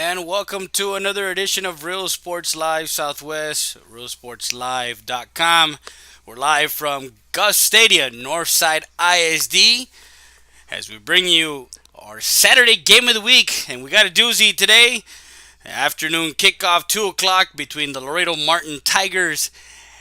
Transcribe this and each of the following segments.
and welcome to another edition of Real Sports Live Southwest, realsportslive.com. We're live from Gus Stadium, Northside ISD, as we bring you our Saturday game of the week. And we got a doozy today. Afternoon kickoff, 2 o'clock, between the Laredo Martin Tigers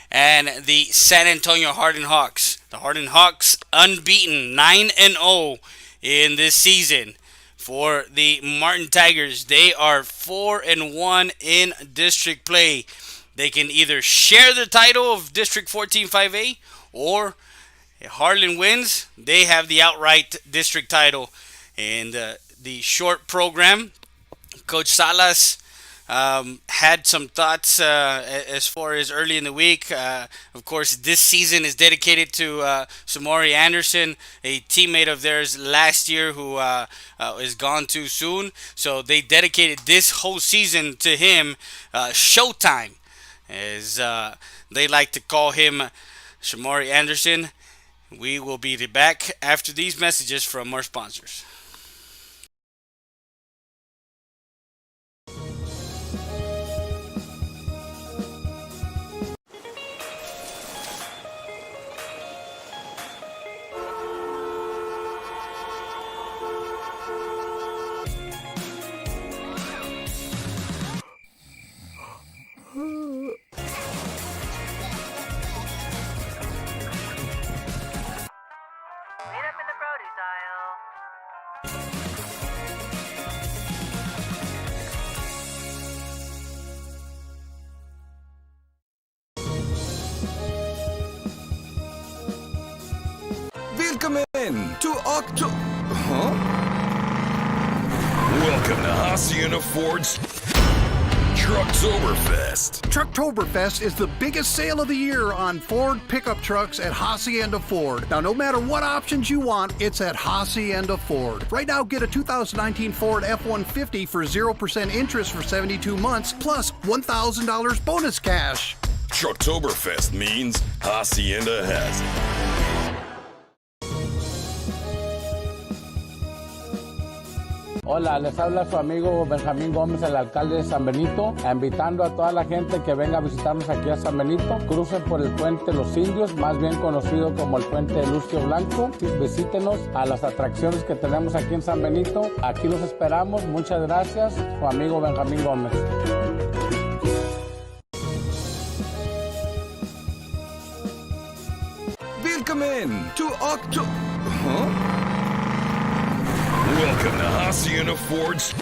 and the San Antonio Harlan Hawks. The Harlan Hawks unbeaten, 9-0 in this season. For the Martin Tigers, they are 4-1 in district play. They can either share the title of District 14 5A, or if Harlan wins, they have the outright district title. And the short program, Coach Salas had some thoughts as far as early in the week. Of course, this season is dedicated to Amore Anderson, a teammate of theirs last year who is gone too soon. So they dedicated this whole season to him, Showtime, as they like to call him, Amore Anderson. We will be back after these messages from our sponsors. Meet up in the produce aisle. Willkommen to October. Huh? Welcome to Hacienda Ford's Trucktoberfest. Trucktoberfest is the biggest sale of the year on Ford pickup trucks at Hacienda Ford. Now, no matter what options you want, it's at Hacienda Ford. Right now, get a 2019 Ford F-150 for 0% interest for 72 months, plus $1,000 bonus cash. Trucktoberfest means Hacienda has it. Hola, les habla su amigo Benjamín Gómez, el alcalde de San Benito, invitando a toda la gente que venga a visitarnos aquí a San Benito. Crucen por el puente Los Indios, más bien conocido como el puente de Lucio Blanco. Visítenos a las atracciones que tenemos aquí en San Benito. Aquí los esperamos. Muchas gracias. Su amigo Benjamín Gómez. Willkommen to October. Huh? Welcome to Hacienda Ford's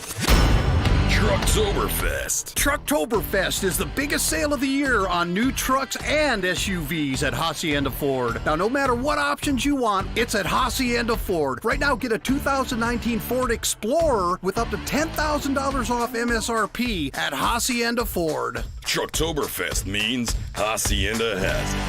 Trucktoberfest. Trucktoberfest is the biggest sale of the year on new trucks and SUVs at Hacienda Ford. Now, no matter what options you want, it's at Hacienda Ford. Right now, get a 2019 Ford Explorer with up to $10,000 off MSRP at Hacienda Ford. Trucktoberfest means Hacienda has it.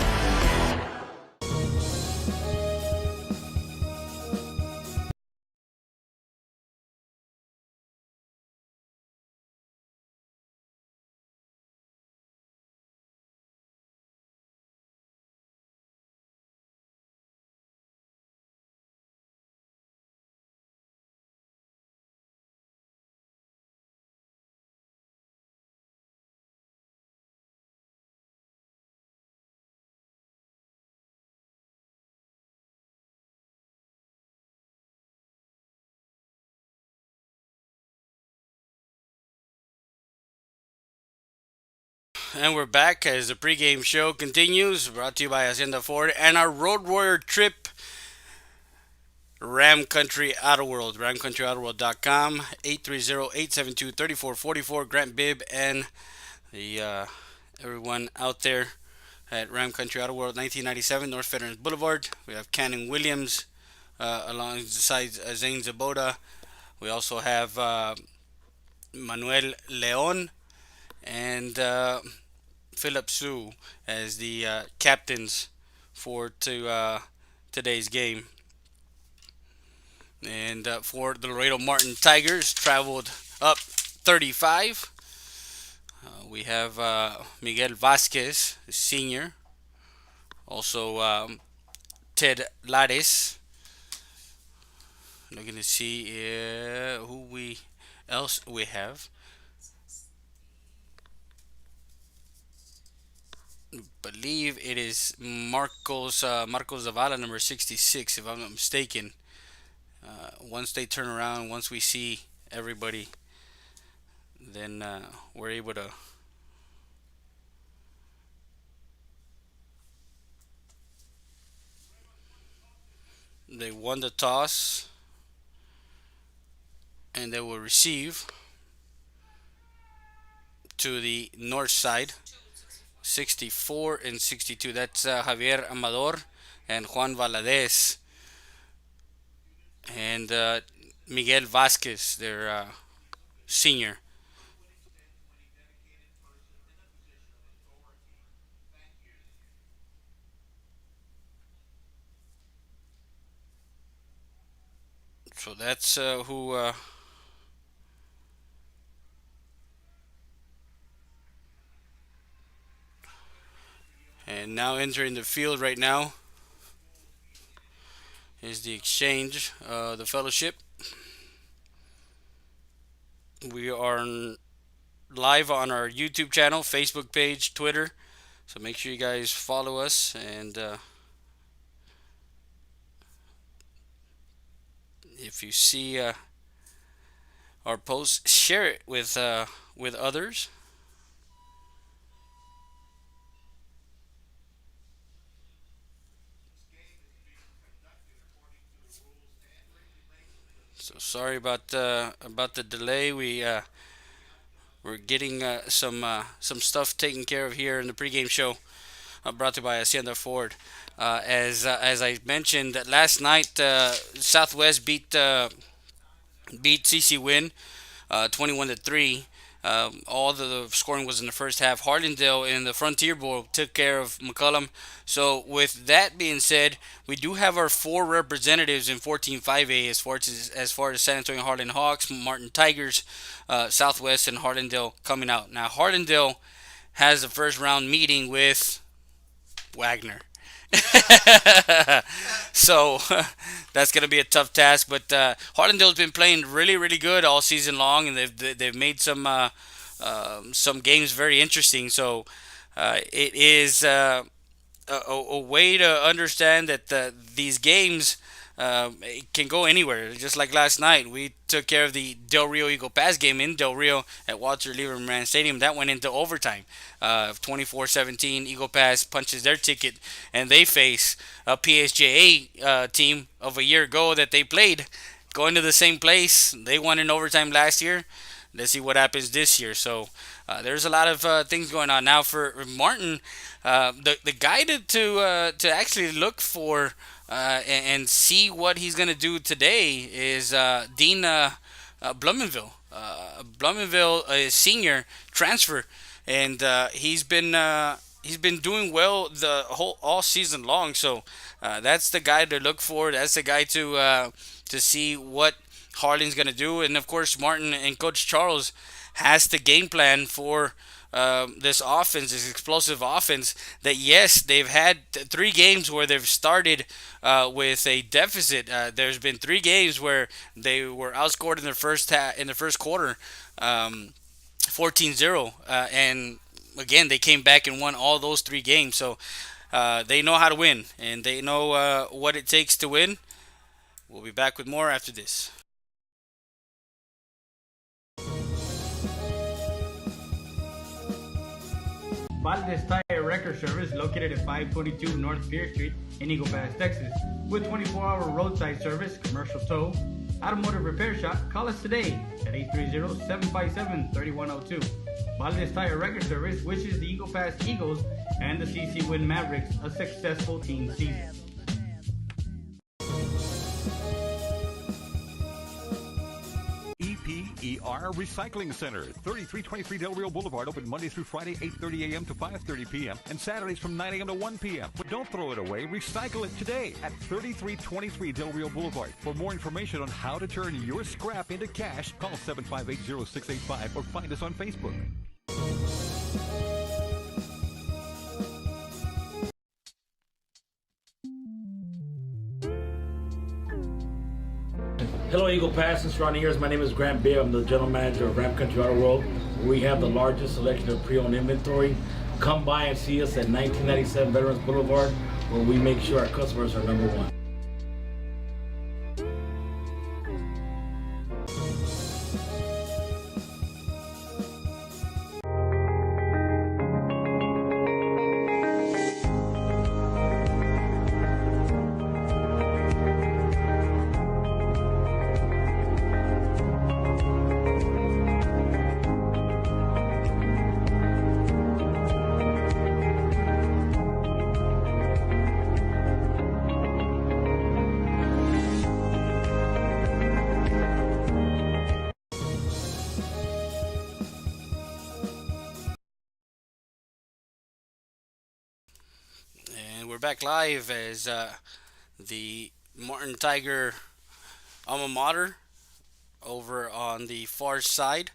And we're back as the pregame show continues, brought to you by Hacienda Ford and our Road Warrior trip, Ram Country Auto World, ramcountryautoworld.com, 830-872-3444. Grant Bibb and the everyone out there at Ram Country Auto World, 1997 North Veterans Boulevard. We have Cannon Williams alongside Zane Zaboda. We also have Manuel Leon and Philip Sue as the captains for today's game. And for the Laredo Martin Tigers, traveled up 35. We have Miguel Vasquez, senior. Also Ted Lares. Looking to see who else we have. believe it is Marcos Zavala, number 66, if I'm not mistaken. Once they turn around, once we see everybody, then we're able to. They won the toss, and they will receive to the north side, 64 and 62. That's Javier Amador and Juan Valadez and Miguel Vasquez, their senior. So that's who. And now entering the field right now is the exchange, the fellowship. We are live on our YouTube channel, Facebook page, Twitter. So make sure you guys follow us, and if you see our post, share it with others. So sorry about the delay. We're getting some stuff taken care of here in the pregame show, brought to you by Hacienda Ford. As I mentioned last night, Southwest beat CC Win 21-3. All the scoring was in the first half. Harlandale in the Frontier Bowl took care of McCullum. So with that being said, we do have our four representatives in 14-5A as far as San Antonio Harlan Hawks, Martin Tigers, Southwest, and Harlandale coming out. Now Harlandale has the first round meeting with Wagner. So that's going to be a tough task. But Harlandale's been playing really, really good all season long, and they've made some games very interesting. So it is a way to understand that these games can go anywhere. Just like last night, we took care of the Del Rio Eagle Pass game in Del Rio at Walter Lieberman Stadium. That went into overtime. 24-17, Eagle Pass punches their ticket, and they face a PSJA team of a year ago that they played, going to the same place. They won in overtime last year. Let's see what happens this year. So there's a lot of things going on now for Martin. The guy to actually look for and see what he's going to do today is Dean Blumenville. Blumenville is senior transfer, and he's been doing well the whole all season long. So that's the guy to look for. That's the guy to see what Harlan's going to do. And of course, Martin and Coach Charles has the game plan for this offense, this explosive offense. That yes, they've had 3 games where they've started with a deficit. There's been 3 games where they were outscored in the first quarter, 14-0, and again they came back and won all those 3 games. So they know how to win, and they know what it takes to win. We'll be back with more after this. Valdez Tire Record Service, located at 522 North Pierce Street in Eagle Pass, Texas. With 24-hour roadside service, commercial tow, automotive repair shop, call us today at 830-757-3102. Valdez Tire Record Service wishes the Eagle Pass Eagles and the CC Win Mavericks a successful team season. EPER Recycling Center, 3323 Del Rio Boulevard, open Monday through Friday, 8:30 a.m. to 5:30 p.m. and Saturdays from 9 a.m. to 1 p.m. But don't throw it away, recycle it today at 3323 Del Rio Boulevard. For more information on how to turn your scrap into cash, call 758-0685 or find us on Facebook. Hello, Eagle Pass and surrounding areas. My name is Grant Beer. I'm the general manager of Ram Country Auto World. We have the largest selection of pre-owned inventory. Come by and see us at 1997 Veterans Boulevard, where we make sure our customers are number one. And we're back live as the Martin Tiger alma mater over on the far side.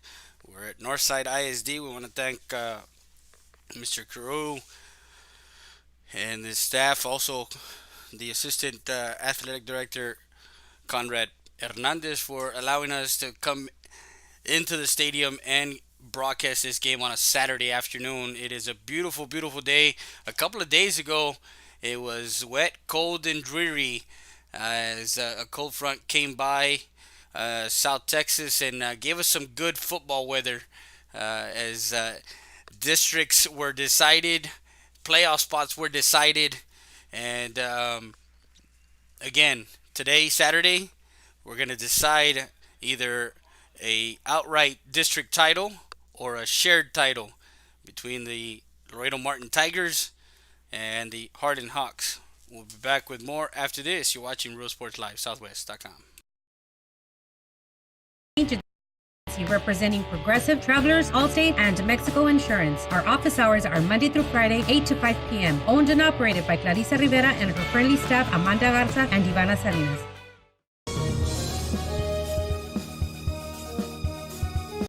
We're at Northside ISD. We want to thank Mr. Carew and the staff, also the assistant athletic director Conrad Hernandez, for allowing us to come into the stadium and broadcast this game on a Saturday afternoon. It is a beautiful, beautiful day. A couple of days ago, it was wet, cold, and dreary as a cold front came by South Texas and gave us some good football weather as districts were decided, playoff spots were decided, and again, today, Saturday, we're going to decide either a outright district title or a shared title between the Laredo Martin Tigers and the Harlan Hawks. We'll be back with more after this. You're watching Real Sports Live, Southwest.com. Representing Progressive, Travelers, Allstate, and Mexico Insurance. Our office hours are Monday through Friday, 8 to 5 p.m. Owned and operated by Clarissa Rivera and her friendly staff, Amanda Garza and Ivana Salinas.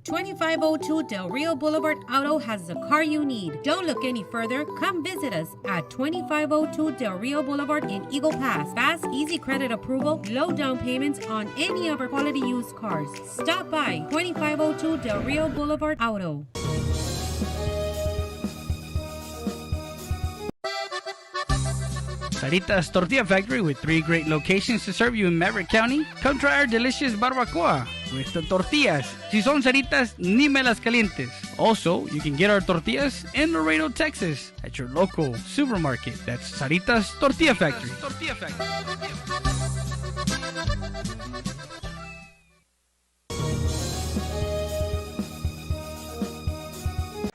2502 Del Rio Boulevard Auto has the car you need. Don't look any further. Come visit us at 2502 Del Rio Boulevard in Eagle Pass. Fast, easy credit approval, low down payments on any of our quality used cars. Stop by 2502 Del Rio Boulevard Auto. Sarita's Tortilla Factory, with 3 great locations to serve you in Maverick County. Come try our delicious barbacoa with the tortillas. Si son Saritas, ni me las calientes. Also, you can get our tortillas in Laredo, Texas at your local supermarket. That's Sarita's Tortilla Factory.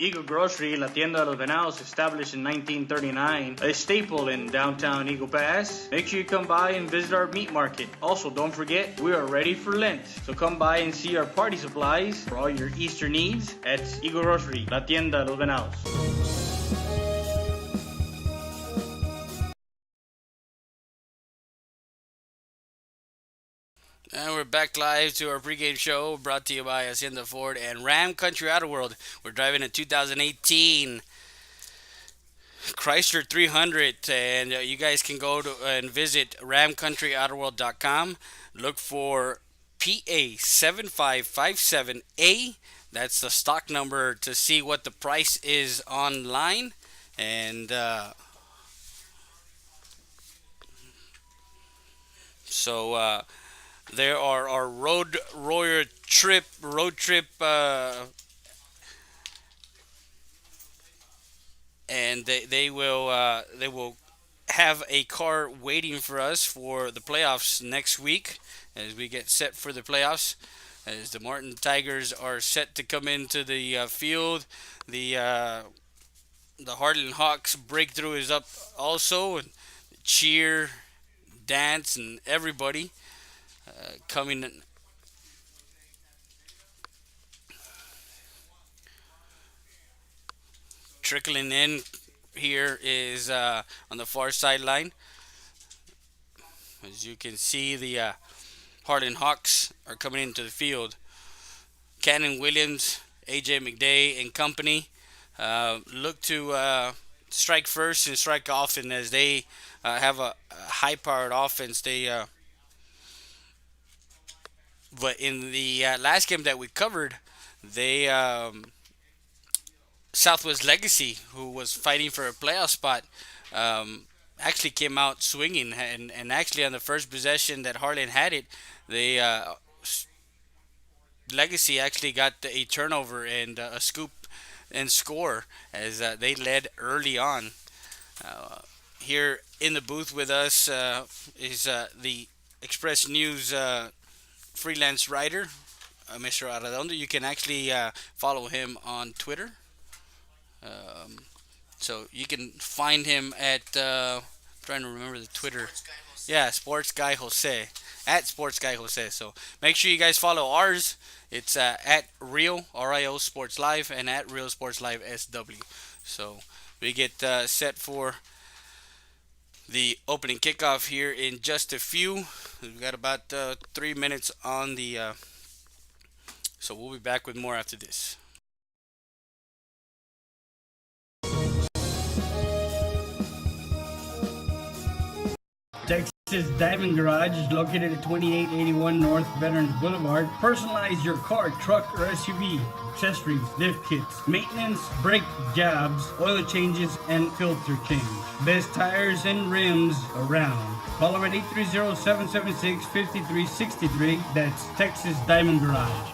Eagle Grocery, La Tienda de los Venados, established in 1939, a staple in downtown Eagle Pass. Make sure you come by and visit our meat market. Also, don't forget, we are ready for Lent. So come by and see our party supplies for all your Easter needs at Eagle Grocery, La Tienda de los Venados. And we're back live to our pregame show, brought to you by Hacienda Ford and Ram Country Auto World. We're driving a 2018 Chrysler 300, and you guys can go to and visit ramcountryautoworld.com. Look for PA7557A. That's the stock number to see what the price is online. And there are our road trip, and they will have a car waiting for us for the playoffs next week as we get set for the playoffs. As the Martin Tigers are set to come into the field, the Harlan Hawks breakthrough is up also, and cheer, dance, and everybody. Coming trickling in here is on the far sideline. As you can see, the Harlan Hawks are coming into the field. Cannon Williams, AJ McDay, and company look to strike first and strike often, as they have a high-powered offense. But in the last game that we covered, they Southwest Legacy, who was fighting for a playoff spot, um, actually came out swinging, and actually on the first possession that Harlan had it, they Legacy actually got a turnover and a scoop and score as they led early on. Uh, Here in the booth with us is the Express News freelance writer, Mr. Arredondo. You can actually follow him on Twitter. Um, so you can find him at trying to remember the Twitter. Yeah, Sports Guy Jose at Sports Guy Jose. So make sure you guys follow ours. It's at Real RIO Sports Live and at Real Sports Live SW. So we get set for the opening kickoff here in just a few. We've got about 3 minutes on the. So we'll be back with more after this. Texas Diamond Garage is located at 2881 North Veterans Boulevard. Personalize your car, truck, or SUV. Accessories, lift kits, maintenance, brake jobs, oil changes, and filter change. Best tires and rims around. Call them at 830-776-5363. That's Texas Diamond Garage.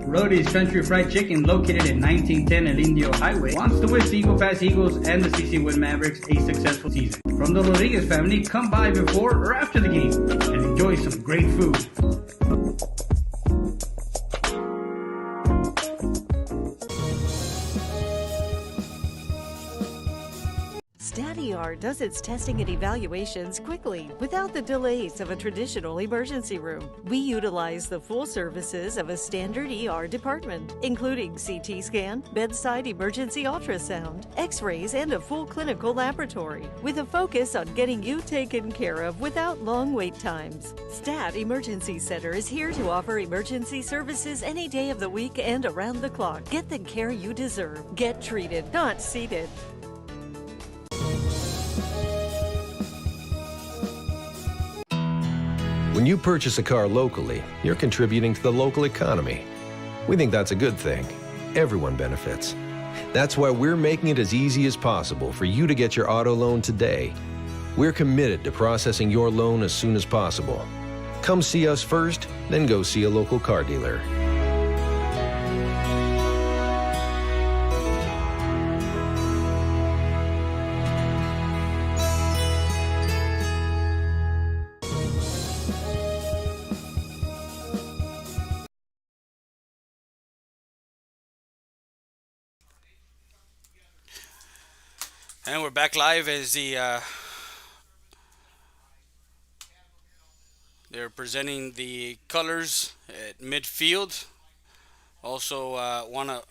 Rody's Country Fried Chicken, located at 1910 El Indio Highway, wants to wish the Eagle Pass Eagles and the CC Wind Mavericks a successful season. From the Rodriguez family, come by before or after the game and enjoy some great food. StatER does its testing and evaluations quickly without the delays of a traditional emergency room. We utilize the full services of a standard ER department, including CT scan, bedside emergency ultrasound, x-rays, and a full clinical laboratory, with a focus on getting you taken care of without long wait times. Stat Emergency Center is here to offer emergency services any day of the week and around the clock. Get the care you deserve. Get treated, not seated. When you purchase a car locally, you're contributing to the local economy. We think that's a good thing. Everyone benefits. That's why we're making it as easy as possible for you to get your auto loan today. We're committed to processing your loan as soon as possible. Come see us first, then go see a local car dealer. And we're back live as they're presenting the colors at midfield. Also, want to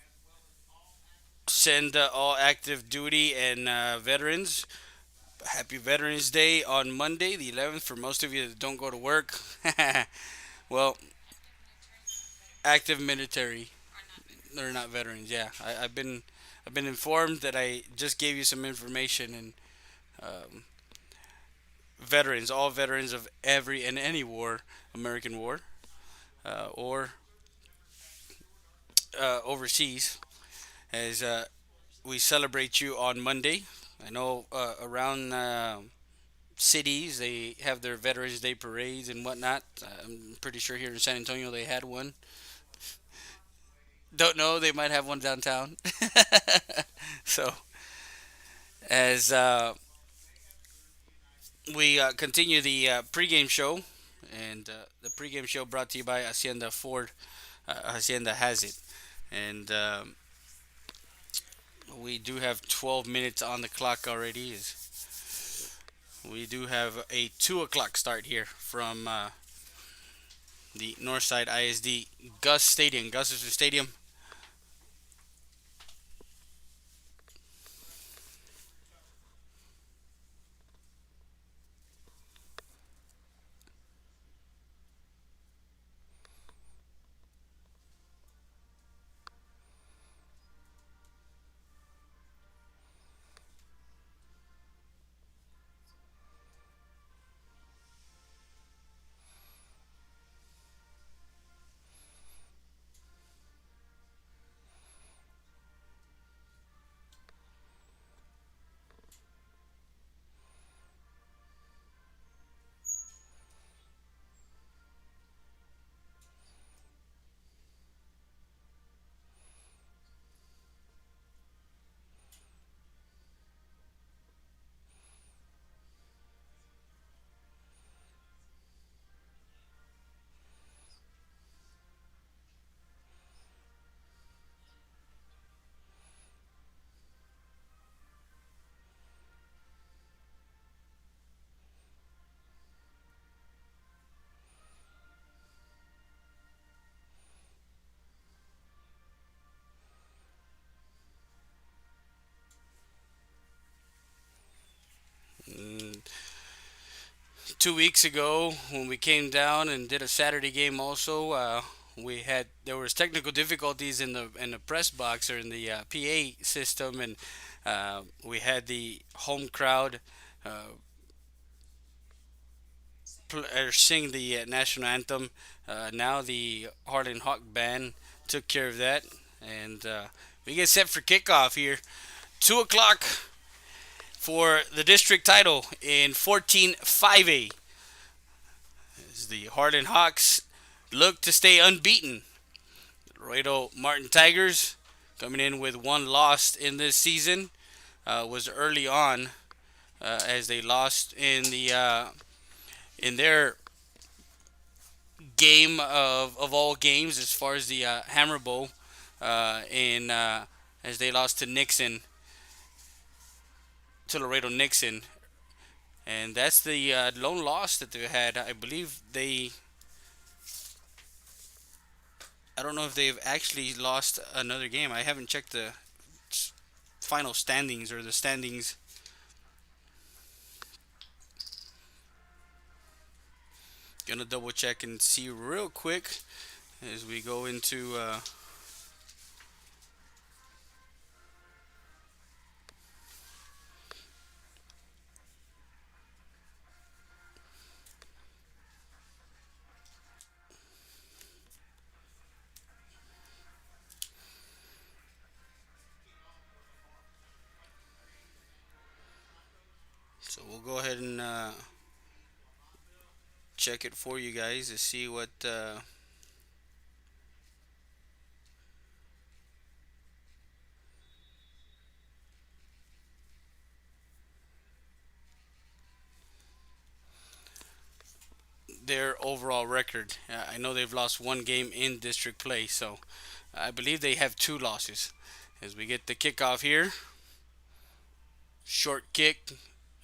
send all active duty and veterans happy Veterans Day on Monday, the 11th. For most of you that don't go to work, well, active military, they're not veterans. Yeah, I've been informed that I just gave you some information, and veterans, all veterans of every and any war, American war, or overseas, as we celebrate you on Monday. I know around cities they have their Veterans Day parades and whatnot. I'm pretty sure here in San Antonio they had one. Don't know, they might have one downtown. So as we continue the pregame show, and the pregame show brought to you by Hacienda Ford. Hacienda has it, and we do have 12 minutes on the clock already. We do have a 2 o'clock start here from the Northside ISD Gus Stadium, Gus Stadium. 2 weeks ago when we came down and did a Saturday game. Also, there was technical difficulties in the press box or in the PA system, and we had the home crowd sing the national anthem. Now the Harlan Hawk band took care of that, and we get set for kickoff here. 2 o'clock for the district title in 14-5A. As the Harlan Hawks look to stay unbeaten. The Laredo Martin Tigers coming in with one loss in this season. Was early on as they lost in their game of all games as far as the Hammer Bowl as they lost to Laredo Nixon, and that's the lone loss that they had. I believe I don't know if they've actually lost another game. I haven't checked the final standings or the standings. Gonna double check and see real quick as we go into so we'll go ahead and check it for you guys to see what their overall record. I know they've lost one game in district play, so I believe they have 2 losses. As we get the kickoff here, short kick,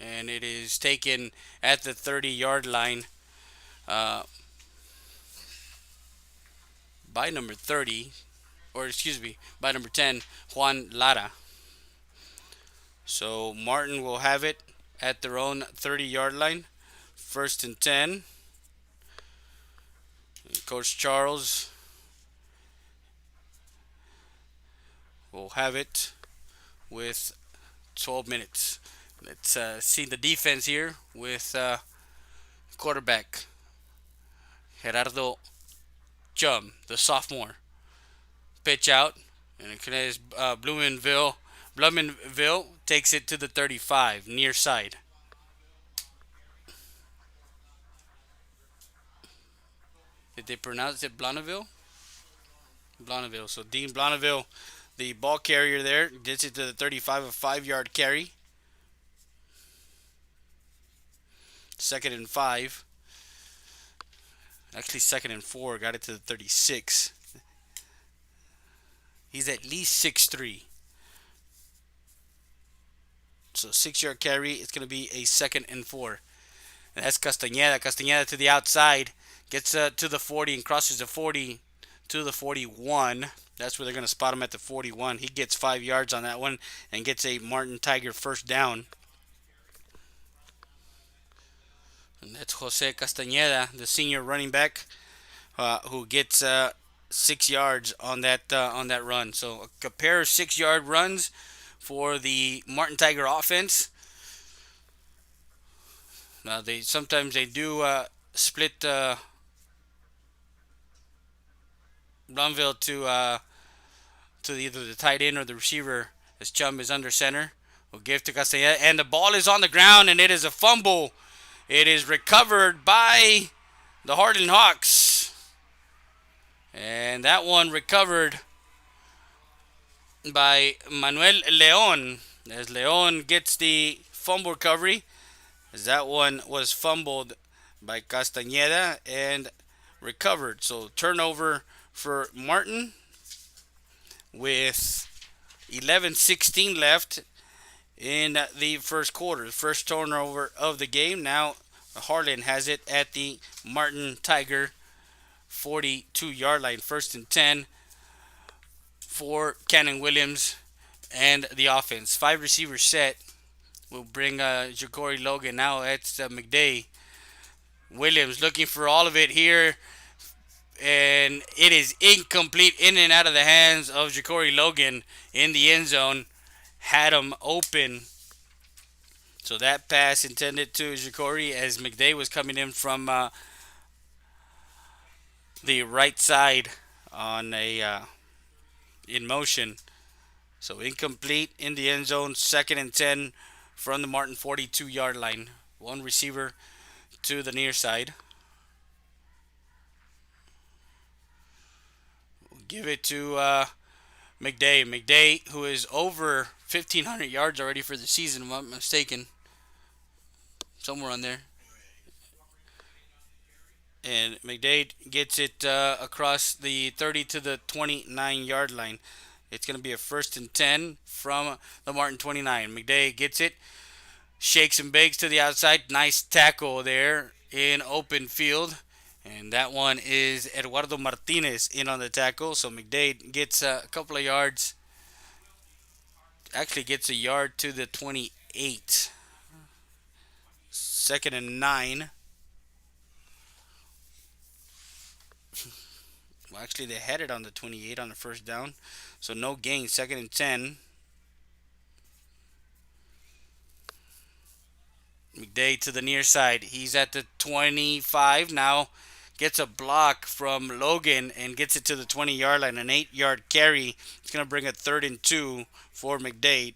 and it is taken at the 30-yard line by number 30, or excuse me, by number 10, Juan Lara. So Martin will have it at their own 30-yard line, 1st and 10. And Coach Charles will have it with 12 minutes. Let's see the defense here with quarterback Gerardo Chum, the sophomore. Pitch out, and it is Blumenville takes it to the 35, near side. Did they pronounce it Bonneville? Bonneville. So Dean Bonneville, the ball carrier there, gets it to the 35, a 5-yard carry. 2nd and 5. Actually, 2nd and 4. Got it to the 36. He's at least 6'3". So 6-yard carry. It's going to be a 2nd and 4. And that's Castañeda. Castañeda to the outside. Gets to the 40 and crosses the 40 to the 41. That's where they're going to spot him at the 41. He gets 5 yards on that one and gets a Martin Tiger first down. And that's Jose Castañeda, the senior running back, who gets 6 yards on that run. So a pair of 6-yard runs for the Martin Tiger offense. Now sometimes they do split Blanville to either the tight end or the receiver, as Chum is under center. We'll give to Castañeda, and the ball is on the ground, and it is a fumble. It is recovered by the Harlan Hawks. And that one recovered by Manuel Leon. As Leon gets the fumble recovery. As that one was fumbled by Castañeda and recovered. So turnover for Martin with 11:16 left in the first quarter. The first turnover of the game. Now Harlan has it at the Martin Tiger 42-yard line. 1st and 10 for Cannon Williams and the offense. 5 receivers set. We'll bring Ja'Cory Logan now. It's McDay Williams looking for all of it here, and it is incomplete, in and out of the hands of Ja'Cory Logan in the end zone. Had him open. So that pass intended to Ja'Cory as McDay was coming in from the right side on a in motion. So incomplete in the end zone. 2nd and 10 from the Martin 42-yard line. One receiver to the near side. We'll give it to McDay. McDay, who is over 1,500 yards already for the season, if I'm not mistaken. Somewhere on there. And McDade gets it across the 30 to the 29-yard line. It's going to be a 1st and 10 from the Martin 29. McDade gets it, shakes and bakes to the outside. Nice tackle there in open field. And that one is Eduardo Martinez in on the tackle. So McDade gets a couple of yards. Actually gets a yard to the 28. 2nd and 9. Well, actually, they had it on the 28 on the first down. So no gain. 2nd and 10. McDay to the near side. He's at the 25 now. Gets a block from Logan and gets it to the 20-yard line. An 8-yard carry. It's going to bring a 3rd and 2 for McDade.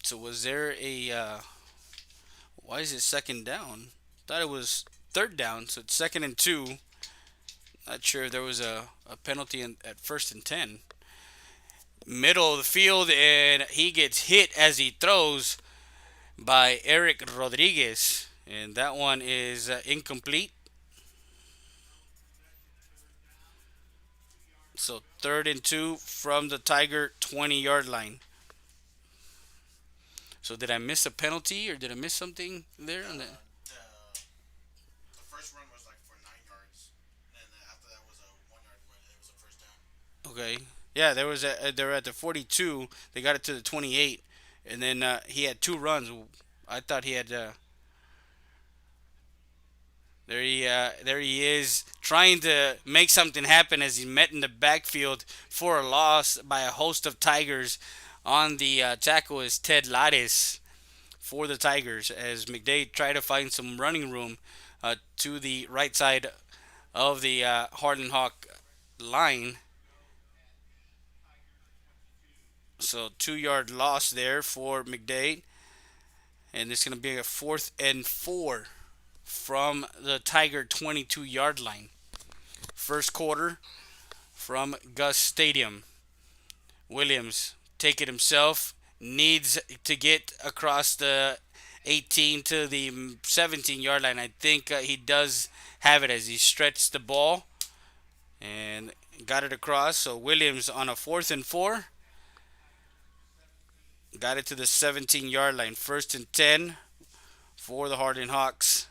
So was there a... why is it 2nd down? Thought it was 3rd down, so it's 2nd and 2. Not sure if there was a penalty at 1st and 10. Middle of the field, and he gets hit as he throws by Eric Rodriguez. And that one is incomplete. So 3rd and 2 from the Tiger 20-yard line. So did I miss a penalty or did I miss something there on that? The first run was like for 9 yards, and then after that was a 1-yard run. It was a first down. Okay. Yeah, they were at the 42. They got it to the 28, and then he had 2 runs. I thought he had. There he is trying to make something happen as he met in the backfield for a loss by a host of Tigers. On the tackle is Ted Lares for the Tigers as McDade tried to find some running room to the right side of the Harlan Hawk line. So 2-yard loss there for McDade. And it's going to be a 4th and 4 from the Tiger 22-yard line. First quarter from Gus Stadium. Williams take it himself, needs to get across the 18 to the 17-yard line. I think he does have it as he stretched the ball and got it across. So Williams on a 4th and 4. Got it to the 17-yard line. 1st and 10 for the Harlan Hawks.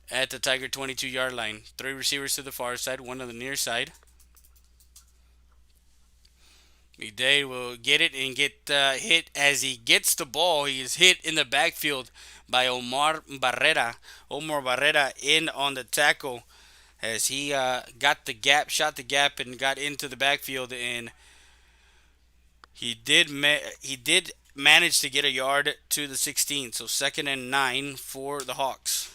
At the Tiger 22-yard line. 3 receivers to the far side, 1 on the near side. McDade will get it and get hit as he gets the ball. He is hit in the backfield by Omar Barrera. Omar Barrera in on the tackle as he got the gap, shot the gap, and got into the backfield. And he did manage to get a yard to the 16. So 2nd and 9 for the Hawks.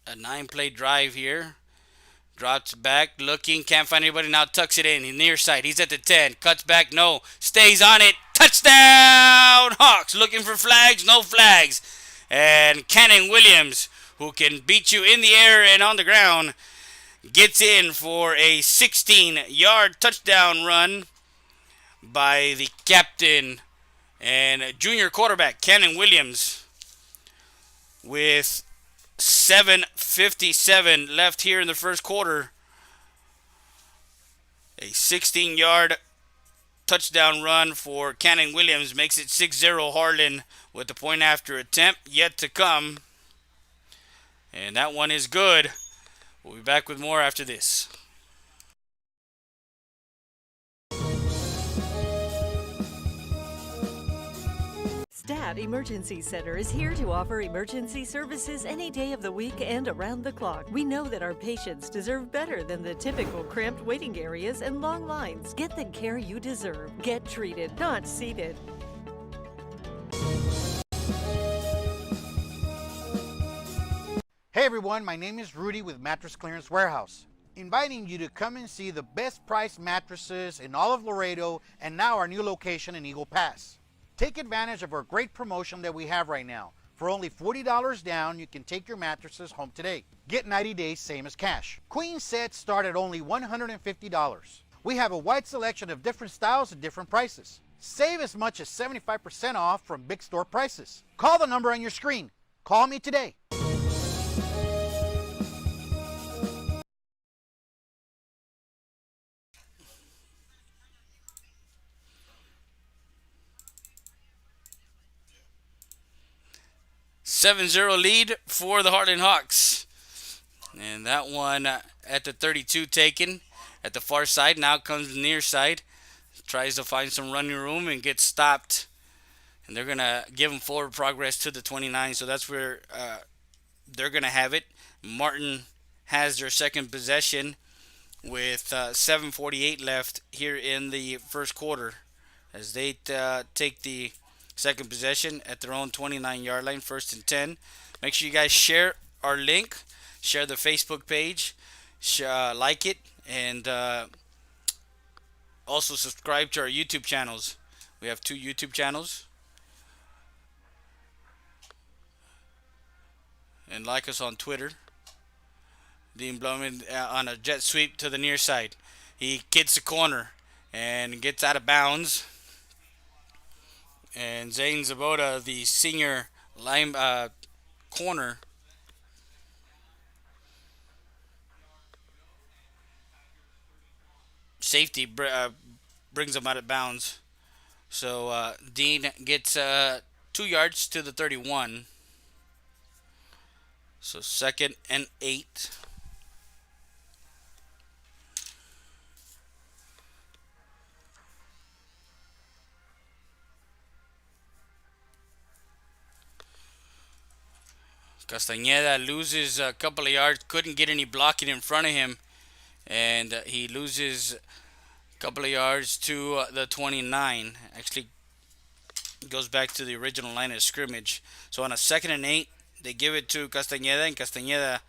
A 9-play drive here. Drops back, looking, can't find anybody. Now tucks it in. He's near side. He's at the 10. Cuts back, no. Stays on it. Touchdown! Hawks looking for flags, no flags. And Cannon Williams, who can beat you in the air and on the ground, gets in for a 16-yard touchdown run by the captain and junior quarterback, Cannon Williams, with 7:57 left here in the first quarter. A 16-yard touchdown run for Cannon Williams makes it 6-0 Harlan with the point after attempt yet to come. And that one is good. We'll be back with more after this. Stat Emergency Center is here to offer emergency services any day of the week and around the clock. We know that our patients deserve better than the typical cramped waiting areas and long lines. Get the care you deserve. Get treated, not seated. Hey everyone, my name is Rudy with Mattress Clearance Warehouse, inviting you to come and see the best priced mattresses in all of Laredo and now our new location in Eagle Pass. Take advantage of our great promotion that we have right now. For only $40 down, you can take your mattresses home today. Get 90 days, same as cash. Queen sets start at only $150. We have a wide selection of different styles at different prices. Save as much as 75% off from big store prices. Call the number on your screen. Call me today. Seven-zero lead for the Harlan Hawks. And that one at the 32 taken at the far side. Now comes the near side. Tries to find some running room and gets stopped. And they're going to give them forward progress to the 29. So that's where they're going to have it. Martin has their second possession with 7:48 left here in the first quarter as they take the second possession at their own 29-yard line, 1st and 10. Make sure you guys share our link, share the Facebook page, like it, and also subscribe to our YouTube channels. We have 2 YouTube channels. And like us on Twitter. Dean Blowman on a jet sweep to the near side. He gets the corner and gets out of bounds. And Zane Zaboda, the senior line corner, safety brings him out of bounds. So Dean gets 2 yards to the 31. So 2nd and 8. Castañeda loses a couple of yards, couldn't get any blocking in front of him, and he loses a couple of yards to the 29. Actually goes back to the original line of scrimmage. So on a 2nd and 8, they give it to Castañeda, and Castañeda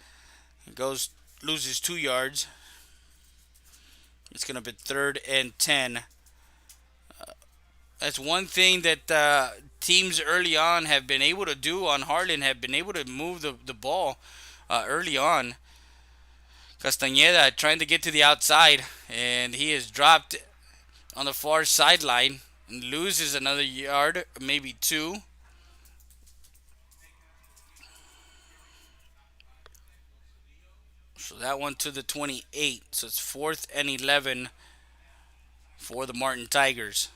loses 2 yards. It's going to be 3rd and 10. That's one thing that teams early on have been able to do on Harlan, have been able to move the ball early on. Castañeda trying to get to the outside, and he is dropped on the far sideline and loses another yard, maybe 2. So that one to the 28. So it's 4th and 11 for the Martin Tigers.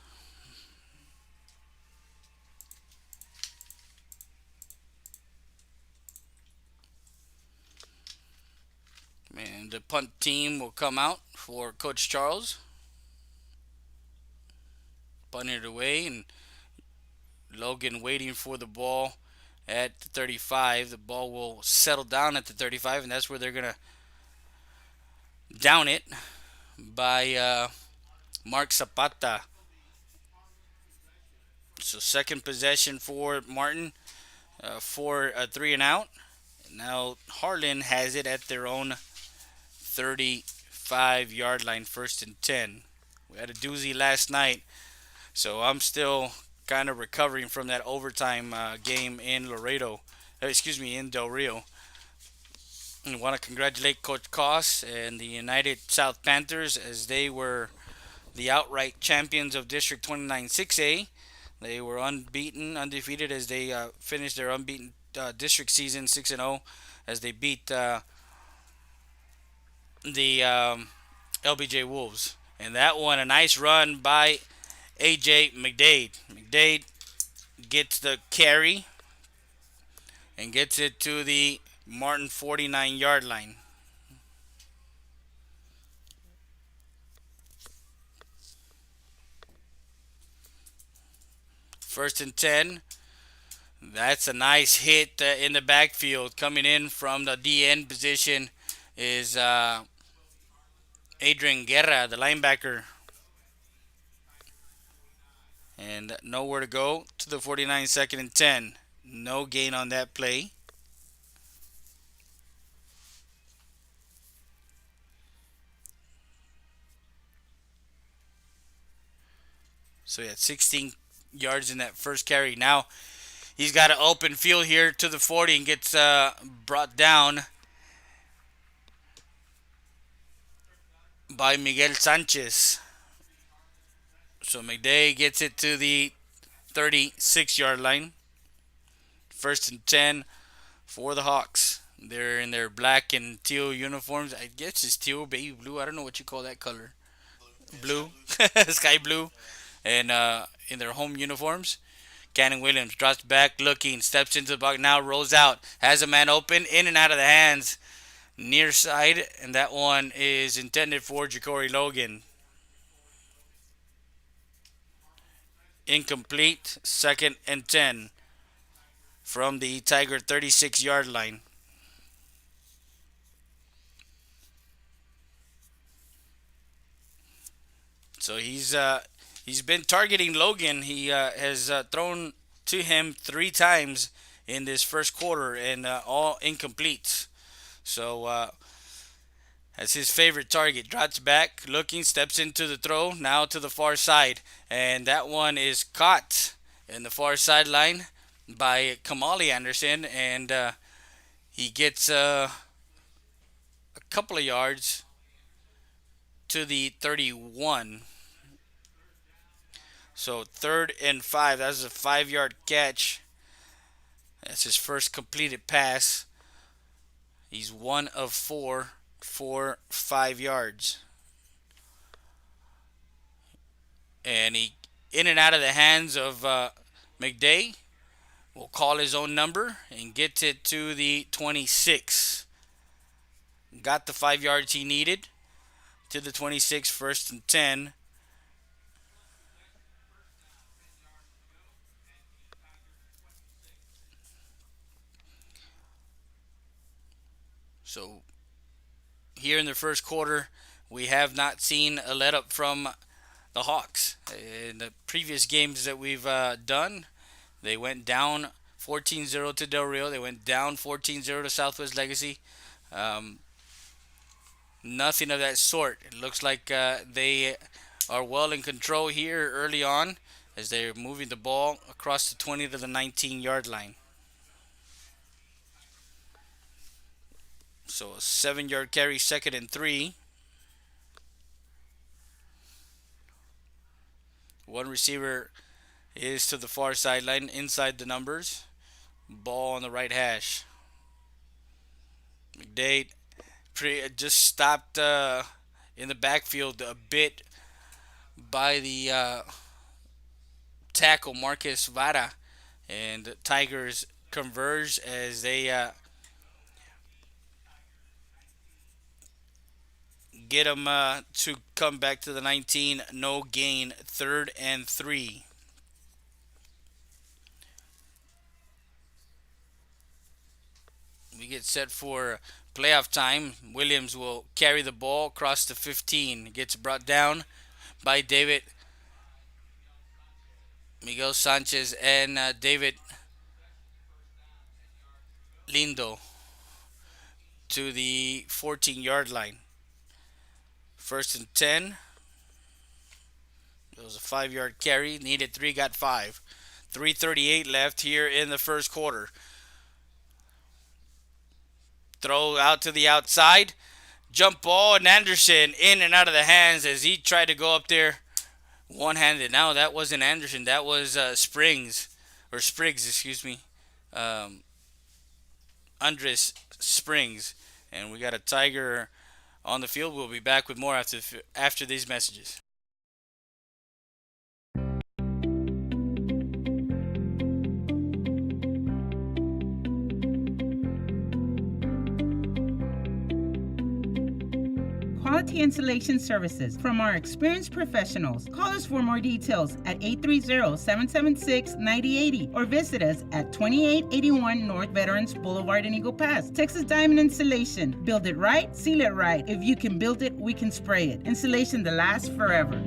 And the punt team will come out for Coach Charles. Punting it away, and Logan waiting for the ball at the 35. The ball will settle down at the 35, and that's where they're going to down it by Mark Zapata. So 2nd possession for Martin for a 3 and out. Now Harlan has it at their own 35-yard line, 1st and 10. We had a doozy last night, so I'm still kind of recovering from that overtime game in Laredo. In Del Rio. I want to congratulate Coach Koss and the United South Panthers as they were the outright champions of District 29 6A. They were undefeated as they finished their unbeaten district season 6-0 as they beat the LBJ Wolves. And that one, a nice run by A.J. McDade. McDade gets the carry and gets it to the Martin 49-yard line. First and 10. That's a nice hit in the backfield. Coming in from the DN position is Adrian Guerra, the linebacker. And nowhere to go to the 49, second and 10. No gain on that play. So he had 16 yards in that first carry. Now he's got an open field here to the 40 and gets brought down by Miguel Sanchez. So McDay gets it to the 36-yard line. First and 10 for the Hawks. They're in their black and teal uniforms. I guess it's teal, baby blue. I don't know what you call that color. Blue. Sky blue. And in their home uniforms. Cannon Williams drops back, looking, steps into the box, now rolls out, has a man open, in and out of the hands, near side, and that one is intended for Ja'Cory Logan. Incomplete, second and 10 from the Tiger 36-yard line. So he's been targeting Logan. He has thrown to him 3 times in this first quarter and all incomplete. So that's his favorite target. Drops back, looking, steps into the throw, now to the far side. And that one is caught in the far sideline by Kamali Anderson. And he gets a couple of yards to the 31. So 3rd and 5. That's a 5-yard catch. That's his first completed pass. He's 1 of 4 for 5 yards. And he, in and out of the hands of McDay, will call his own number and gets it to the 26. Got the 5 yards he needed to the 26, first and 10. So here in the first quarter, we have not seen a let up from the Hawks. In the previous games that we've done, they went down 14-0 to Del Rio. They went down 14-0 to Southwest Legacy. Nothing of that sort. It looks like they are well in control here early on as they're moving the ball across the 20 to the 19-yard line. So a 7-yard carry, second and 3. One receiver is to the far sideline, inside the numbers. Ball on the right hash. McDade just stopped in the backfield a bit by the tackle Marcus Vara. And the Tigers converge as they get him to come back to the 19. No gain. 3rd and 3. We get set for playoff time. Williams will carry the ball across the 15. Gets brought down by Miguel Sanchez and David Lindo to the 14-yard line. First and 10. It was a 5-yard carry. Needed 3, got 5. 3:38 left here in the first quarter. Throw out to the outside. Jump ball, and Anderson in and out of the hands as he tried to go up there one-handed. Now that wasn't Anderson. That was Spriggs, excuse me. Andres Springs. And we got a Tiger on the field. We'll be back with more after these messages. Quality installation services from our experienced professionals. Call us for more details at 830-776-9080 or visit us at 2881 North Veterans Boulevard in Eagle Pass. Texas Diamond Installation. Build it right, seal it right. If you can build it, we can spray it. Installation that lasts forever.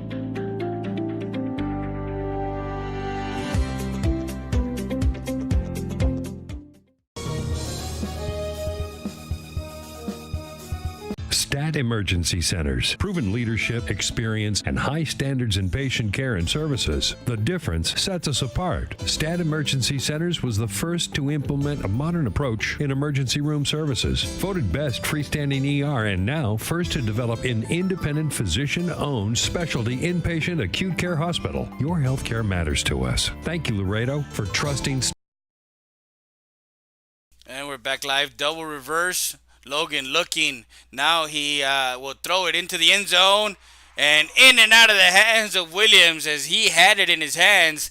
Stat Emergency Centers. Proven leadership, experience, and high standards in patient care and services. The difference sets us apart. Stat Emergency Centers was the first to implement a modern approach in emergency room services. Voted best freestanding ER and now first to develop an independent physician-owned specialty inpatient acute care hospital. Your health care matters to us. Thank you, Laredo, for trusting. And we're back live. Double reverse. Logan looking. Now he will throw it into the end zone and in and out of the hands of Williams as he had it in his hands.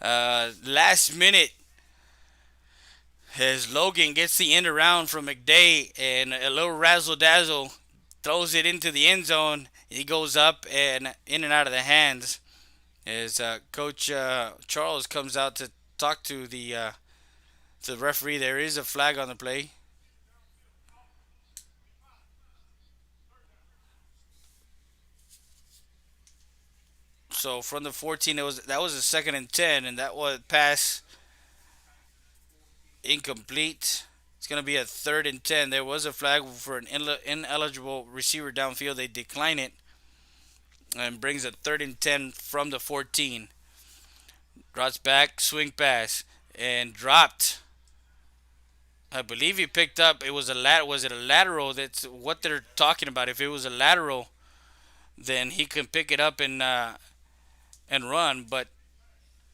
Last minute as Logan gets the end around from McDay and a little razzle-dazzle throws it into the end zone. He goes up and in and out of the hands as Coach Charles comes out to talk to the referee. There is a flag on the play. So from the 14, that was a 2nd and 10, and that was pass incomplete. It's going to be a 3rd and 10. There was a flag for an ineligible receiver downfield. They decline it and brings a 3rd and 10 from the 14. Drops back, swing pass, and dropped. I believe he picked up. It was was it a lateral? That's what they're talking about. If it was a lateral, then he can pick it up and run, but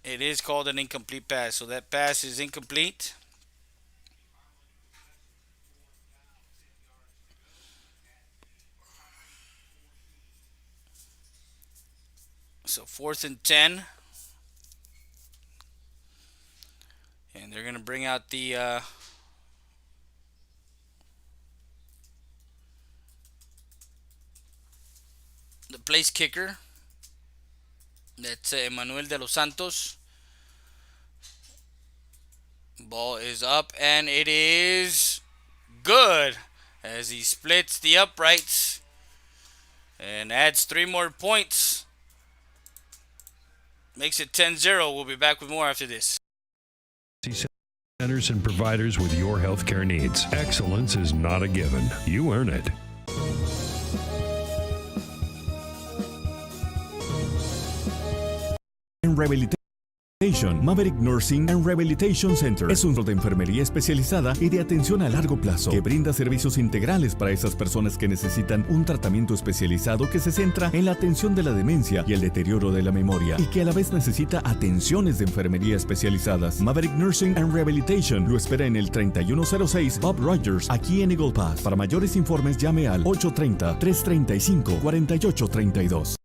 it is called an incomplete pass. So that pass is incomplete. So 4th and 10. And they're going to bring out the place kicker. That's Emmanuel de los Santos. Ball is up and it is good as he splits the uprights and adds 3 more points. Makes it 10-0. We'll be back with more after this. Centers and providers with your healthcare needs. Excellence is not a given. You earn it. Rehabilitation. Maverick Nursing and Rehabilitation Center es un centro de enfermería especializada y de atención a largo plazo que brinda servicios integrales para esas personas que necesitan un tratamiento especializado que se centra en la atención de la demencia y el deterioro de la memoria y que a la vez necesita atenciones de enfermería especializadas. Maverick Nursing and Rehabilitation lo espera en el 3106 Bob Rogers, aquí en Eagle Pass. Para mayores informes llame al 830-335-4832.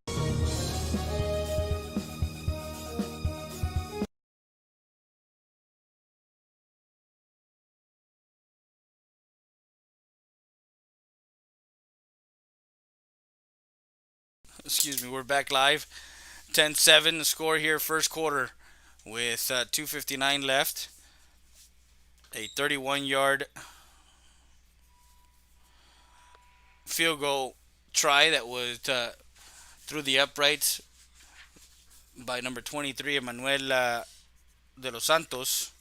Excuse me, we're back live. 10-7 the score here, first quarter, with 2:59 left. A 31-yard field goal try that was through the uprights by number 23, Emmanuel de los Santos.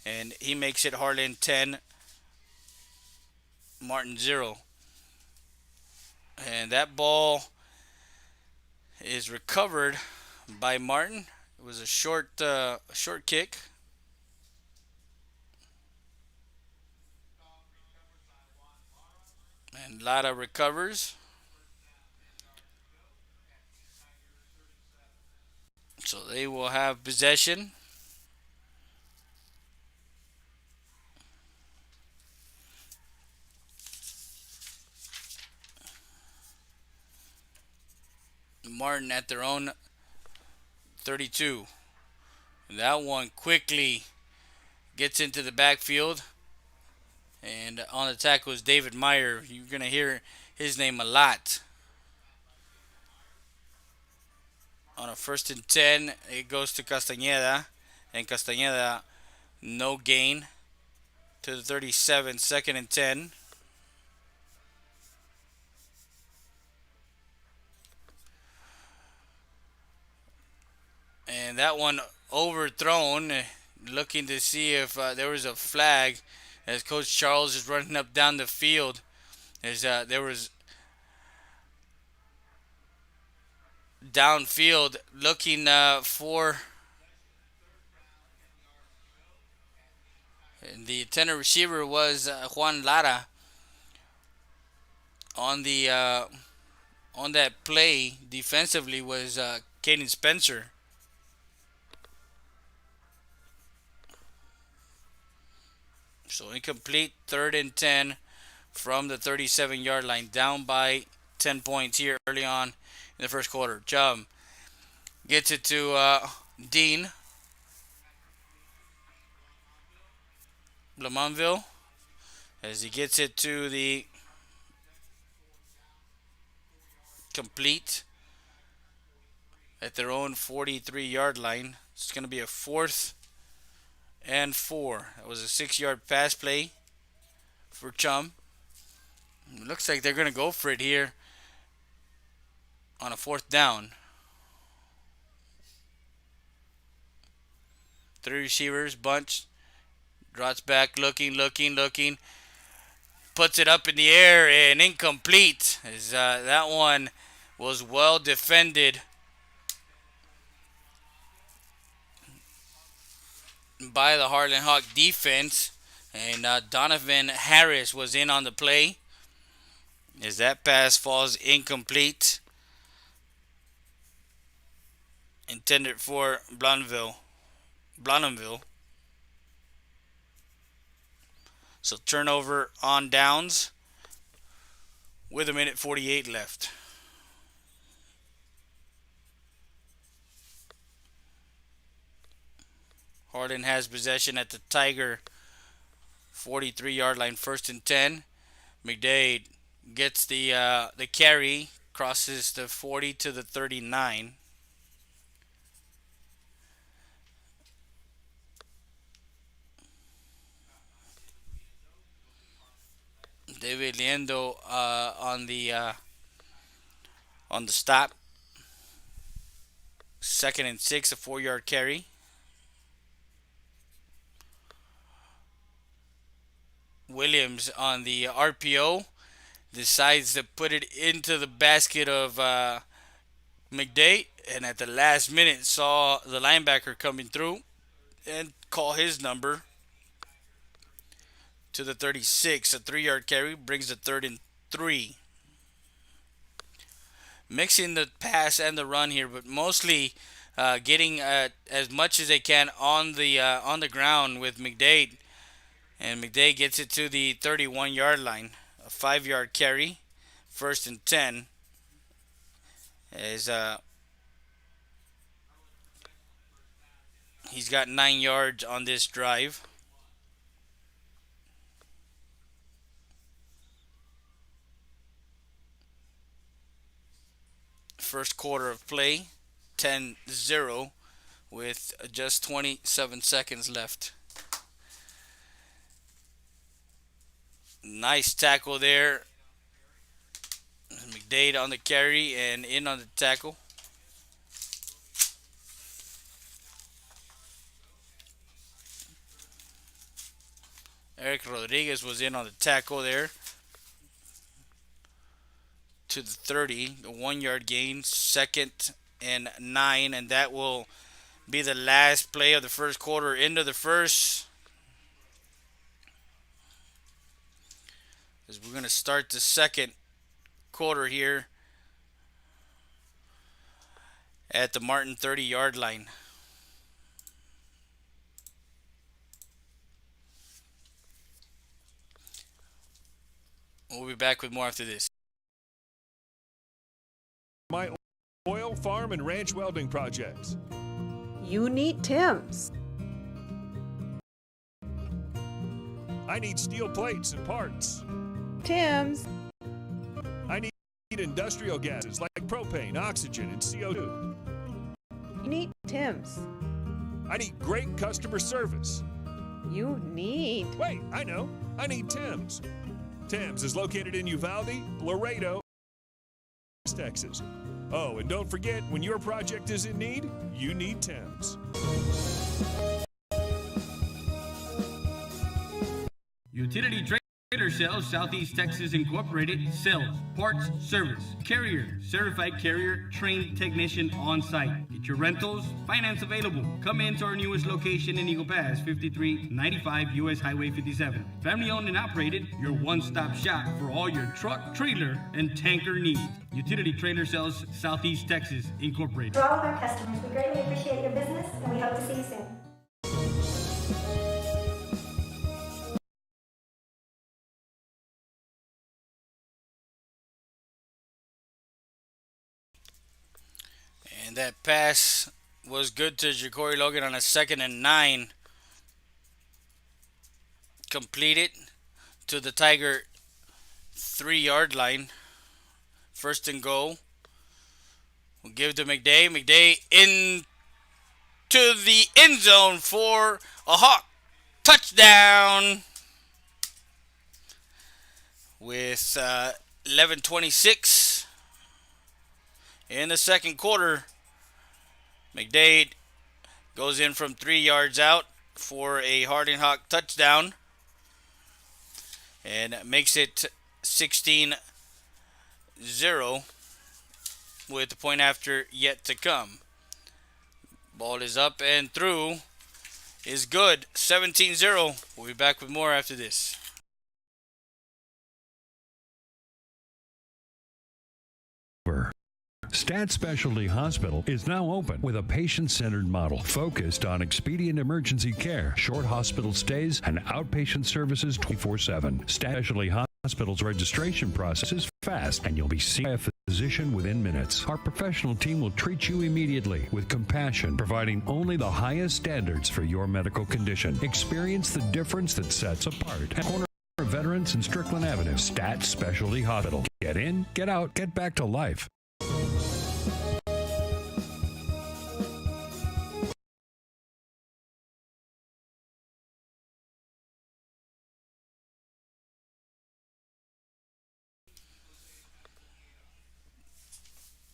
And he makes it Harlan 10, Martin 0. And that ball is recovered by Martin. It was a short kick. And Lara recovers. So they will have possession. Martin at their own 32. That one quickly gets into the backfield. And on the tackle is David Meyer. You're going to hear his name a lot. On a 1st and 10, it goes to Castañeda. And Castañeda, no gain to the 37, 2nd and 10. And that one overthrown, looking to see if there was a flag as Coach Charles is running up down the field. There was downfield looking for the intended receiver was Juan Lara. On that play defensively was Caden Spencer. So incomplete, 3rd and 10 from the 37-yard line, down by 10 points here early on in the first quarter. Chum gets it to Dean Blamonville as he gets it to the complete at their own 43-yard line. It's going to be a 4th and 4. That was a 6-yard pass play for Chum. It looks like they're going to go for it here on a 4th down. 3 receivers, bunch, drops back, looking. Puts it up in the air and incomplete. As that one was well defended by the Harlan Hawk defense, and Donovan Harris was in on the play as that pass falls incomplete, intended for Blonville. So turnover on downs with 1:48 left. Harlan has possession at the Tiger 43-yard line, 1st and 10. McDade gets the carry, crosses the 40 to the 39. David Liendo on the stop. 2nd and 6, a 4-yard carry. Williams on the RPO decides to put it into the basket of McDade, and at the last minute saw the linebacker coming through and call his number to the 36. A 3-yard carry brings the 3rd and 3. Mixing the pass and the run here, but mostly getting as much as they can on the ground with McDade. And McDade gets it to the 31-yard line. A 5-yard carry, 1st and 10. As he's got 9 yards on this drive. First quarter of play, 10-0 with just 27 seconds left. Nice tackle there. McDade on the carry and in on the tackle. Eric Rodriguez was in on the tackle there. To the 30, the 1-yard gain, 2nd and 9, and that will be the last play of the first quarter into the first. As we're going to start the second quarter here at the Martin 30-yard line. We'll be back with more after this. My oil farm and ranch welding projects. You need Tim's. I need steel plates and parts. Tim's. I need industrial gases like propane, oxygen, and CO2. You need Tim's. I need great customer service. You need... Wait, I know. I need Tim's. Tim's is located in Uvalde, Laredo, Texas. Oh, and don't forget, when your project is in need, you need Tim's. Utility Trailer Sales Southeast Texas Incorporated sales, parts, service, carrier, certified carrier, trained technician on site. Get your rentals, finance available. Come into our newest location in Eagle Pass, 5395 US Highway 57. Family owned and operated, your one-stop shop for all your truck, trailer, and tanker needs. Utility Trailer Sales Southeast Texas Incorporated. For all of our customers, we greatly appreciate your business and we hope to see you soon. And that pass was good to Ja'Cory Logan on a 2nd and 9. Completed to the Tiger 3-yard line. 1st and goal. We'll give it to McDay. McDay into the end zone for a Hawk touchdown. With 11:26 in the second quarter. McDade goes in from 3 yards out for a Harding Hawk touchdown and makes it 16-0 with the point after yet to come. Ball is up and through. Is good. 17-0. We'll be back with more after this. Stat Specialty Hospital is now open with a patient-centered model focused on expedient emergency care, short hospital stays, and outpatient services 24/7. Stat Specialty Hospital's registration process is fast, and you'll be seen by a physician within minutes. Our professional team will treat you immediately with compassion, providing only the highest standards for your medical condition. Experience the difference that sets apart. At corner of Veterans and Strickland Avenue, Stat Specialty Hospital. Get in, get out, get back to life.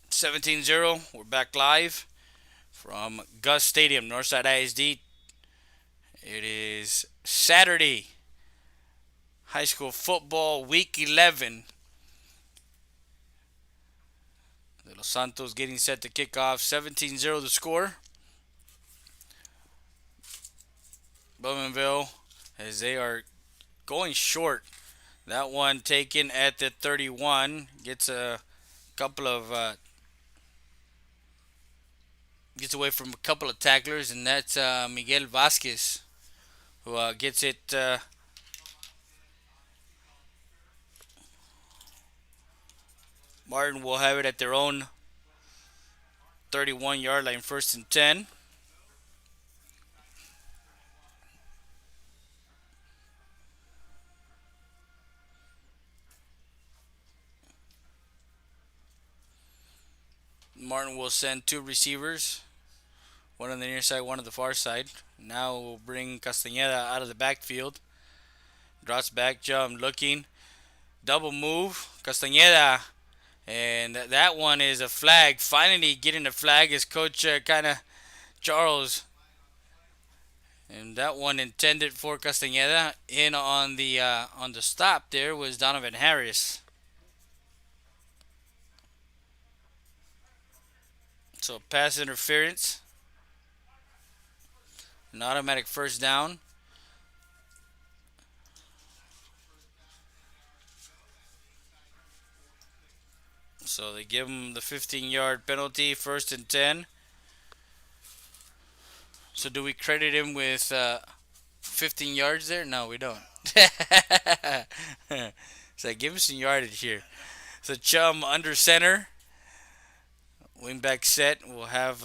$17-0. We're back live from Gus Stadium, Northside ISD. It is Saturday, high school football, week 11. The Los Santos getting set to kick off. 17-0 the score. Bowmanville, as they are going short. That one taken at the 31. Gets a couple of... gets away from a couple of tacklers, and that's Miguel Vasquez who gets it Martin will have it at their own 31-yard line, 1st and 10. Martin will send 2 receivers, one on the near side, one on the far side. Now we'll bring Castañeda out of the backfield. Drops back, jump, looking. Double move. Castañeda. And that one is a flag. Finally getting the flag is Coach Charles. And that one intended for Castañeda. In on the stop there was Donovan Harris. So pass interference. An automatic 1st down. So they give him the 15-yard penalty, 1st and 10. So do we credit him with 15 yards there? No, we don't. So give him some yardage here. So Chum under center Wingback set. We'll have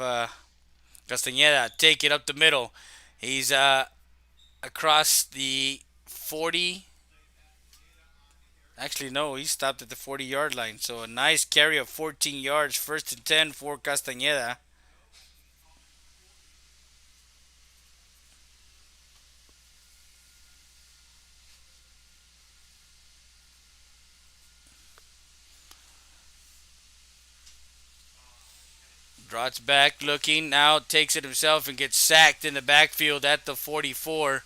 Castañeda take it up the middle. He's across the 40. Actually, no, he stopped at the 40-yard line. So a nice carry of 14 yards, 1st and 10 for Castañeda. Drops back, looking, now takes it himself and gets sacked in the backfield at the 44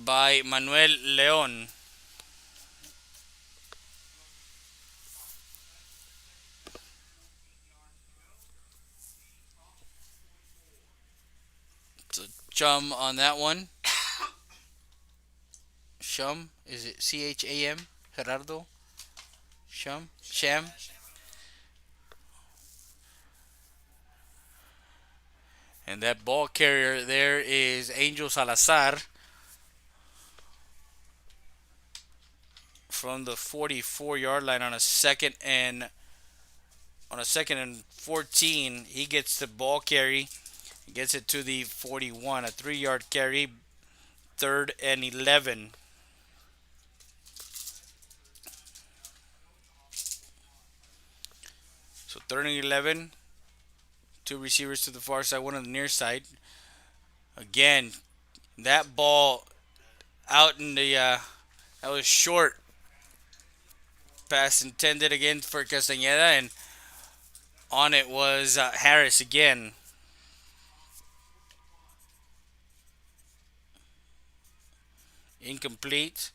by Manuel Leon. So Chum on that one. Shum, is it Cham? Gerardo? Sham? And that ball carrier there is Angel Salazar from the 44-yard line on a second and 14. He gets the ball carry. He gets it to the 41, a 3-yard carry, 3rd and 11. So 3rd and 11. Two receivers to the far side, one on the near side. Again, that ball out in the that was short. Pass intended again for Castañeda, and on it was Harris again. Incomplete.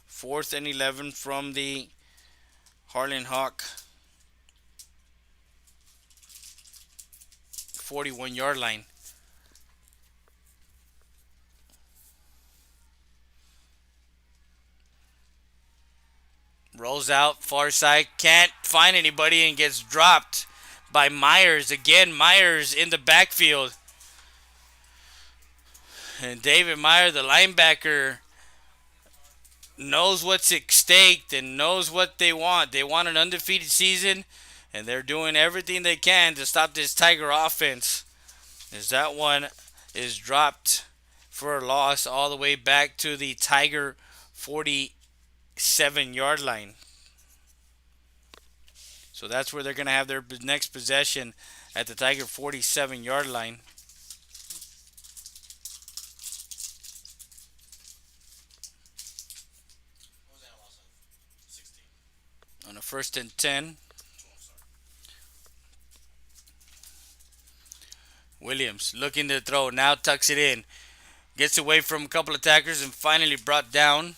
4th and 11 from the Harlan Hawk 41-yard line. Rolls out, far side, can't find anybody and gets dropped by Myers. Again, Myers in the backfield. And David Meyer, the linebacker, knows what's at stake and knows what they want. They want an undefeated season, and they're doing everything they can to stop this Tiger offense. As that one is dropped for a loss all the way back to the Tiger 47-yard line. So that's where they're going to have their next possession, at the Tiger 47-yard line. On a 1st and 10. Williams looking to throw, now tucks it in. Gets away from a couple attackers and finally brought down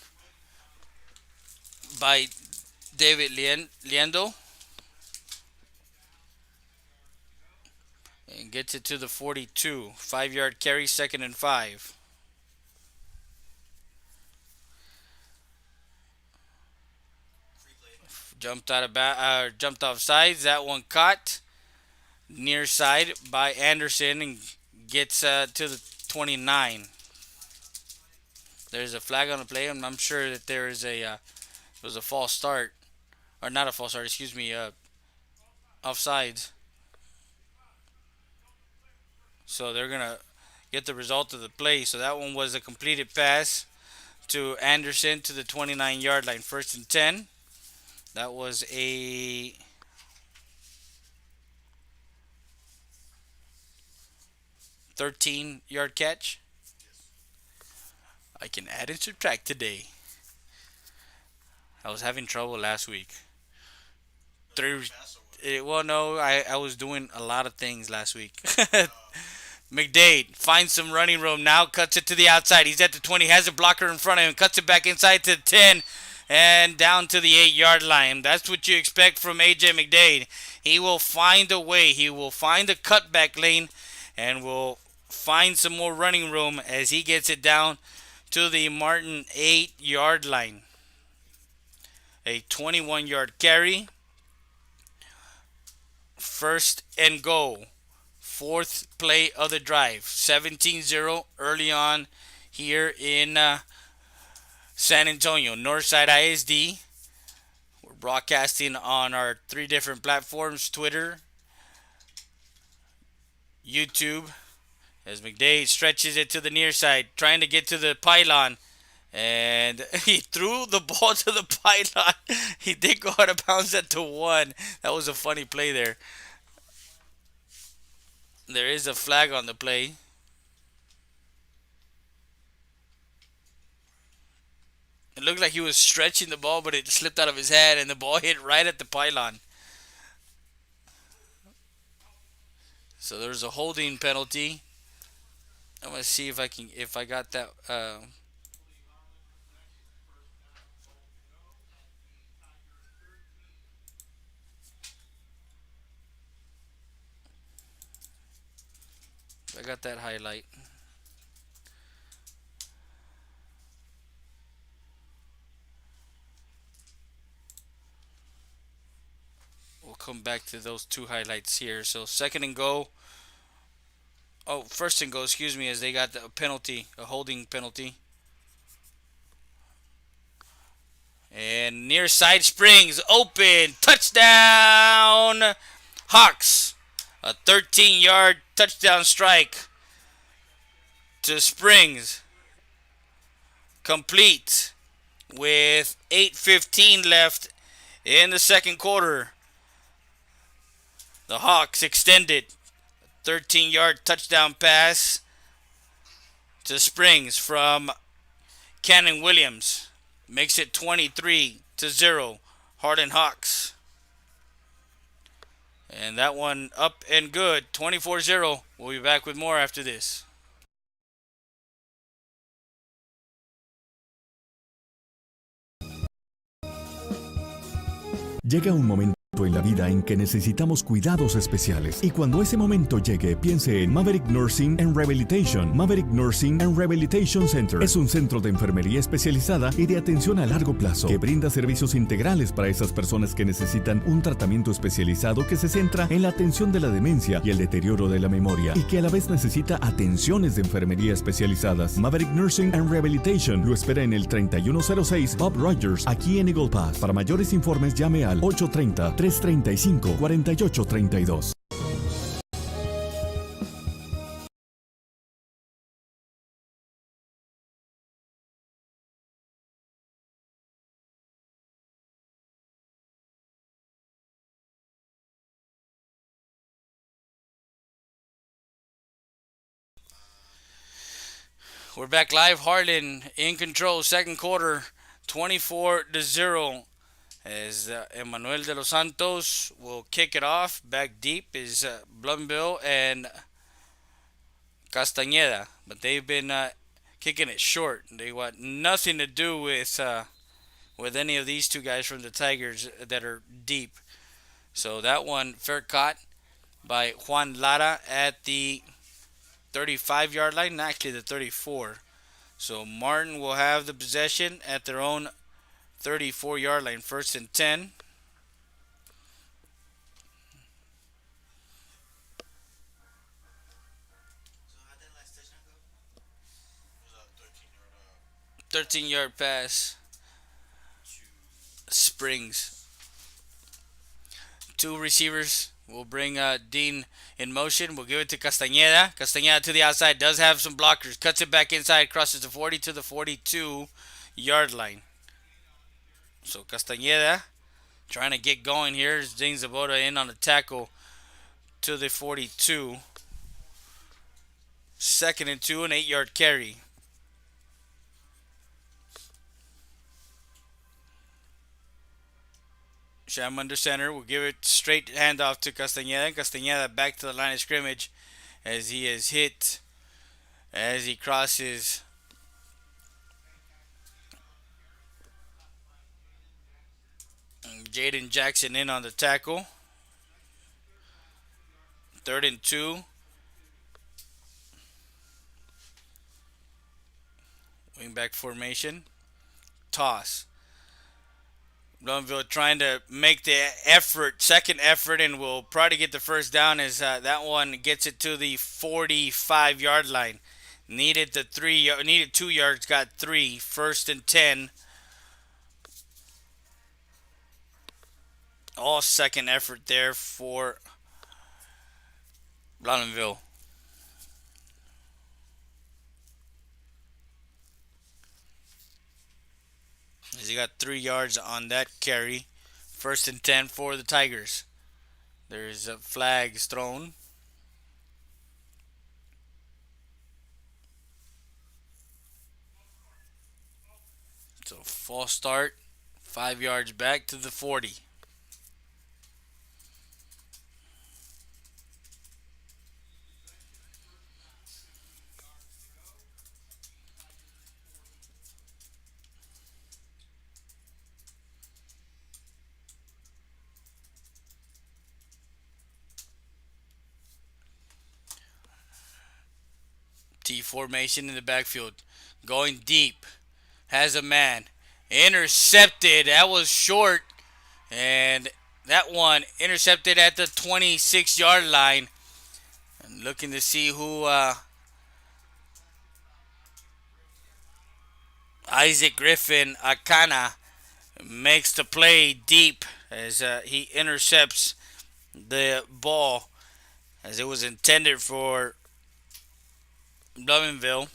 by David Liendo. And gets it to the 42. 5-yard carry, 2nd and 5. Jumped off sides. That one caught near side by Anderson and gets to the 29. There's a flag on the play. I'm sure that there is was a false start, or not a false start. Excuse me. Offsides. So they're gonna get the result of the play. So that one was a completed pass to Anderson to the 29-yard line. 1st and 10. That was a 13-yard catch. I can add and subtract today. I was having trouble last week. Well, no, I was doing a lot of things last week. McDade finds some running room now, cuts it to the outside. He's at the 20, has a blocker in front of him, cuts it back inside to the 10, and down to the 8-yard line. That's what you expect from A.J. McDade. He will find a way. He will find a cutback lane and will find some more running room as he gets it down to the Martin 8-yard line. A 21-yard carry. 1st and goal. 4th play of the drive. 17-0 early on here in San Antonio. Northside ISD. We're broadcasting on our 3 different platforms: Twitter, YouTube. As McDade stretches it to the near side, trying to get to the pylon. And he threw the ball to the pylon. He did go out of bounds at the 1. That was a funny play there. There is a flag on the play. It looked like he was stretching the ball, but it slipped out of his hand, and the ball hit right at the pylon. So there's a holding penalty. I'm gonna see if I got that. I got that highlight. We'll come back to those 2 highlights here. So second and go. Oh, first and go, excuse me, as they got a penalty, a holding penalty. And near side Springs, open, touchdown, Hawks. A 13-yard touchdown strike to Springs. Complete with 8:15 left in the second quarter. The Hawks extended. 13-yard touchdown pass to Springs from Cannon Williams. Makes it 23-0. Harlan Hawks. And that one up and good. 24-0. We'll be back with more after this. Llega un momento en la vida en que necesitamos cuidados especiales. Y cuando ese momento llegue, piense en Maverick Nursing and Rehabilitation. Maverick Nursing and Rehabilitation Center es un centro de enfermería especializada y de atención a largo plazo que brinda servicios integrales para esas personas que necesitan un tratamiento especializado que se centra en la atención de la demencia y el deterioro de la memoria y que a la vez necesita atenciones de enfermería especializadas. Maverick Nursing and Rehabilitation lo espera en el 3106 Bob Rogers, aquí en Eagle Pass. Para mayores informes llame al 830-335-4832. We're back live. Harlan in control. Second quarter, 24-0. As Emmanuel de los Santos will kick it off. Back deep is Blumville and Castañeda. But they've been kicking it short. They want nothing to do with any of these 2 guys from the Tigers that are deep. So that one fair caught by Juan Lara at the 35-yard line, actually the 34. So Martin will have the possession at their own 34-yard line, 1st and 10. So 13-yard pass. Springs. 2 receivers. We'll bring Dean in motion. We'll give it to Castañeda. Castañeda to the outside. Does have some blockers. Cuts it back inside. Crosses the 40 to the 42-yard line. So Castañeda trying to get going here. Zing Zabota in on the tackle to the 42. 2nd and 2, an 8-yard carry. Sham under center. We'll give it straight handoff to Castañeda. Castañeda back to the line of scrimmage as he is hit as he crosses Jaden Jackson in on the tackle. 3rd and 2. Wingback formation. Toss. Blumville trying to make the effort, second effort, and will probably get the first down as that one gets it to the 45-yard line. Needed 2 yards, got 3. 1st and 10. All second effort there for Blounteville. As he got 3 yards on that carry. 1st and 10 for the Tigers. There's a flags thrown. So false start. 5 yards back to the 40. T formation in the backfield. Going deep. Has a man. Intercepted. That was short. And that one intercepted at the 26-yard line. And looking to see who Isaac Griffin Akana makes the play deep as he intercepts the ball as it was intended for Blumenville.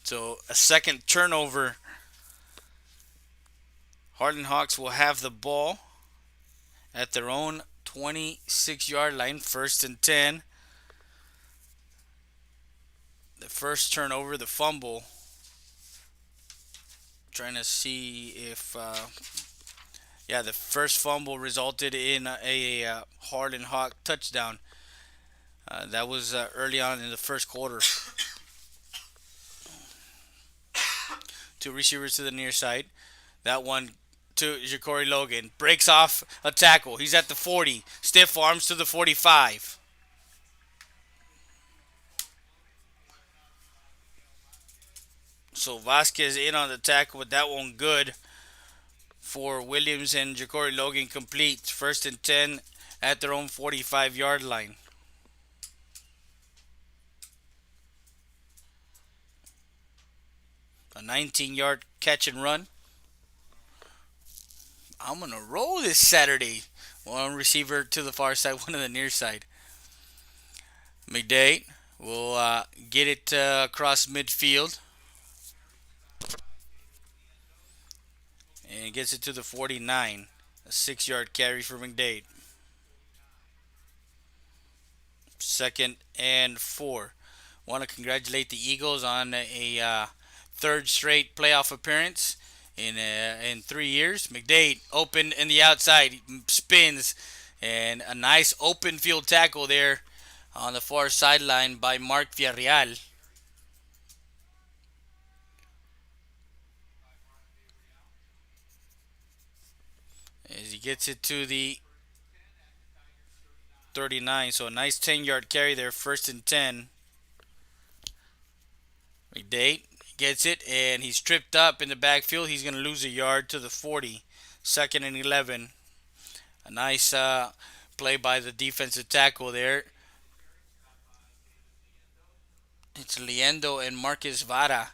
So a second turnover. Harlan Hawks will have the ball at their own 26-yard line, 1st and 10. The first turnover, the fumble. Trying to see if, the first fumble resulted in a Harlan Hawk touchdown. That was early on in the first quarter. 2 receivers to the near side. That one to Ja'Cory Logan. Breaks off a tackle. He's at the 40. Stiff arms to the 45. So Vasquez in on the tackle, but that one good for Williams and Ja'Cory Logan complete. 1st and 10 at their own 45-yard line. A 19-yard catch and run. I'm going to roll this Saturday. One receiver to the far side, one to the near side. McDade will get it across midfield. And gets it to the 49. A 6-yard carry for McDade. 2nd and 4. Want to congratulate the Eagles on a 3rd straight playoff appearance in 3 years. McDade open in the outside, spins, and a nice open field tackle there on the far sideline by Mark Villarreal. As he gets it to the 39, so a nice 10-yard carry there, 1st and 10. McDade gets it, and he's tripped up in the backfield. He's going to lose a yard to the 40. 2nd and 11. A nice play by the defensive tackle there. It's Liendo and Marcus Vara.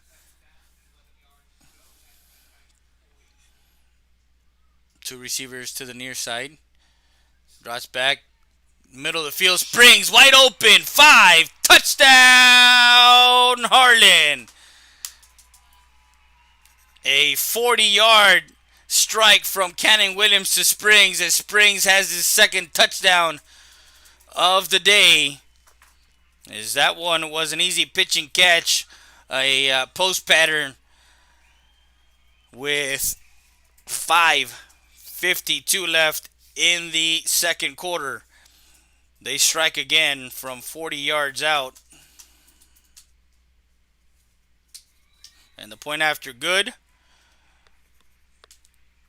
Two receivers to the near side. Drops back. Middle of the field. Springs. Wide open. 5. Touchdown Harlan. A 40-yard strike from Cannon Williams to Springs as Springs has his 2nd touchdown of the day. As that one was an easy pitch and catch. A post pattern with 5:52 left in the second quarter. They strike again from 40 yards out. And the point after good.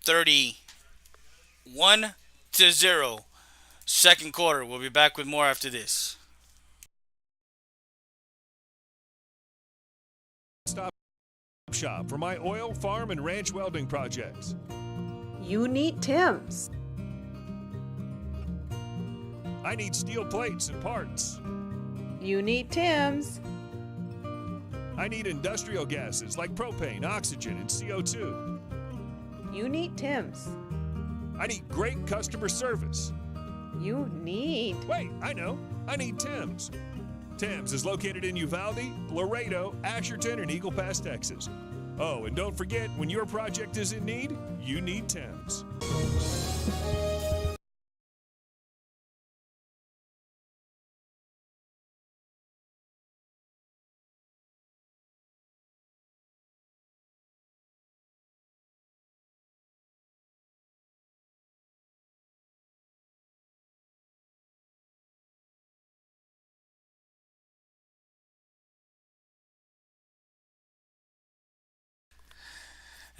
31-0. Second quarter. We'll be back with more after this. Stop shop for my oil, farm, and ranch welding projects. You need Tim's. I need steel plates and parts. You need Tim's. I need industrial gases like propane, oxygen, and CO2. You need Tim's. I need great customer service. You need. Wait, I know. I need Tim's. Tim's is located in Uvalde, Laredo, Asherton, and Eagle Pass, Texas. Oh, and don't forget, when your project is in need, you need Tim's.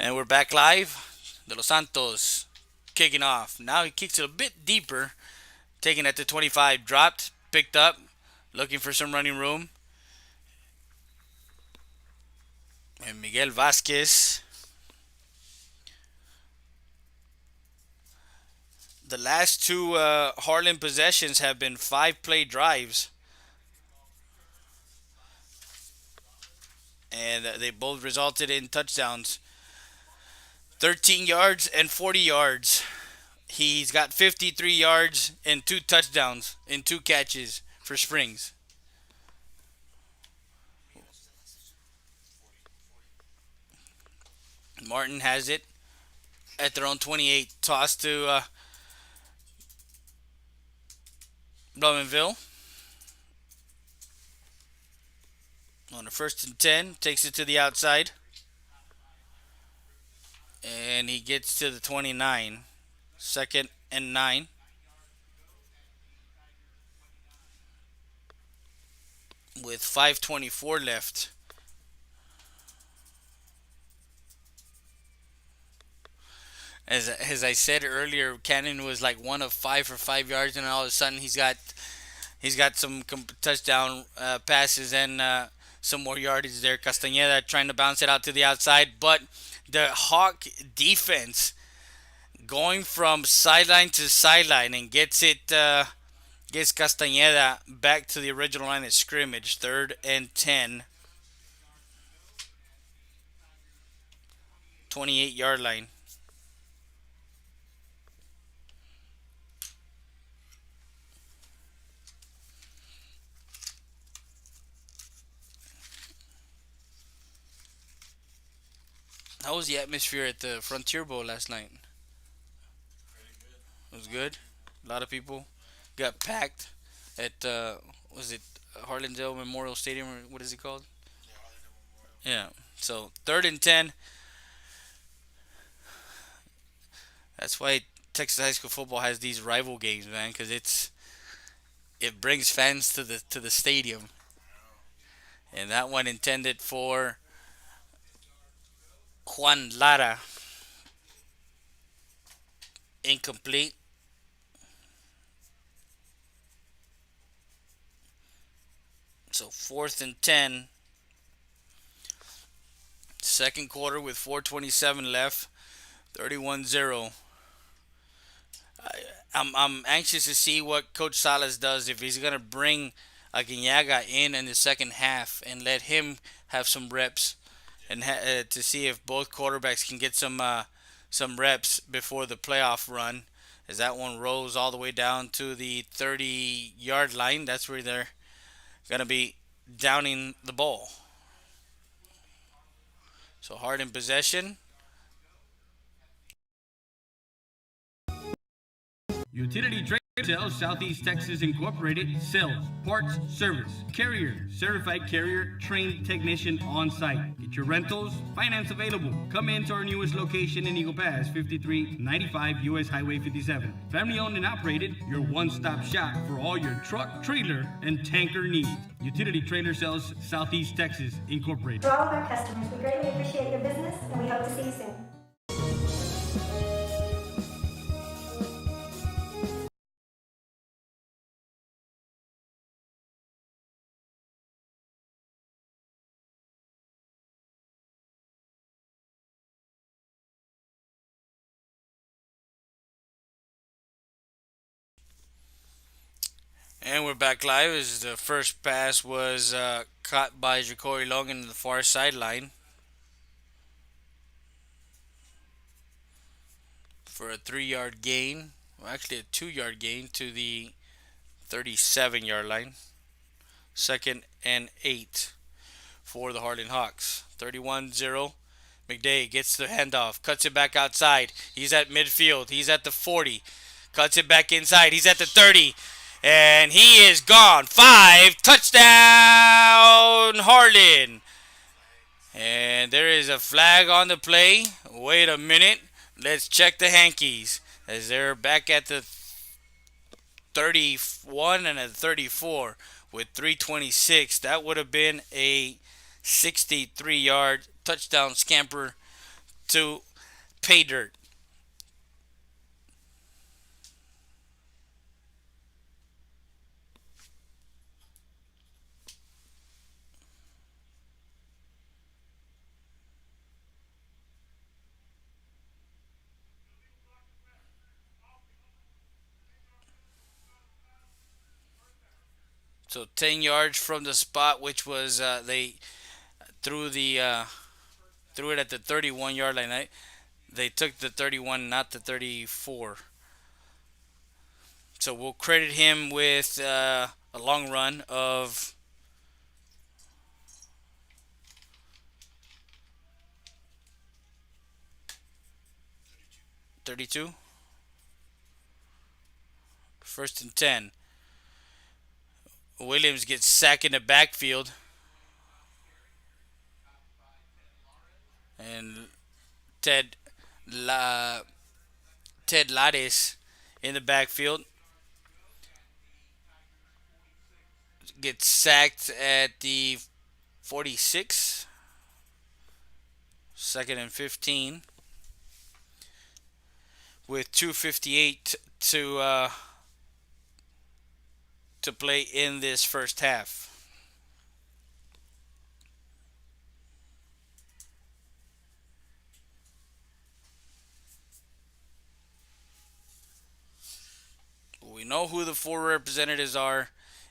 And we're back live. De Los Santos kicking off. Now he kicks it a bit deeper. Taking it to 25. Dropped. Picked up. Looking for some running room. And Miguel Vasquez. The last two Harlan possessions have been 5-play drives. And they both resulted in touchdowns. 13 yards and 40 yards. He's got 53 yards and 2 touchdowns in 2 catches for Springs. Martin has it at their own 28. Toss to Blumenville. On the 1st and 10. Takes it to the outside. And he gets to the 29. 2nd and 9. With 5:24 left. As I said earlier, Cannon was like 1 of 5 for 5 yards, and all of a sudden he's got some touchdown passes and some more yardage there. Castañeda trying to bounce it out to the outside, but the Hawk defense going from sideline to sideline and gets Castañeda back to the original line of scrimmage. 3rd and 10. 28-yard line. How was the atmosphere at the Frontier Bowl last night? It was good. A lot of people got packed at was it Harlandale Memorial Stadium, or what is it called? Yeah. So 3rd and 10. That's why Texas high school football has these rival games, man, because it brings fans to the stadium. And that one intended for Juan Lara. Incomplete. So 4th and 10. 2nd quarter with 4:27 left. 31-0. I'm anxious to see what Coach Salas does, if he's going to bring Yaga in the second half and let him have some reps, and to see if both quarterbacks can get some reps before the playoff run, as that one rolls all the way down to the 30-yard line. That's where they're going to be downing the ball. So hard in possession. Utility Trade Sales Southeast Texas Incorporated. Sales, parts, service, carrier, certified carrier, trained technician on site. Get your rentals, finance available. Come into our newest location in Eagle Pass, 5395 US Highway 57. Family owned and operated, your one-stop shop for all your truck, trailer, and tanker needs. Utility Trailer Sales Southeast Texas Incorporated. For all of our customers, we greatly appreciate your business and we hope to see you soon. And we're back live as the first pass was caught by Jacory Logan in the far sideline. for a 3 yard gain. Well, actually, a 2 yard gain to the 37 yard line. 2nd and 8 for the Harlan Hawks. 31-0. McDay gets the handoff, cuts it back outside. He's at midfield. He's at the 40. Cuts it back inside. He's at the 30. And he is gone. 5. Touchdown, Harlan. And there is a flag on the play. Wait a minute. Let's check the hankies as they're back at the 31 and a 34 with 3:26. That would have been a 63-yard touchdown scamper to pay dirt. So 10 yards from the spot, which was they threw threw it at the 31-yard line. They took the 31, not the 34. So we'll credit him with a long run of 32. 1st and 10. Williams gets sacked in the backfield. And Ted Lattis in the backfield gets sacked at the 46. 2nd and 15 with 2:58 to play in this first half. We know who the 4 representatives are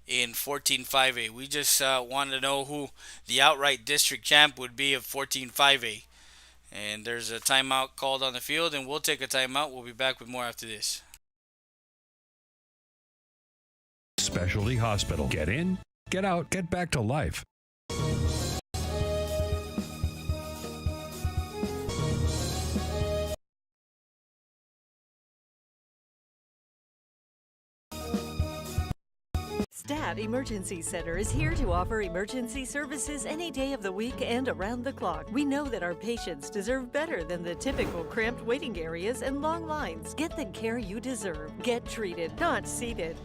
in 14-5A. We just want to know who the outright district champ would be of 14-5A. And there's a timeout called on the field, and we'll take a timeout. We'll be back with more after this. Specialty Hospital. Get in, get out, get back to life. Stat Emergency Center is here to offer emergency services any day of the week and around the clock. We know that our patients deserve better than the typical cramped waiting areas and long lines. Get the care you deserve. Get treated, not seated.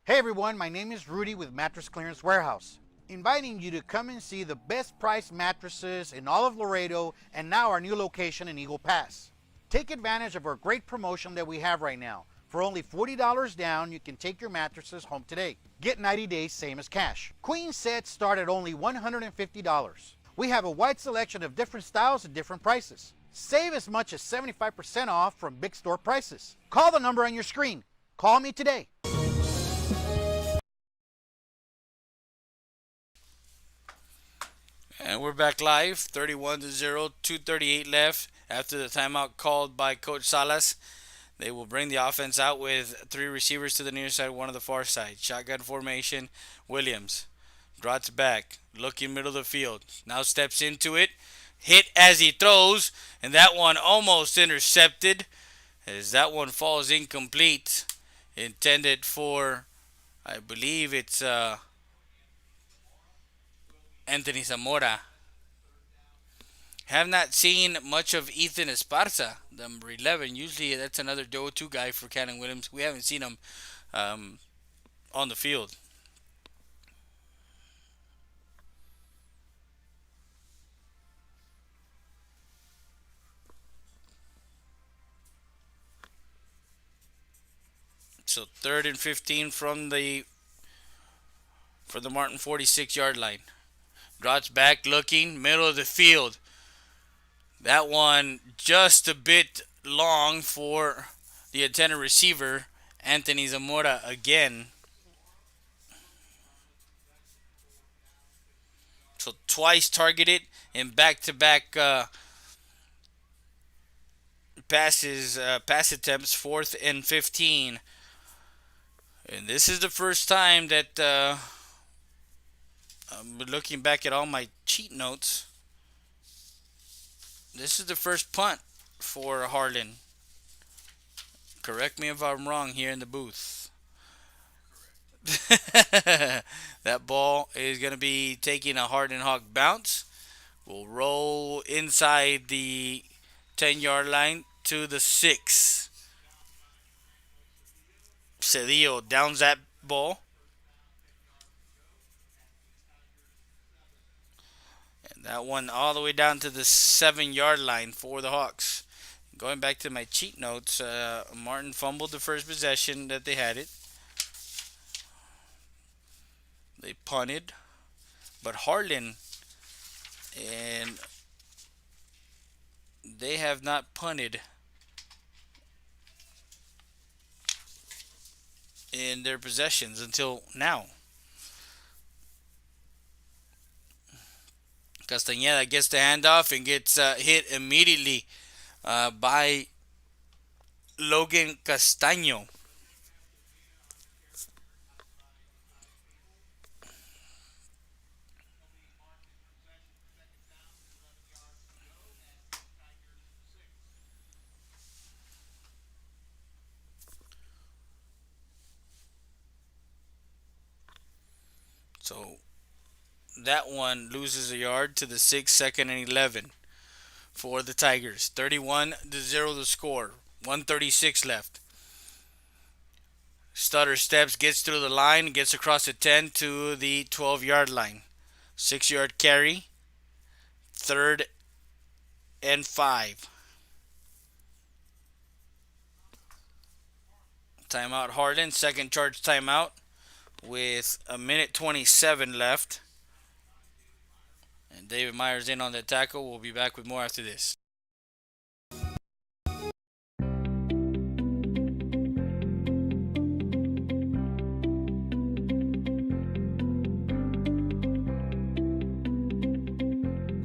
Hey everyone, my name is Rudy with Mattress Clearance Warehouse, inviting you to come and see the best price mattresses in all of Laredo and now our new location in Eagle Pass. Take advantage of our great promotion that we have right now. For only $40 down, you can take your mattresses home today. Get 90 days, same as cash. Queen sets start at only $150. We have a wide selection of different styles at different prices. Save as much as 75% off from big store prices. Call the number on your screen. Call me today. And we're back live, 31-0, 2:38 left after the timeout called by Coach Salas. They will bring the offense out with 3 receivers to the near side, 1 to the far side. Shotgun formation, Williams drops back, looking middle of the field. Now steps into it, hit as he throws, and that one almost intercepted as that one falls incomplete. Intended for, I believe it's Anthony Zamora. Have not seen much of Ethan Esparza, number 11. Usually that's another go-to guy for Cannon Williams. We haven't seen him on the field. So 3rd and 15 from the Martin 46-yard line. Drops back looking, middle of the field. That one just a bit long for the intended receiver, Anthony Zamora again. So twice targeted in back-to-back pass attempts, 4th and 15. And this is the first time that I'm looking back at all my cheat notes. This is the first punt for Harlan. Correct me if I'm wrong here in the booth. That ball is going to be taking a hard and hawk bounce. Will roll inside the 10-yard line to the 6. Cedillo downs that ball. And that one all the way down to the 7-yard line for the Hawks. Going back to my cheat notes, Martin fumbled the first possession that they had it. They punted. But Harlan, and they have not punted in their possessions until now. Castañeda gets the handoff and gets hit immediately by Logan Castaño. So that one loses a yard to the 6, 2nd and 11 for the Tigers. 31-0 the score. 1:36 left. Stutter steps, gets through the line, gets across the 10 to the 12-yard line. 6-yard carry. 3rd and 5. Timeout Harlan. Second charge timeout with 1:27 left. And David Myers in on the tackle. We'll be back with more after this.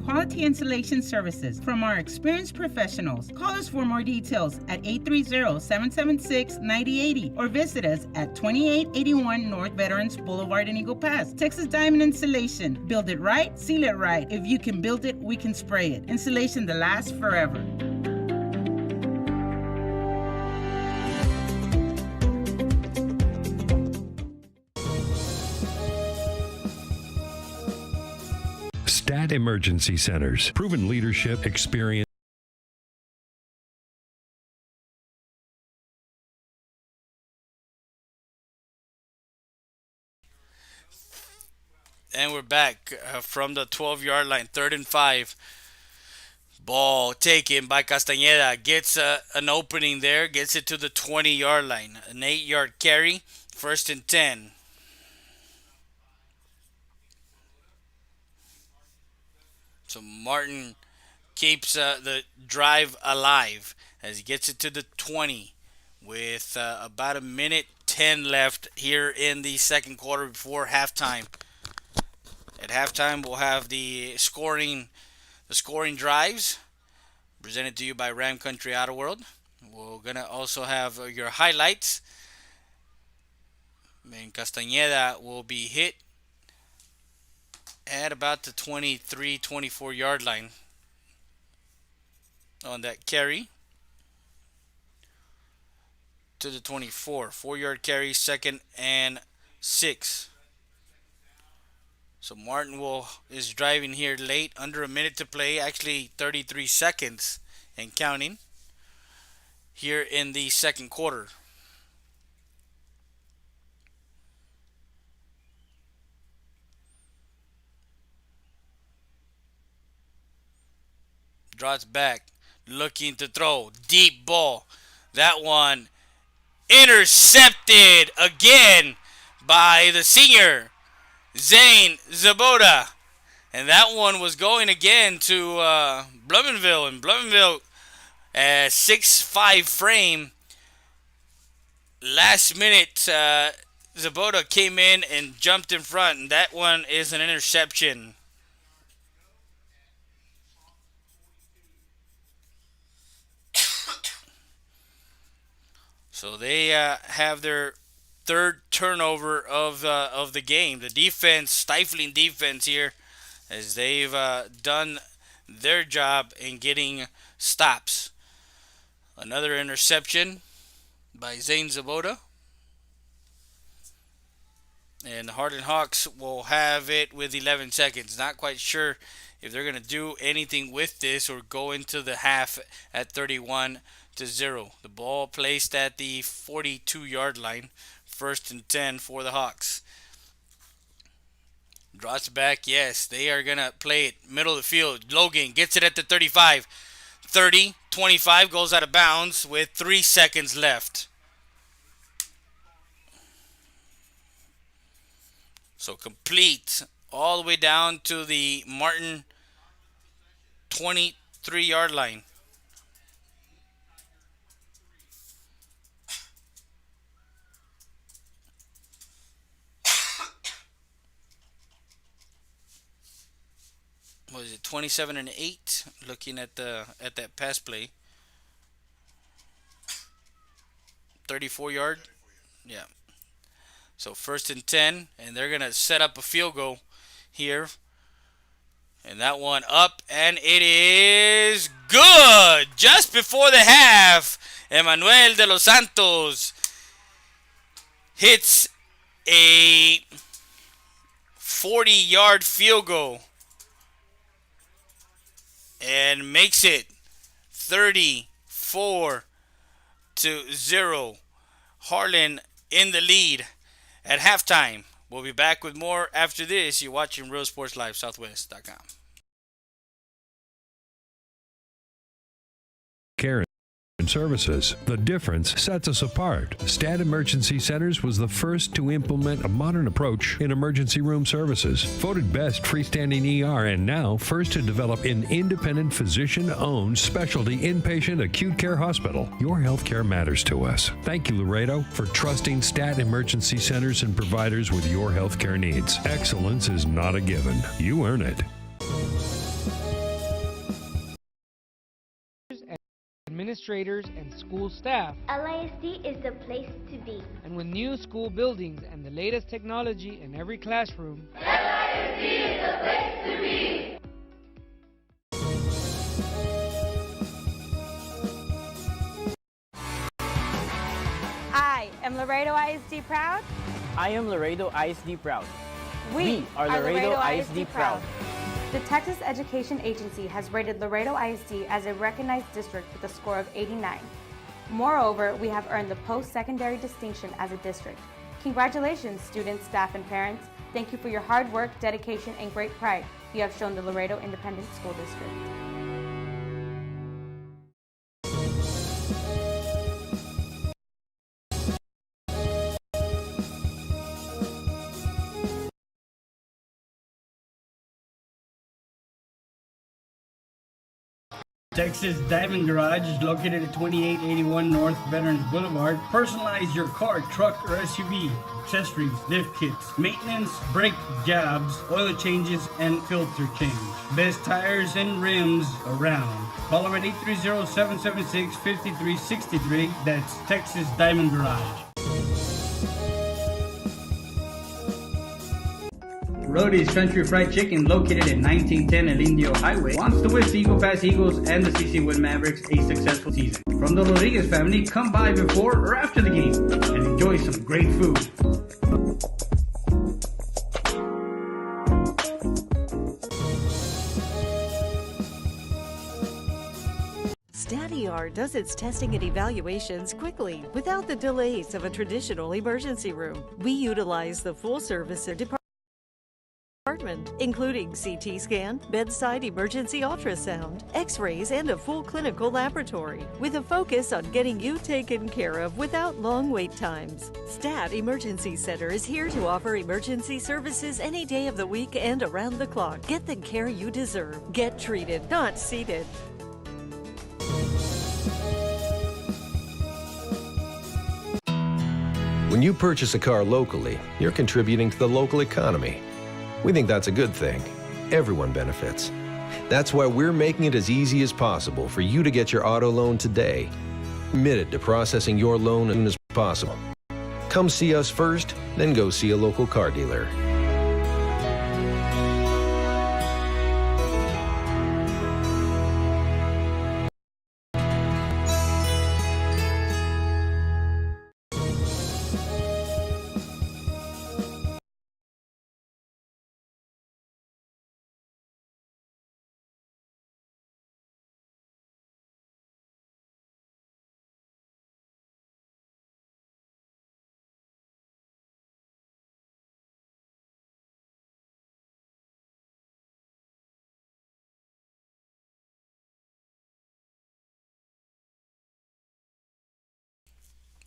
Quality insulation services from our experienced professionals. Call us for more details at 830-776-9080 or visit us at 2881 North Veterans Boulevard in Eagle Pass. Texas Diamond Insulation. Build it right, seal it right. If you can build it, we can spray it. Insulation that lasts forever. Stat Emergency Centers. Proven leadership, experience. And we're back from the 12-yard line. 3rd and 5. Ball taken by Castañeda. Gets an opening there. Gets it to the 20-yard line. An 8-yard carry. 1st and 10. So Martin keeps the drive alive as he gets it to the 20 with about 1:10 left here in the second quarter before halftime. At halftime, we'll have the scoring drives presented to you by Ram Country Auto World. We're gonna also have your highlights. And Castañeda will be hit at about the 23-24 yard line on that carry to the 24. 4-yard carry, 2nd and 6. So Martin is driving here late, under a minute to play, actually 33 seconds and counting here in the second quarter. Draws back, looking to throw. Deep ball. That one intercepted again by the senior, Zane Zaboda. And that one was going again to Blumenville. And Blumenville, 6'5" frame. Last minute, Zaboda came in and jumped in front. And that one is an interception. So they have their third turnover of the game. The defense, stifling defense here, as they've done their job in getting stops. Another interception by Zane Zaboda. And the Harlan Hawks will have it with 11 seconds. Not quite sure if they're going to do anything with this or go into the half at 31-0. The ball placed at the 42-yard line. 1st and 10 for the Hawks. Drops back, yes. They are going to play it middle of the field. Logan gets it at the 35. 30, 25, goes out of bounds with 3 seconds left. So complete all the way down to the Martin 23-yard line. What is it, 27-8? Looking at that pass play. 34-yard. Yeah. So 1st and 10, and they're gonna set up a field goal here. And that one up, and it is good. Just before the half, Emmanuel de los Santos hits a 40-yard field goal and makes it 34-0. Harlan in the lead at halftime. We'll be back with more after this. You're watching Real Sports Live, Southwest.com. Care and services. The difference sets us apart. Stat Emergency Centers was the first to implement a modern approach in emergency room services. Voted best freestanding ER and now first to develop an independent physician-owned specialty inpatient acute care hospital. Your healthcare matters to us. Thank you, Laredo, for trusting Stat Emergency Centers and providers with your healthcare needs. Excellence is not a given. You earn it. Administrators and school staff. LISD is the place to be. And with new school buildings and the latest technology in every classroom, LISD is the place to be. I am Laredo ISD proud. I am Laredo ISD proud. We are Laredo ISD proud. The Texas Education Agency has rated Laredo ISD as a recognized district with a score of 89. Moreover, we have earned the post-secondary distinction as a district. Congratulations, students, staff, and parents. Thank you for your hard work, dedication, and great pride you have shown the Laredo Independent School District. Texas Diamond Garage is located at 2881 North Veterans Boulevard. Personalize your car, truck, or SUV. Accessories, lift kits, maintenance, brake jobs, oil changes, and filter change. Best tires and rims around. Call them at 830-776-5363. That's Texas Diamond Garage. Rody's Country Fried Chicken, located at 1910 El Indio Highway, wants to wish the Eagle Pass Eagles and the CC Wind Mavericks a successful season. From the Rodriguez family, come by before or after the game and enjoy some great food. StatER does its testing and evaluations quickly without the delays of a traditional emergency room. We utilize the full service department, including CT scan, bedside emergency ultrasound, x-rays, and a full clinical laboratory, with a focus on getting you taken care of without long wait times. Stat Emergency Center is here to offer emergency services any day of the week and around the clock. Get the care you deserve. Get treated, not seated. When you purchase a car locally, you're contributing to the local economy. We think that's a good thing. Everyone benefits. That's why we're making it as easy as possible for you to get your auto loan today. committed to processing your loan as soon as possible. Come see us first, then go see a local car dealer.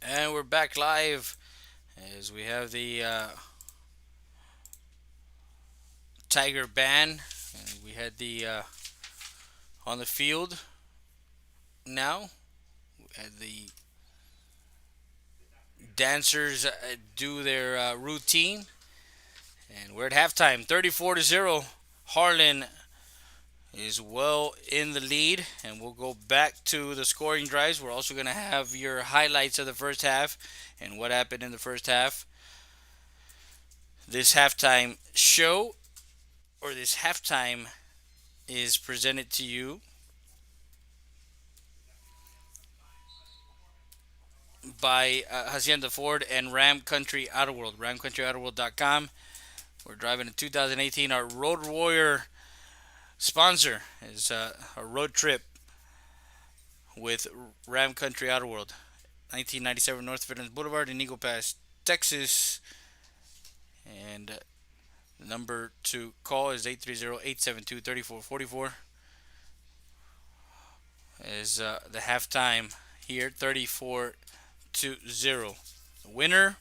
And we're back live as we have the Tiger Band. And we had the on the field now. We had the dancers do their routine. And we're at halftime, 34-0. Harlan is well in the lead, and we'll go back to the scoring drives. We're also going to have your highlights of the first half and what happened in the first half. This halftime show, or this halftime, is presented to you by Hacienda Ford and Ram Country Auto World, ramcountryautoworld.com. We're driving a 2018. Our Road Warrior sponsor is a road trip with Ram Country Auto World, 1997 North Veterans Boulevard in Eagle Pass, Texas. And the number to call is 830-872-3444. Is the halftime here, 34-0. The winner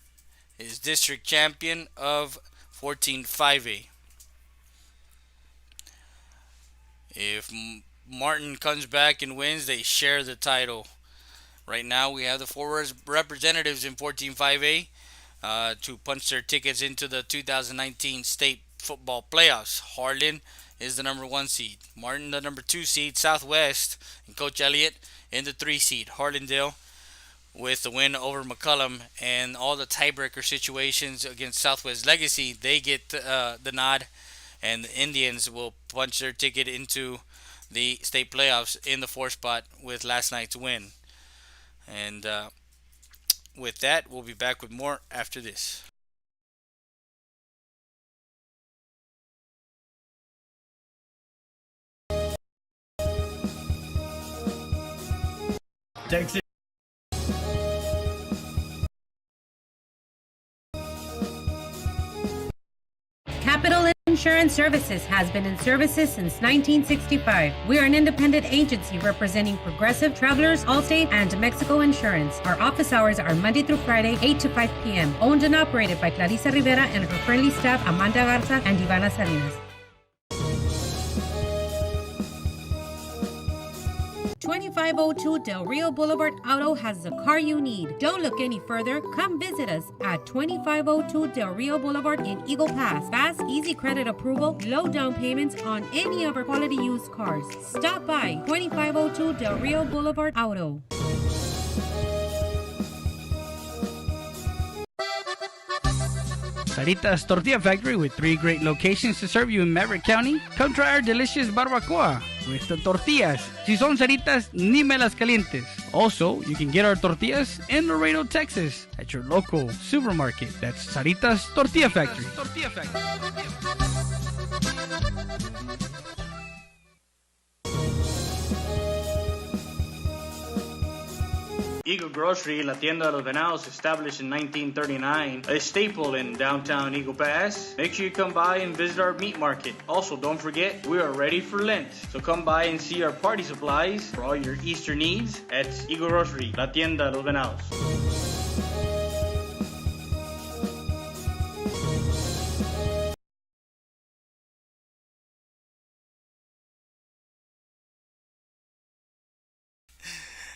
is district champion of 14-5A. If Martin comes back and wins, they share the title. Right now, we have the four representatives in 14-5A to punch their tickets into the 2019 state football playoffs. Harlan is the number 1 seed. Martin, the number 2 seed. Southwest and Coach Elliott in the 3 seed. Harlandale with the win over McCullum and all the tiebreaker situations against Southwest Legacy, they get the nod. And the Indians will punch their ticket into the state playoffs in the 4th spot with last night's win. And with that, we'll be back with more after this. Texas. Capital Insurance Services has been in services since 1965. We are an independent agency representing Progressive, Travelers, Allstate, and Mexico Insurance. Our office hours are Monday through Friday, 8 to 5 p.m. Owned and operated by Clarissa Rivera and her friendly staff, Amanda Garza and Ivana Salinas. 2502 Del Rio Boulevard Auto has the car you need. Don't look any further. Come visit us at 2502 Del Rio Boulevard in Eagle Pass. Fast, easy credit approval, low down payments on any of our quality used cars. Stop by 2502 Del Rio Boulevard Auto. Sarita's Tortilla Factory with 3 great locations to serve you in Maverick County. Come try our delicious barbacoa with the tortillas. Si son saritas, ni me las calientes. Also, you can get our tortillas in Laredo, Texas at your local supermarket. That's Sarita's Tortilla Factory. Eagle Grocery, La Tienda de los Venados, established in 1939, a staple in downtown Eagle Pass. Make sure you come by and visit our meat market. Also, don't forget, we are ready for Lent. So come by and see our party supplies for all your Easter needs at Eagle Grocery, La Tienda de los Venados.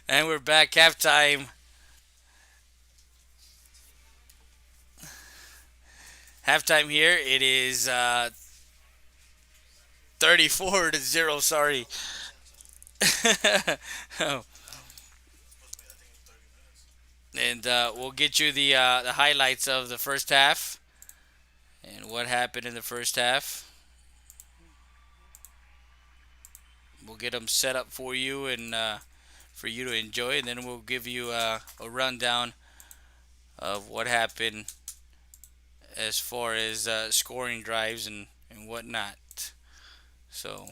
And we're back, halftime. Halftime here. It is 34-0. Sorry. Oh. And we'll get you the highlights of the first half and what happened in the first half. We'll get them set up for you and for you to enjoy, and then we'll give you a rundown of what happened as far as scoring drives and whatnot. So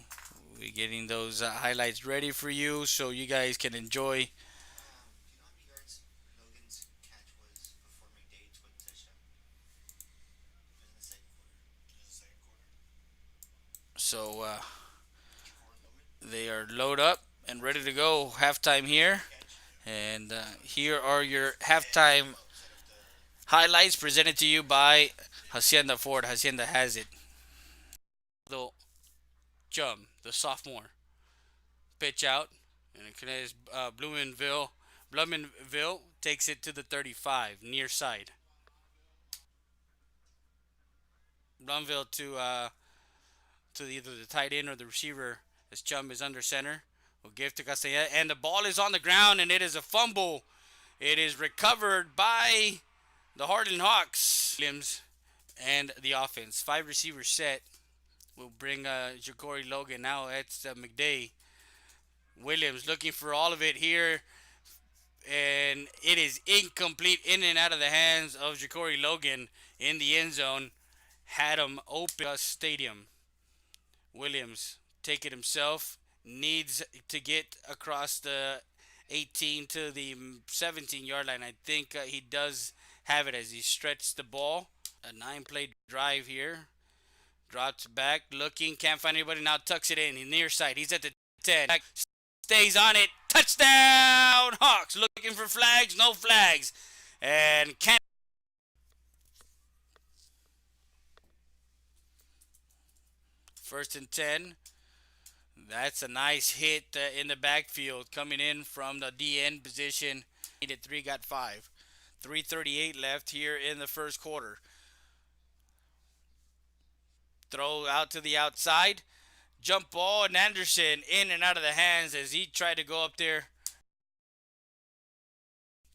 we're getting those highlights ready for you so you guys can enjoy. So they are load up and ready to go. Halftime here. And here are your halftime highlights presented to you by Hacienda Ford. Hacienda has it. The Chum, the sophomore, pitch out. And it is Blumenville takes it to the 35, near side. Blumenville to either the tight end or the receiver as Chum is under center. Will give to Castellana, and the ball is on the ground, and it is a fumble. It is recovered by the Harlan Hawks. Williams and the offense. 5 receivers set. We'll bring Ja'Cory Logan. Now it's McDay. Williams looking for all of it here. And it is incomplete, in and out of the hands of Ja'Cory Logan in the end zone. Had him open stadium. Williams take it himself. Needs to get across the 18 to the 17-yard line. I think he does have it as he stretched the ball. A 9-play drive here. Drops back, looking, can't find anybody. Now tucks it in. He's near side. He's at the 10. Stays on it. Touchdown! Hawks looking for flags. No flags. And can't. First and 10. That's a nice hit in the backfield coming in from the DN position. Needed 3, got 5. 3:38 left here in the first quarter. Throw out to the outside. Jump ball, and Anderson in and out of the hands as he tried to go up there.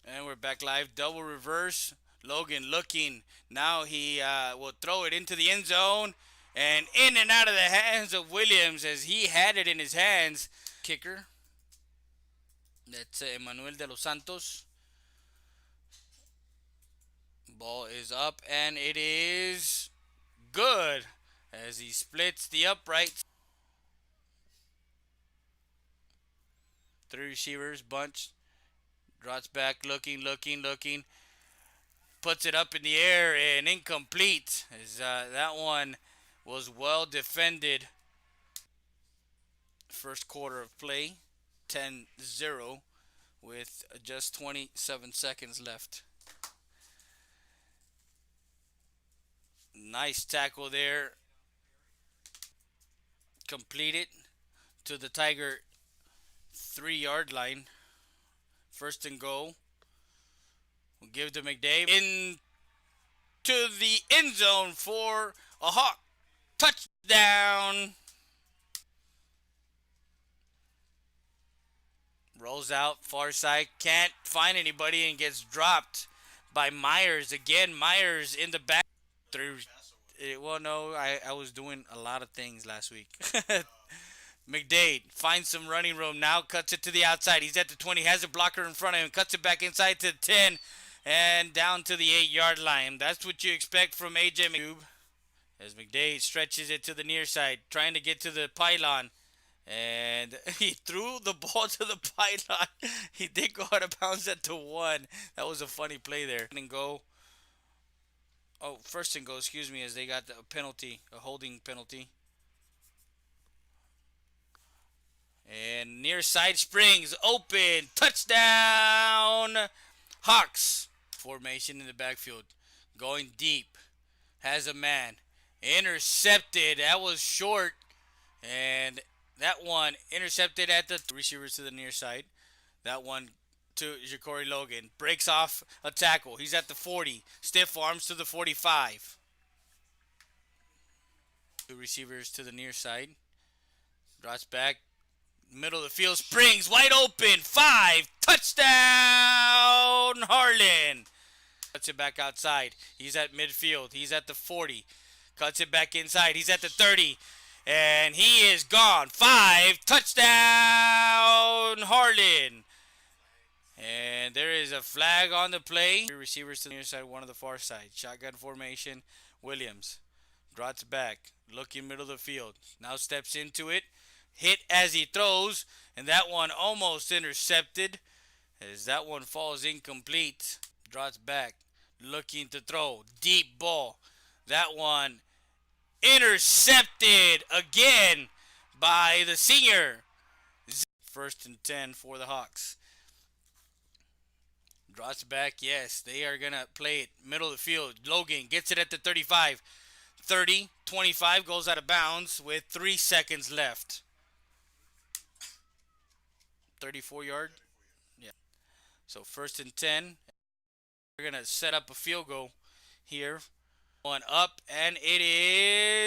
And we're back live. Double reverse. Logan looking. Now he will throw it into the end zone. And in and out of the hands of Williams as he had it in his hands. Kicker. That's Emmanuel de los Santos. Ball is up and it is good as he splits the uprights. 3 receivers, bunch. Drops back, looking. Puts it up in the air and incomplete. As that one was well defended. First quarter of play, 10-0 with just 27 seconds left. Nice tackle there. Completed to the Tiger 3-yard line. First and goal. We'll give to McDade. Into the end zone for a Hawk touchdown. Rolls out far side. Can't find anybody and gets dropped by Myers. Again, Myers in the back. Well, no, I was doing a lot of things last week. McDade finds some running room now, cuts it to the outside. He's at the 20, has a blocker in front of him, cuts it back inside to the 10, and down to the 8-yard line. That's what you expect from A.J. McCube. As McDade stretches it to the near side, trying to get to the pylon. And he threw the ball to the pylon. He did go out of bounds at the 1. That was a funny play there. And go. Oh, first and goal, excuse me, as they got a penalty, a holding penalty. And near side springs, open, touchdown, Hawks. Formation in the backfield, going deep, has a man, intercepted, that was short, and that one intercepted at the receivers to the near side. That one to Ja'Cory Logan. Breaks off a tackle. He's at the 40. Stiff arms to the 45. 2 receivers to the near side. Drops back. Middle of the field, springs, wide open, 5, touchdown, Harlan. Cuts it back outside. He's at midfield. He's at the 40. Cuts it back inside. He's at the 30. And he is gone. 5, touchdown, Harlan. And there is a flag on the play. Three receivers to the near side, one on the far side. Shotgun formation. Williams drops back, looking middle of the field. Now steps into it. Hit as he throws, and that one almost intercepted as that one falls incomplete. Drops back, looking to throw. Deep ball. That one intercepted again by the senior. 1st and 10 for the Hawks. Drops back, yes, they are going to play it middle of the field. Logan gets it at the 35. 30, 25, goes out of bounds with 3 seconds left. 34 yard. Yeah. So 1st and 10. We're going to set up a field goal here. One up, and it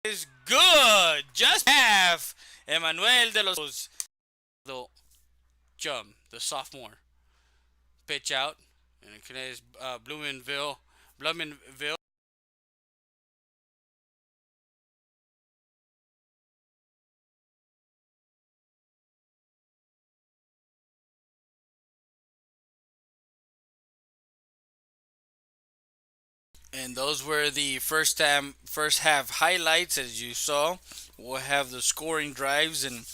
is good. Just half. Emmanuel de los Chum, the sophomore. Pitch out. And it is Blumenville. And those were the first half highlights. As you saw, we'll have the scoring drives and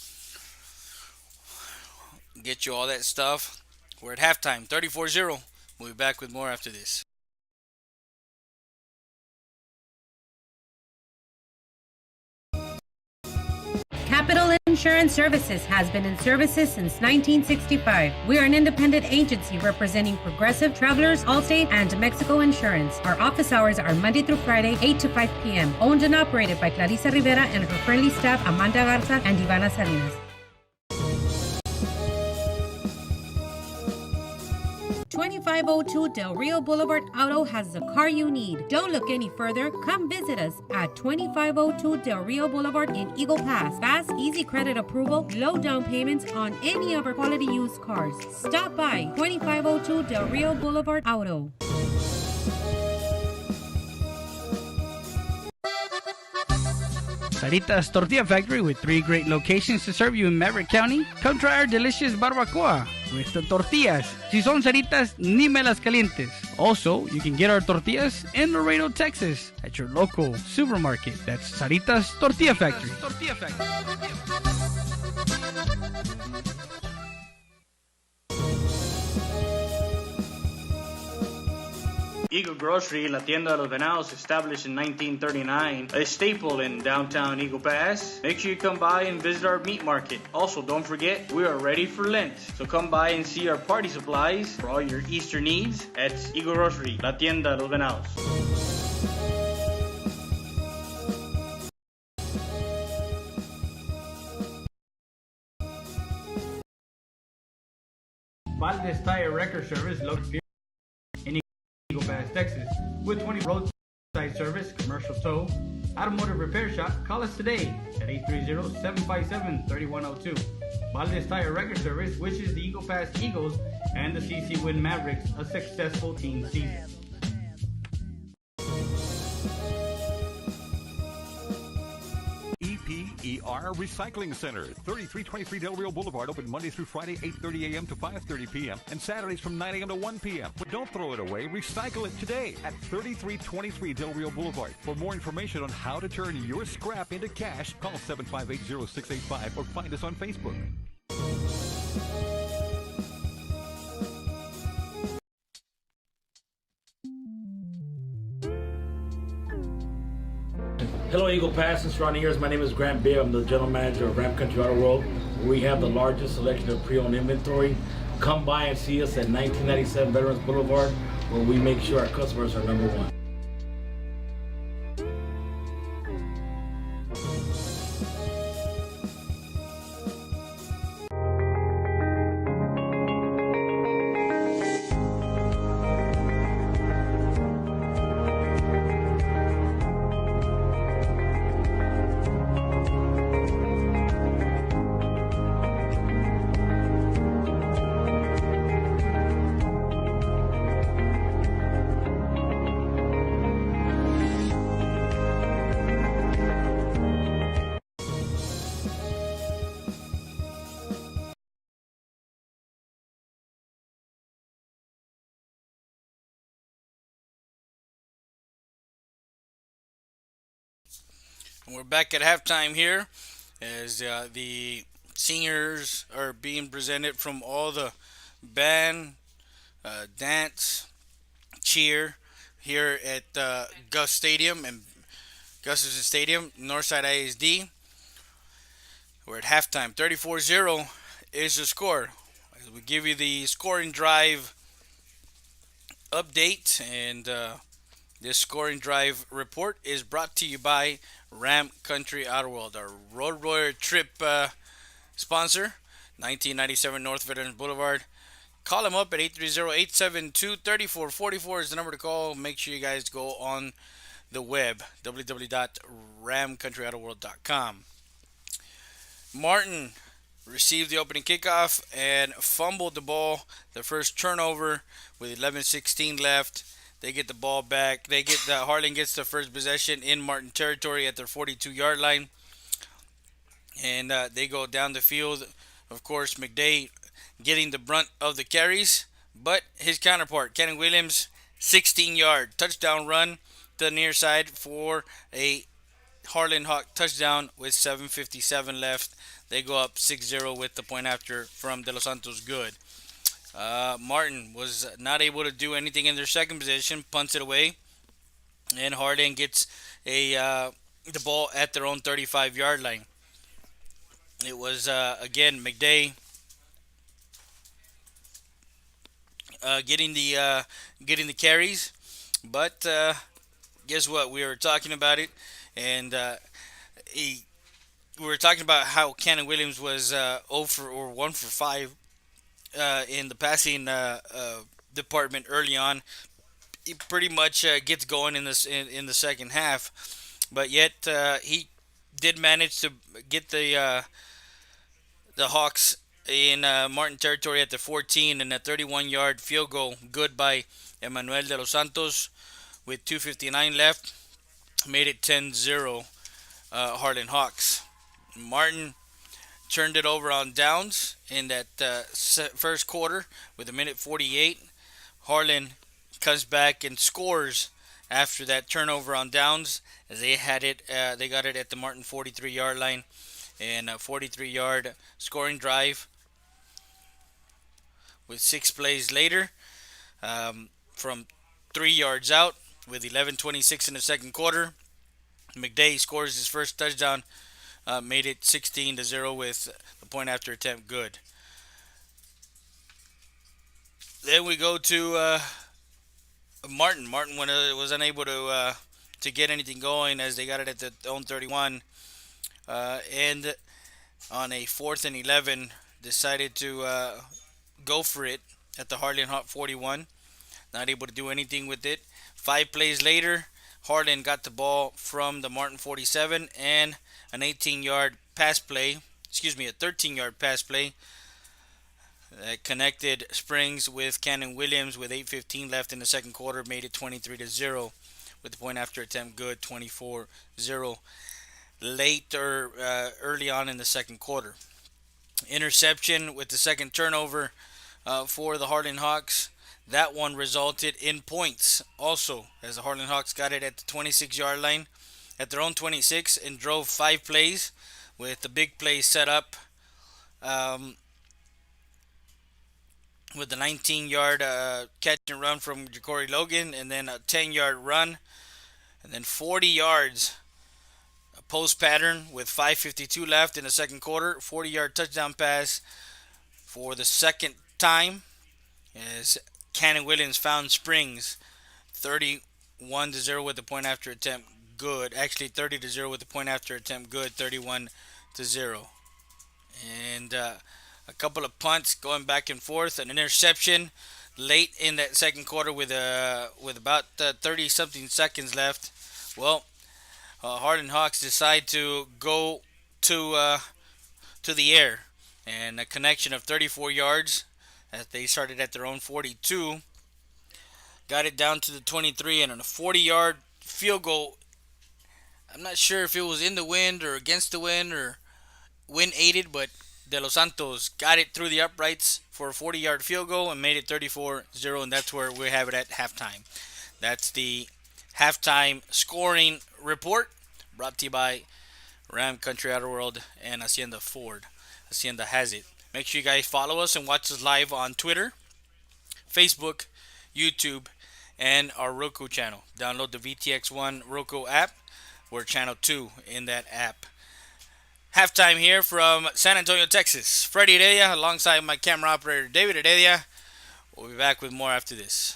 get you all that stuff. We're at halftime, 34-0. We'll be back with more after this. Capital Insurance Services has been in services since 1965. We are an independent agency representing Progressive, Travelers, Allstate, and Mexico Insurance. Our office hours are Monday through Friday, 8 to 5 p.m. Owned and operated by Clarissa Rivera and her friendly staff, Amanda Garza and Ivana Salinas. 2502 Del Rio Boulevard Auto has the car you need. Don't look any further. Come visit us at 2502 Del Rio Boulevard in Eagle Pass. Fast, easy credit approval, low down payments on any of our quality used cars. Stop by 2502 Del Rio Boulevard Auto. Sarita's Tortilla Factory with 3 great locations to serve you in Maverick County. Come try our delicious barbacoa with the tortillas. Si son saritas, ni me las calientes. Also, you can get our tortillas in Laredo, Texas at your local supermarket. That's Sarita's Tortilla Factory. Eagle Grocery, La Tienda de los Venados, established in 1939, a staple in downtown Eagle Pass. Make sure you come by and visit our meat market. Also, don't forget, we are ready for Lent. So come by and see our party supplies for all your Easter needs at Eagle Grocery, La Tienda de los Venados. Valdez Tire Record Service located in Eagle Pass, Texas, with 20 roadside service, commercial tow, automotive repair shop. Call us today at 830-757-3102. Valdez Tire Record Service wishes the Eagle Pass Eagles and the CC Win Mavericks a successful team season. EPER Recycling Center, 3323 Del Rio Boulevard, open Monday through Friday, 8:30 a.m. to 5:30 p.m. and Saturdays from 9 a.m. to 1 p.m. But don't throw it away. Recycle it today at 3323 Del Rio Boulevard. For more information on how to turn your scrap into cash, call 758-0685 or find us on Facebook. Hello, Eagle Pass and surrounding areas. My name is Grant Beer. I'm the general manager of Ram Country Auto World, where we have the largest selection of pre-owned inventory. Come by and see us at 1997 Veterans Boulevard, where we make sure our customers are number one. We're back at halftime here as the singers are being presented from all the band, dance, cheer here at Gus Stadium and Gus's Stadium, Northside ISD. We're at halftime. 34-0 is the score. As we give you the scoring drive update, and this scoring drive report is brought to you by Ram Country Outer World, our Road Warrior trip sponsor, 1997 North Veterans Boulevard. Call them up at 830-872-3444 is the number to call. Make sure you guys go on the web, www.ramcountryouterworld.com. Martin received the opening kickoff and fumbled the ball, the first turnover with 11:16 left. They get the ball back. Harlan gets the first possession in Martin territory at their 42-yard line, and they go down the field. Of course, McDay getting the brunt of the carries, but his counterpart, Kenny Williams, 16-yard touchdown run to the near side for a Harlan Hawk touchdown with 7:57 left. They go up 6-0 with the point after from De Los Santos good. Martin was not able to do anything in their second position, punts it away, and Harlan gets the ball at their own 35-yard line. It was again McDay getting the carries, but guess what? We were talking about it, and we were talking about how Cannon Williams was 1 for 5 in the passing department early on. He pretty much gets going in the second half, but yet he did manage to get the Hawks in Martin territory at the 14 and a 31-yard field goal, good by Emmanuel de los Santos with 2:59 left, made it 10-0 Harlan Hawks. Martin turned it over on downs in that first quarter with 1:48. Harlan comes back and scores after that turnover on downs. As they got it at the Martin 43-yard line, and a 43-yard scoring drive with 6 plays later from 3 yards out with 11:26 in the second quarter. McDay scores his first touchdown, made it 16-0 with the point after attempt good. Then we go to Martin. Martin was unable to get anything going as they got it at their own 31, and on a 4th and 11 decided to go for it at the Harlan Hawk 41. Not able to do anything with it. 5 plays later, Harlan got the ball from the Martin 47 and an 18-yard pass play. A 13-yard pass play that connected Springs with Cannon Williams with 8:15 left in the second quarter, made it 23-0 with the point after attempt good, 24-0 later early on in the second quarter. Interception with the second turnover for the Harlan Hawks. That one resulted in points also, as the Harlan Hawks got it at the 26-yard line at their own 26 and drove 5 plays with the big play set up with the 19-yard catch and run from Ja'Cory Logan, and then a 10-yard run, and then 40 yards post pattern with 5:52 left in the second quarter. 40-yard touchdown pass for the second time as Cannon Williams found Springs 31-0 with the point after attempt good. Actually 30-0 with the point after attempt good, 31-0. And a couple of punts going back and forth, an interception late in that second quarter with about 30 something seconds left. Well, Harlan Hawks decide to go to the air, and a connection of 34 yards as they started at their own 42. Got it down to the 23, and on a 40-yard field goal, I'm not sure if it was in the wind or against the wind or wind aided, but De Los Santos got it through the uprights for a 40-yard field goal and made it 34-0, and that's where we have it at halftime. That's the halftime scoring report brought to you by Ram Country Auto World and Hacienda Ford. Hacienda has it. Make sure you guys follow us and watch us live on Twitter, Facebook, YouTube, and our Roku channel. Download the VTX1 Roku app. We're channel 2 in that app. Halftime here from San Antonio, Texas. Freddie Heredia alongside my camera operator David Heredia. We'll be back with more after this.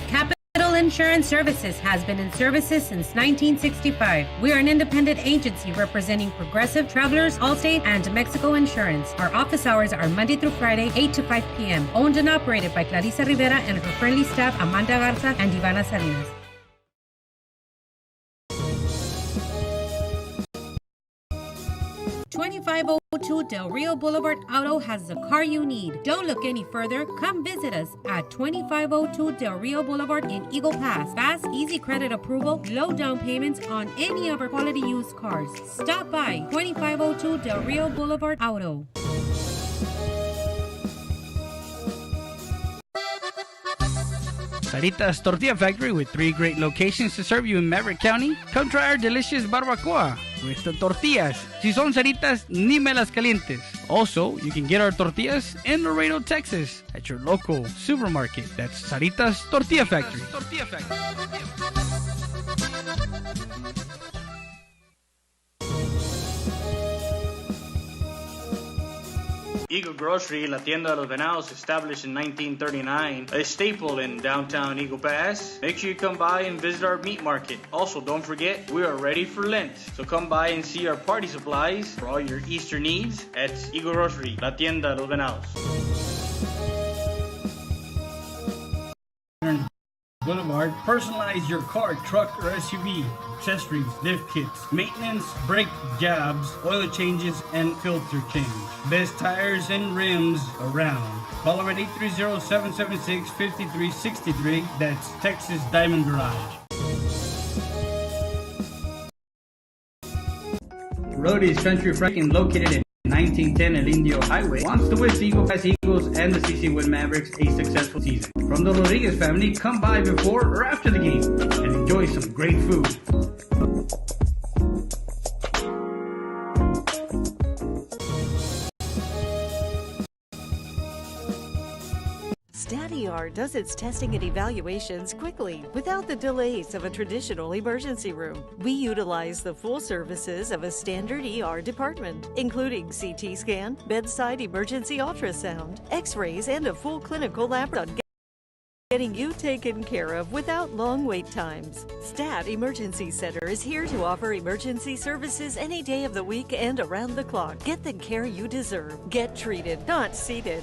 Capital Insurance Services has been in services since 1965. We are an independent agency representing Progressive, Travelers, Allstate, and Mexico Insurance. Our office hours are Monday through Friday, 8 to 5 p.m. Owned and operated by Clarissa Rivera and her friendly staff, Amanda Garza and Ivana Salinas. 2502 Del Rio Boulevard Auto has the car you need. Don't look any further. Come visit us at 2502 Del Rio Boulevard in Eagle Pass. Fast, easy credit approval, low down payments on any of our quality used cars. Stop by 2502 Del Rio Boulevard Auto. Sarita's Tortilla Factory with 3 great locations to serve you in Maverick County. Come try our delicious barbacoa with the tortillas. Si son saritas, ni me las calientes. Also, you can get our tortillas in Laredo, Texas at your local supermarket. That's Sarita's Tortilla Factory. Eagle Grocery, La Tienda de los Venados, established in 1939, a staple in downtown Eagle Pass. Make sure you come by and visit our meat market. Also, don't forget, we are ready for Lent. So come by and see our party supplies for all your Easter needs at Eagle Grocery, La Tienda de los Venados. Boulevard, personalize your car, truck, or SUV, accessories, lift kits, maintenance, brake jobs, oil changes, and filter change. Best tires and rims around. Call them at 830-776-5363. That's Texas Diamond Garage. Rody's Country Fried Chicken, located at 1910 El Indio Highway, wants to wish the Eagle Pass Eagles and the CC Wood Mavericks a successful season. From the Rodriguez family, come by before or after the game and enjoy some great food. StatER does its testing and evaluations quickly without the delays of a traditional emergency room. We utilize the full services of a standard ER department, including CT scan, bedside emergency ultrasound, x-rays, and a full clinical lab on getting you taken care of without long wait times. Stat Emergency Center is here to offer emergency services any day of the week and around the clock. Get the care you deserve. Get treated, not seated.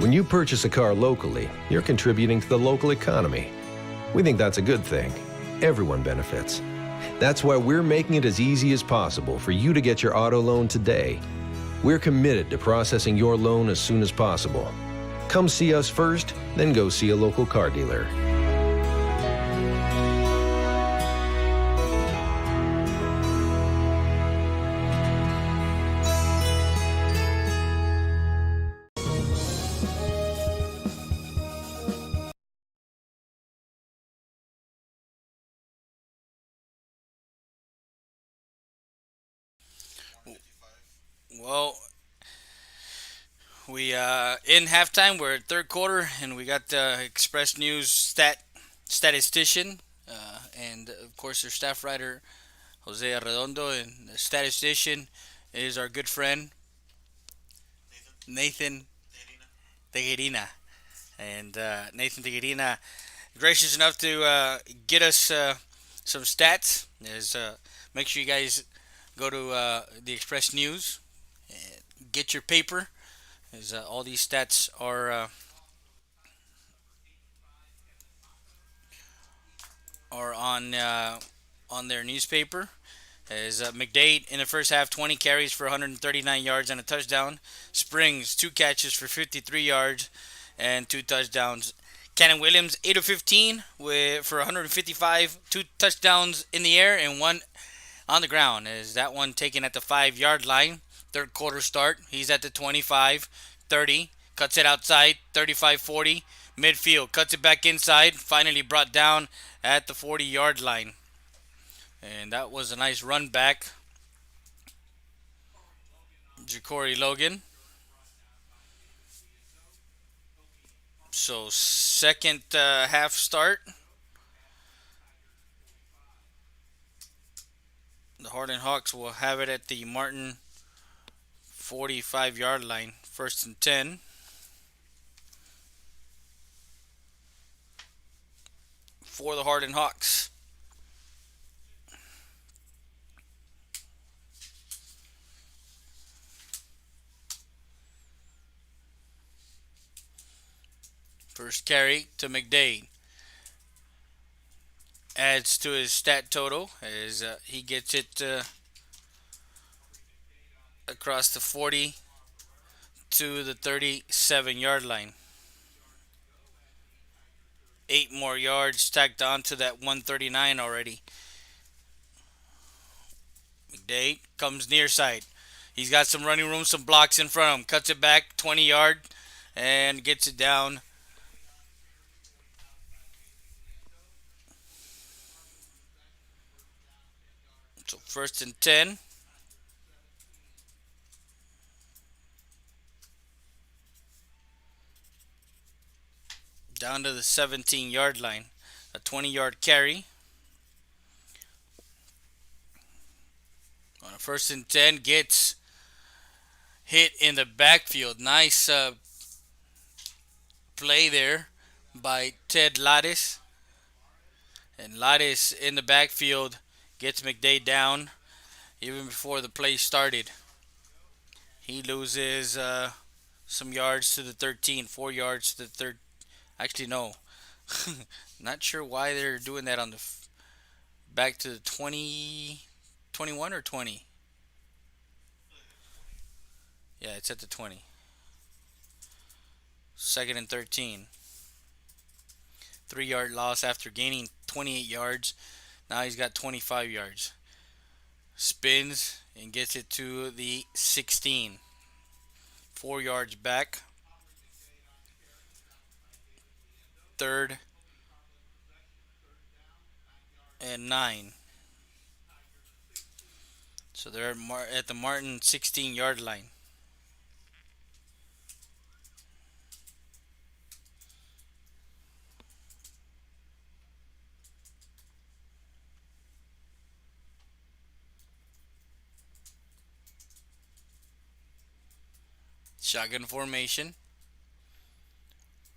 When you purchase a car locally, you're contributing to the local economy. We think that's a good thing. Everyone benefits. That's why we're making it as easy as possible for you to get your auto loan today. We're committed to processing your loan as soon as possible. Come see us first, then go see a local car dealer. Well, we in halftime. We're at third quarter, and we got Express News statistician, and of course their staff writer Jose Arredondo, and the statistician is our good friend Nathan Tejerina, and Nathan Tejerina gracious enough to get us some stats. Make sure you guys go to the Express News. Get your paper, as all these stats are on their newspaper. As McDade in the first half, 20 carries for 139 yards and a touchdown. Springs, 2 catches for 53 yards and 2 touchdowns. Cannon Williams, 8 of 15 for 155, 2 touchdowns in the air and 1 on the ground. Is that one taken at the 5-yard line? Third quarter start. He's at the 25, 30. Cuts it outside, 35, 40. Midfield. Cuts it back inside. Finally brought down at the 40-yard line. And that was a nice run back. Ja'Cory Logan. So second half start. The Harlan Hawks will have it at the Martin 45-yard line. First and 10. For the Harlan Hawks. First carry to McDade. Adds to his stat total as he gets it across the 40 to the 37-yard line. 8 more yards tacked on to that 139 already. McDade comes near side. He's got some running room, some blocks in front of him. Cuts it back 20 yard and gets it down. So first and 10. Down to the 17-yard line. A 20-yard carry. On a first and 10, gets hit in the backfield. Nice play there by Ted Lattis. And Lattis in the backfield gets McDade down even before the play started. He loses some yards to the 13, 4 yards to the third. Actually, no. Not sure why they're doing that on the back to the 20, 21 or 20. Yeah, it's at the 20. Second and 13. 3-yard loss after gaining 28 yards. Now he's got 25 yards. Spins and gets it to the 16. 4 yards back. Third and 9. So they're at the Martin 16-yard line. Shotgun formation.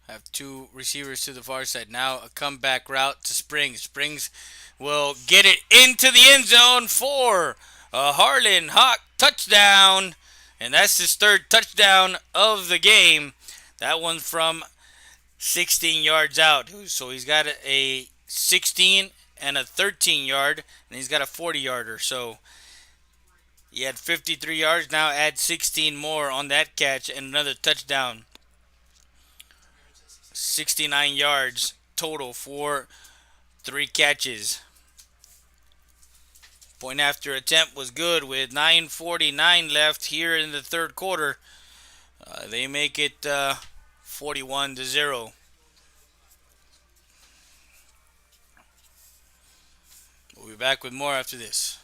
Have 2 receivers to the far side. Now a comeback route to Springs. Springs will get it into the end zone for a Harlan Hawk touchdown. And that's his 3rd touchdown of the game. That one from 16 yards out. So he's got a 16 and a 13 yard. And he's got a 40 yarder. So he had 53 yards. Now add 16 more on that catch and another touchdown. 69 yards total for 3 catches. Point after attempt was good with 9:49 left here in the third quarter. They make it 41-0. We'll be back with more after this.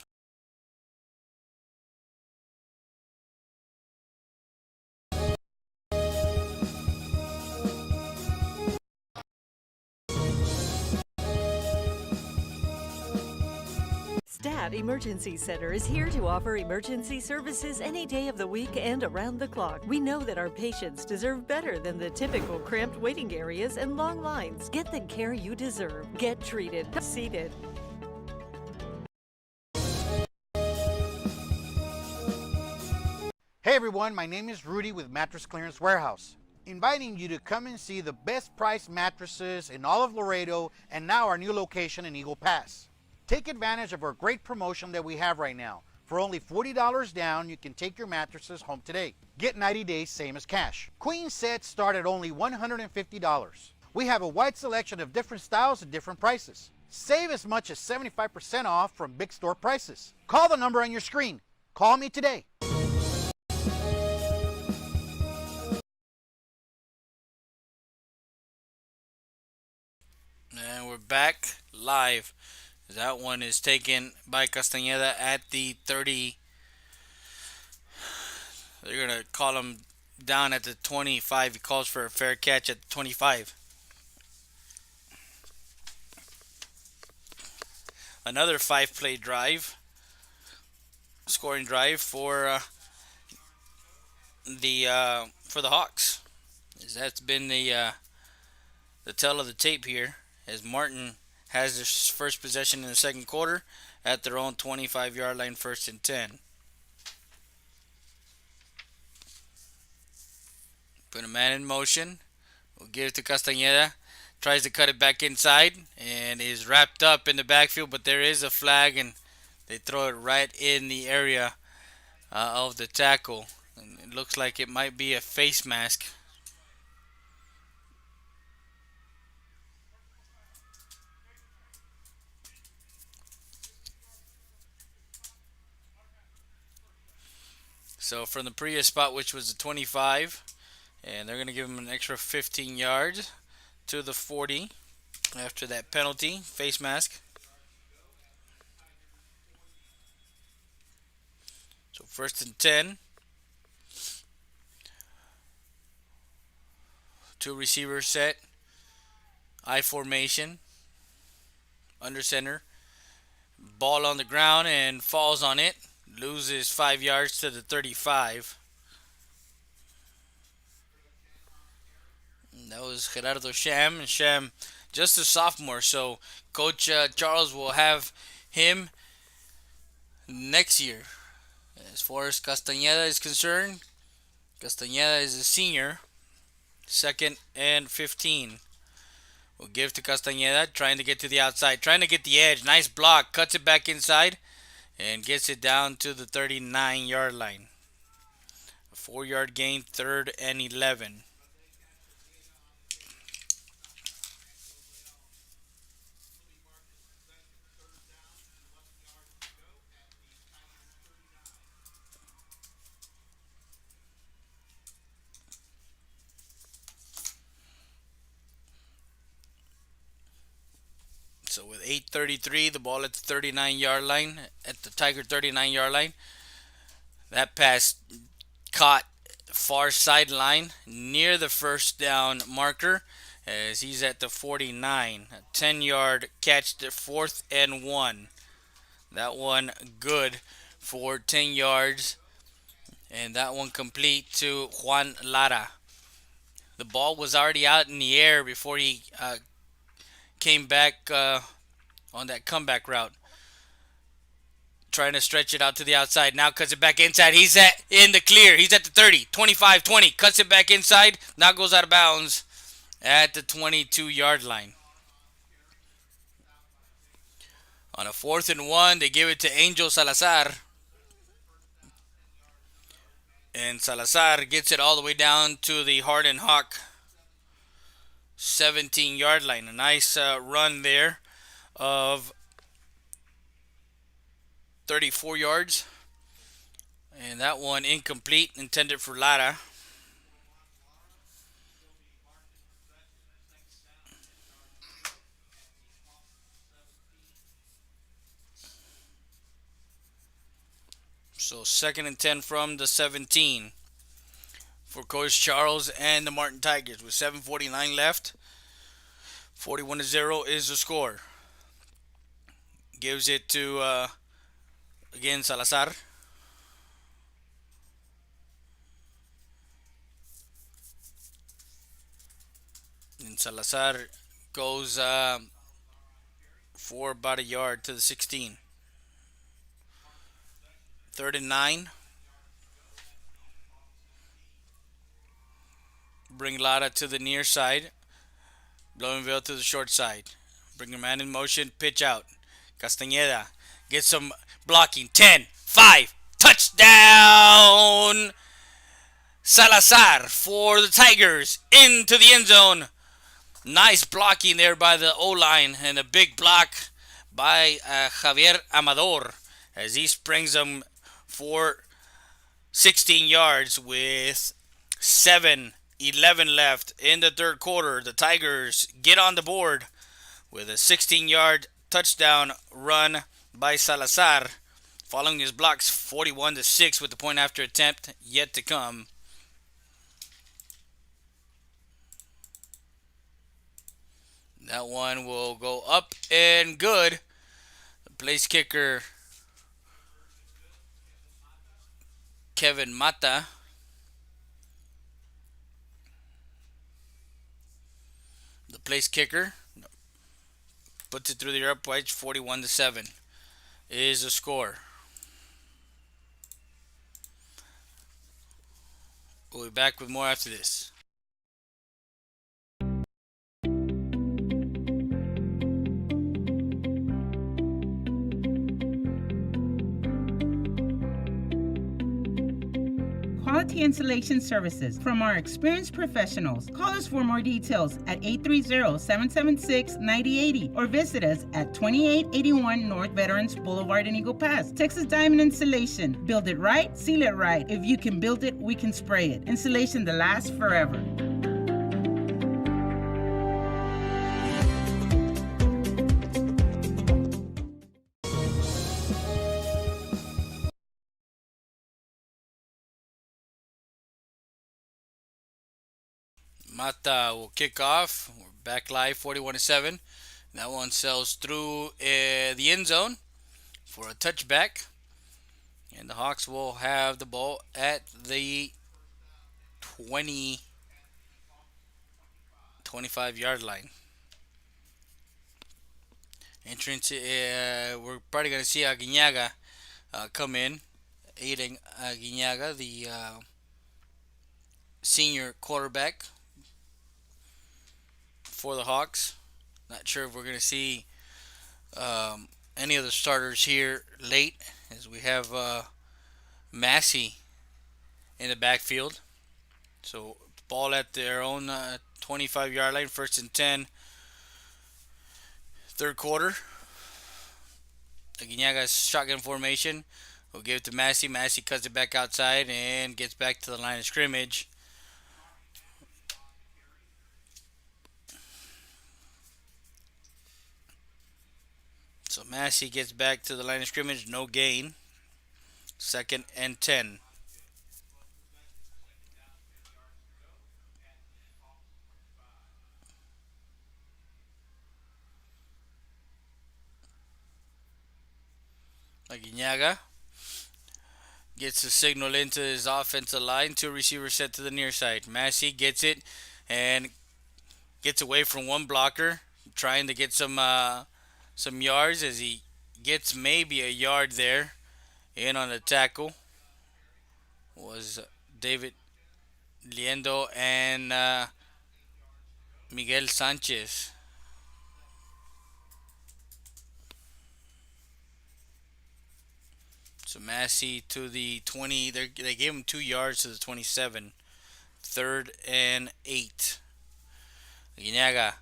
Stat Emergency Center is here to offer emergency services any day of the week and around the clock. We know that our patients deserve better than the typical cramped waiting areas and long lines. Get the care you deserve. Get treated. Seated. Hey everyone, my name is Rudy with Mattress Clearance Warehouse, inviting you to come and see the best priced mattresses in all of Laredo and now our new location in Eagle Pass. Take advantage of our great promotion that we have right now. For only $40 down, you can take your mattresses home today. Get 90 days, same as cash. Queen sets start at only $150. We have a wide selection of different styles at different prices. Save as much as 75% off from big store prices. Call the number on your screen. Call me today. And we're back live. That one is taken by Castañeda at the 30. They're going to call him down at the 25. He calls for a fair catch at the 25. Another 5-play drive. Scoring drive for the Hawks. That's been the tale of the tape here, as Martin has his first possession in the second quarter at their own 25-yard line, 1st and 10. Put a man in motion. We'll give it to Castañeda. Tries to cut it back inside and is wrapped up in the backfield, but there is a flag and they throw it right in the area of the tackle. And it looks like it might be a face mask. So from the previous spot, which was the 25, and they're going to give him an extra 15 yards to the 40 after that penalty, face mask. So 1st and 10. 2 receivers set. I formation. Under center. Ball on the ground and falls on it. Loses 5 yards to the 35. And that was Gerardo Sham. And Sham, just a sophomore, so Coach Charles will have him next year. As far as Castañeda is concerned, Castañeda is a senior. 2nd and 15. We'll give to Castañeda, trying to get to the outside, trying to get the edge. Nice block, cuts it back inside, and gets it down to the 39-yard line. A 4-yard gain, 3rd and 11. So with 8:33, the ball at the 39-yard line, at the Tiger 39-yard line. That pass caught far sideline near the first down marker as he's at the 49. A 10-yard catch to 4th and 1. That one good for 10 yards. And that one complete to Juan Lara. The ball was already out in the air before he came back on that comeback route. Trying to stretch it out to the outside. Now cuts it back inside. He's in the clear. He's at the 30, 25, 20. Cuts it back inside. Now goes out of bounds at the 22-yard line. On a 4th and 1, they give it to Angel Salazar. And Salazar gets it all the way down to the Harlan Hawk 17-yard line. A nice run there of 34 yards. And that one incomplete, intended for Lara. So 2nd and 10 from the 17 for Coach Charles and the Martin Tigers with 7:49 left. 41-0 is the score. Gives it to again Salazar. And Salazar goes for about a yard to the 16. 3rd and 9. Bring Lara to the near side. Blowenville to the short side. Bring a man in motion. Pitch out. Castañeda gets some blocking. 10, 5. Touchdown! Salazar for the Tigers into the end zone. Nice blocking there by the O-line and a big block by Javier Amador as he springs them for 16 yards with 7:11 left in the third quarter. The Tigers get on the board with a 16-yard touchdown run by Salazar, following his blocks 41-6 with the point after attempt yet to come. That one will go up and good. The place kicker, Kevin Mata, the place kicker, puts it through the uprights. 41-7 is the score. We'll be back with more after this. Quality insulation services from our experienced professionals. Call us for more details at 830-776-9080 or visit us at 2881 North Veterans Boulevard in Eagle Pass. Texas Diamond Insulation. Build it right, seal it right. If you can build it, we can spray it. Insulation that lasts forever. Mata will kick off. We're back live, 41-7. That one sails through the end zone for a touchback. And the Hawks will have the ball at the 25-yard line. Entrance, we're probably going to see Aguinaga come in, aiding Aguinaga, the senior quarterback for the Hawks. Not sure if we're going to see any of the starters here late, as we have Massey in the backfield. So ball at their own 25-yard line, 1st and 10, third quarter. Aguinaga's shotgun formation. We'll give it to Massey. Massey cuts it back outside and gets back to the line of scrimmage. So Massey gets back to the line of scrimmage, no gain. 2nd and 10. Aguinaga gets the signal into his offensive line. 2 receivers set to the near side. Massey gets it and gets away from one blocker, trying to get some yards as he gets maybe a yard there. In on the tackle was David Liendo and Miguel Sanchez. So Massey to the 20. They gave him 2 yards to the 27. 3rd and 8. Aguinaga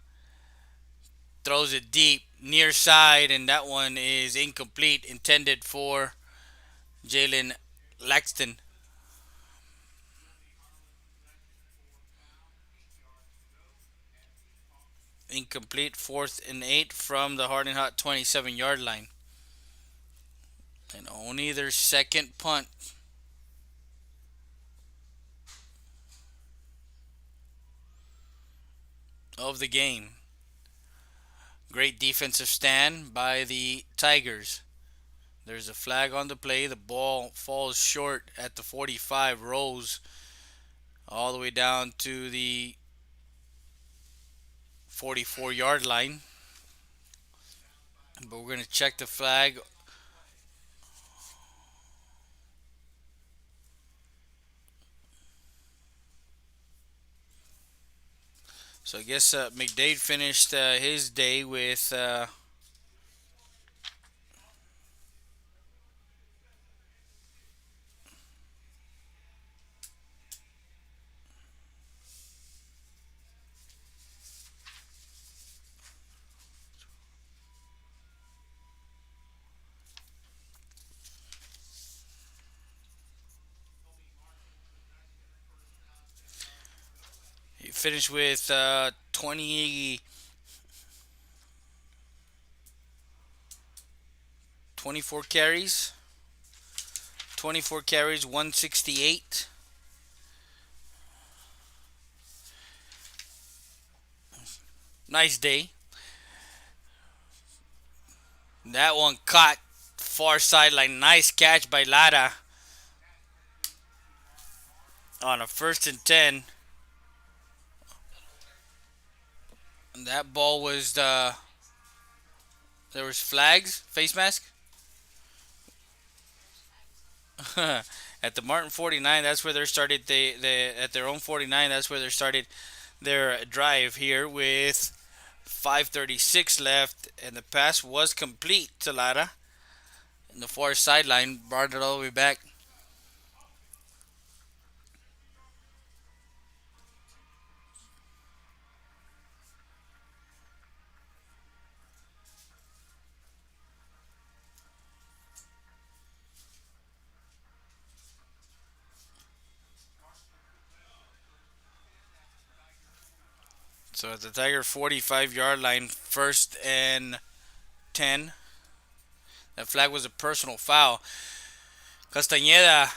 throws it deep, near side, and that one is incomplete, intended for Jalen Laxton. Incomplete, 4th and 8 from the Hard and Hot 27-yard line. And only their second punt. Of the game. Great defensive stand by the Tigers. There's a flag on the play. The ball falls short at the 45, rolls all the way down to the 44-yard line. But we're going to check the flag. So I guess McDade finished his day with finished with 20, 24 carries. 24 carries, 168. Nice day. That one caught far sideline. Nice catch by Lara on a 1st and 10. That ball was there was flags, face mask. At the Martin 49, that's where they started. They at their own 49, that's where they started their drive here with 5:36 left, and the pass was complete to Lara. In the far sideline, brought it all the way back. So at the Tiger 45-yard line, 1st and 10. That flag was a personal foul. Castañeda,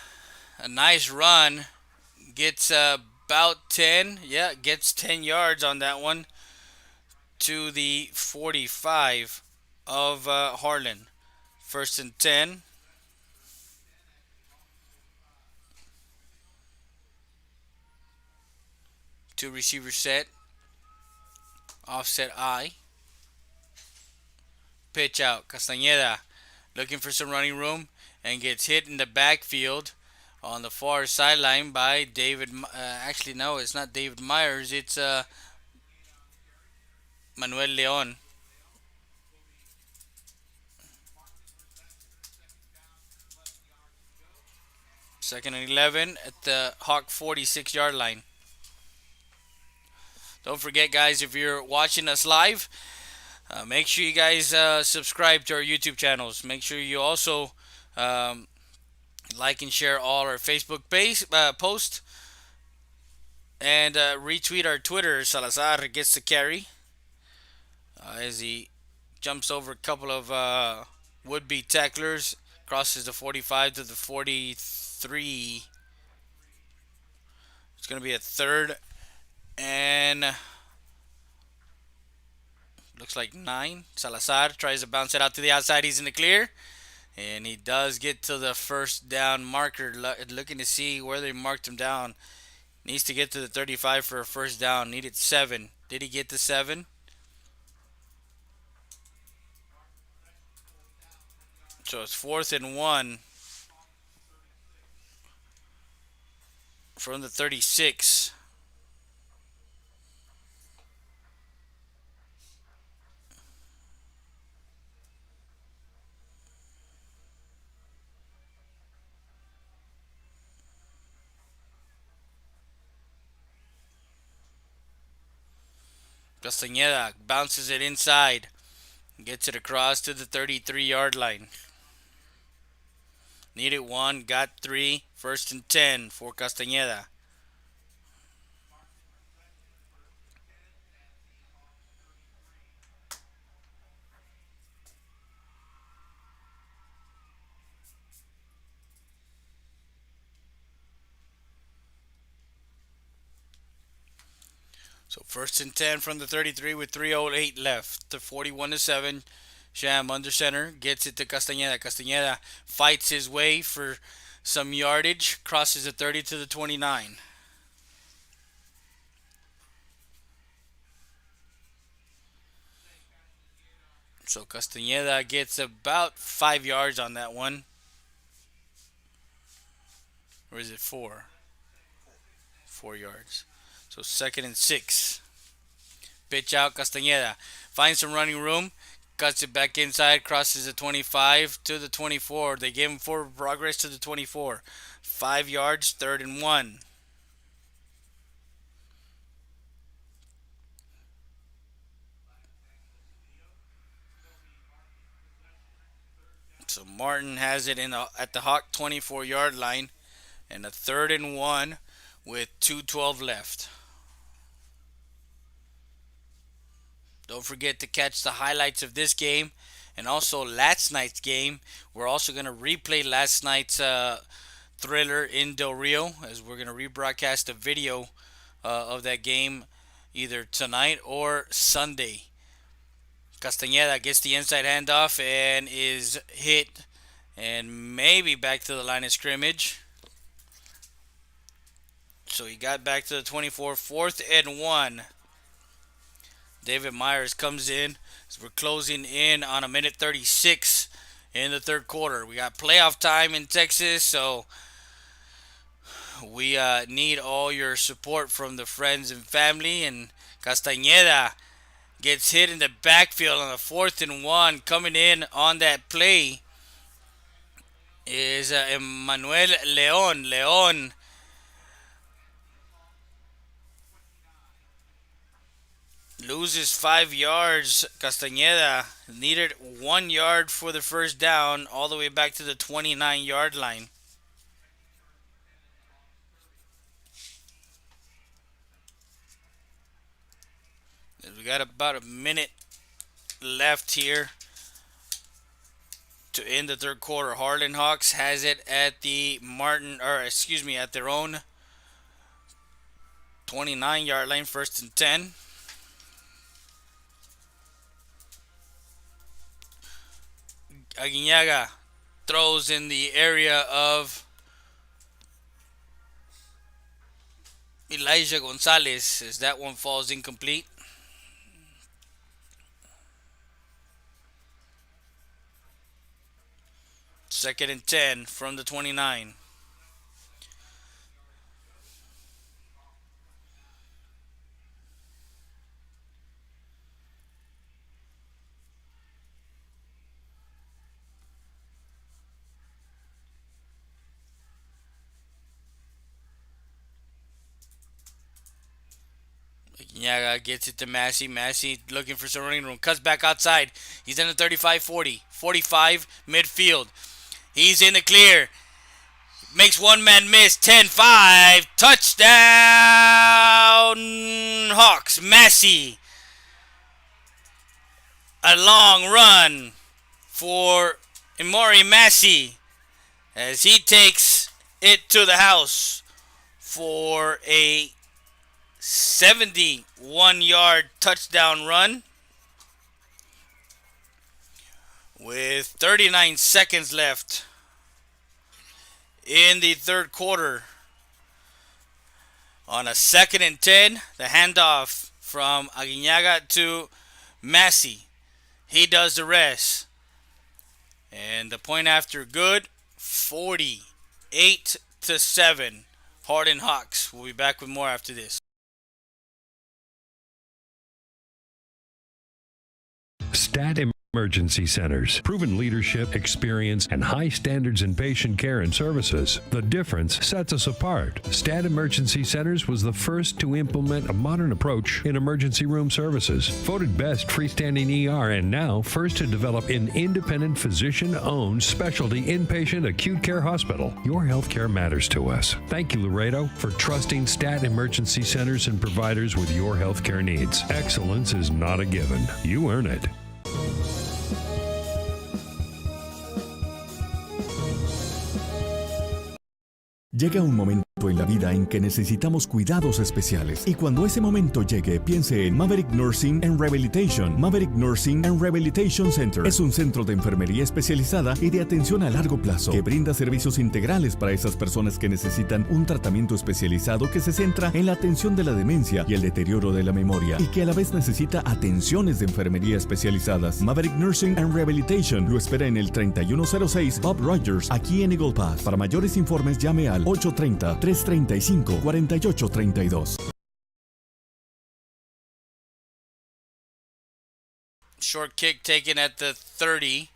a nice run, gets about 10. Yeah, gets 10 yards on that one to the 45 of Harlan. 1st and 10. Two receiver set. Offset I. Pitch out. Castañeda looking for some running room and gets hit in the backfield on the far sideline by David. Actually, no, it's not David Myers. It's Manuel Leon. Second and 11 at the Hawk 46-yard line. Don't forget, guys, if you're watching us live, make sure you guys subscribe to our YouTube channels. Make sure you also like and share all our Facebook page, posts, and retweet our Twitter. Salazar gets the carry as he jumps over a couple of would-be tacklers, crosses the 45 to the 43. It's going to be a 3rd and looks like 9. Salazar tries to bounce it out to the outside. He's in the clear. And he does get to the 1st down marker. Looking to see where they marked him down. Needs to get to the 35 for a 1st down. Needed 7. Did he get to 7? So it's 4th and 1 from the 36. Castañeda bounces it inside. Gets it across to the 33-yard line. Needed 1, got 3. 1st and 10 for Castañeda. So 1st and 10 from the 33 with 3:08 left. The 41-7. Sham under center. Gets it to Castañeda. Castañeda fights his way for some yardage. Crosses the 30 to the 29. So Castañeda gets about 5 yards on that one. Or is it 4? 4 yards. So 2nd and 6. Pitch out. Castañeda finds some running room. Cuts it back inside. Crosses the 25 to the 24. They gave him forward progress to the 24. 5 yards. 3rd and 1. So Martin has it at the Hawk 24-yard line. And a 3rd and 1 with 2:12 left. Don't forget to catch the highlights of this game and also last night's game. We're also going to replay last night's thriller in Del Rio, as we're going to rebroadcast a video of that game either tonight or Sunday. Castañeda gets the inside handoff and is hit and maybe back to the line of scrimmage. So he got back to the 24, 4th and 1. David Myers comes in as we're closing in on a minute 36 in the third quarter. We got playoff time in Texas, so we need all your support from the friends and family. And Castañeda gets hit in the backfield on the 4th and 1. Coming in on that play is Emmanuel Leon. Leon loses 5 yards. Castañeda needed 1 yard for the first down, all the way back to the 29-yard line. We got about a minute left here to end the third quarter. Harlan Hawks has it at the at their own 29-yard line, 1st and 10. Yaga throws in the area of Elijah Gonzalez, as that one falls incomplete. Second and 10 from the 29. Yaga gets it to Massey. Massey looking for some running room. Cuts back outside. He's in the 35, 40. 45, midfield. He's in the clear. Makes one man miss. 10-5. Touchdown Hawks. Massey. A long run for Amore Massey as he takes it to the house for a 71-yard touchdown run with 39 seconds left in the third quarter. On a 2nd and 10, the handoff from Aguinaga to Massey. He does the rest. And the point after good, 48-7. Harlan Hawks. We'll be back with more after this. Stat Emergency Centers. Proven leadership, experience, and high standards in patient care and services. The difference sets us apart. Stat Emergency Centers was the first to implement a modern approach in emergency room services. Voted best freestanding ER and now first to develop an independent physician-owned specialty inpatient acute care hospital. Your healthcare matters to us. Thank you, Laredo, for trusting Stat Emergency Centers and providers with your healthcare needs. Excellence is not a given. You earn it. Llega un momento en la vida en que necesitamos cuidados especiales. Y cuando ese momento llegue, piense en Maverick Nursing and Rehabilitation. Maverick Nursing and Rehabilitation Center es un centro de enfermería especializada y de atención a largo plazo que brinda servicios integrales para esas personas que necesitan un tratamiento especializado que se centra en la atención de la demencia y el deterioro de la memoria y que a la vez necesita atenciones de enfermería especializadas. Maverick Nursing and Rehabilitation lo espera en el 3106 Bob Rogers, aquí en Eagle Pass. Para mayores informes llame al 830-335-4832. Short kick taken at the 30.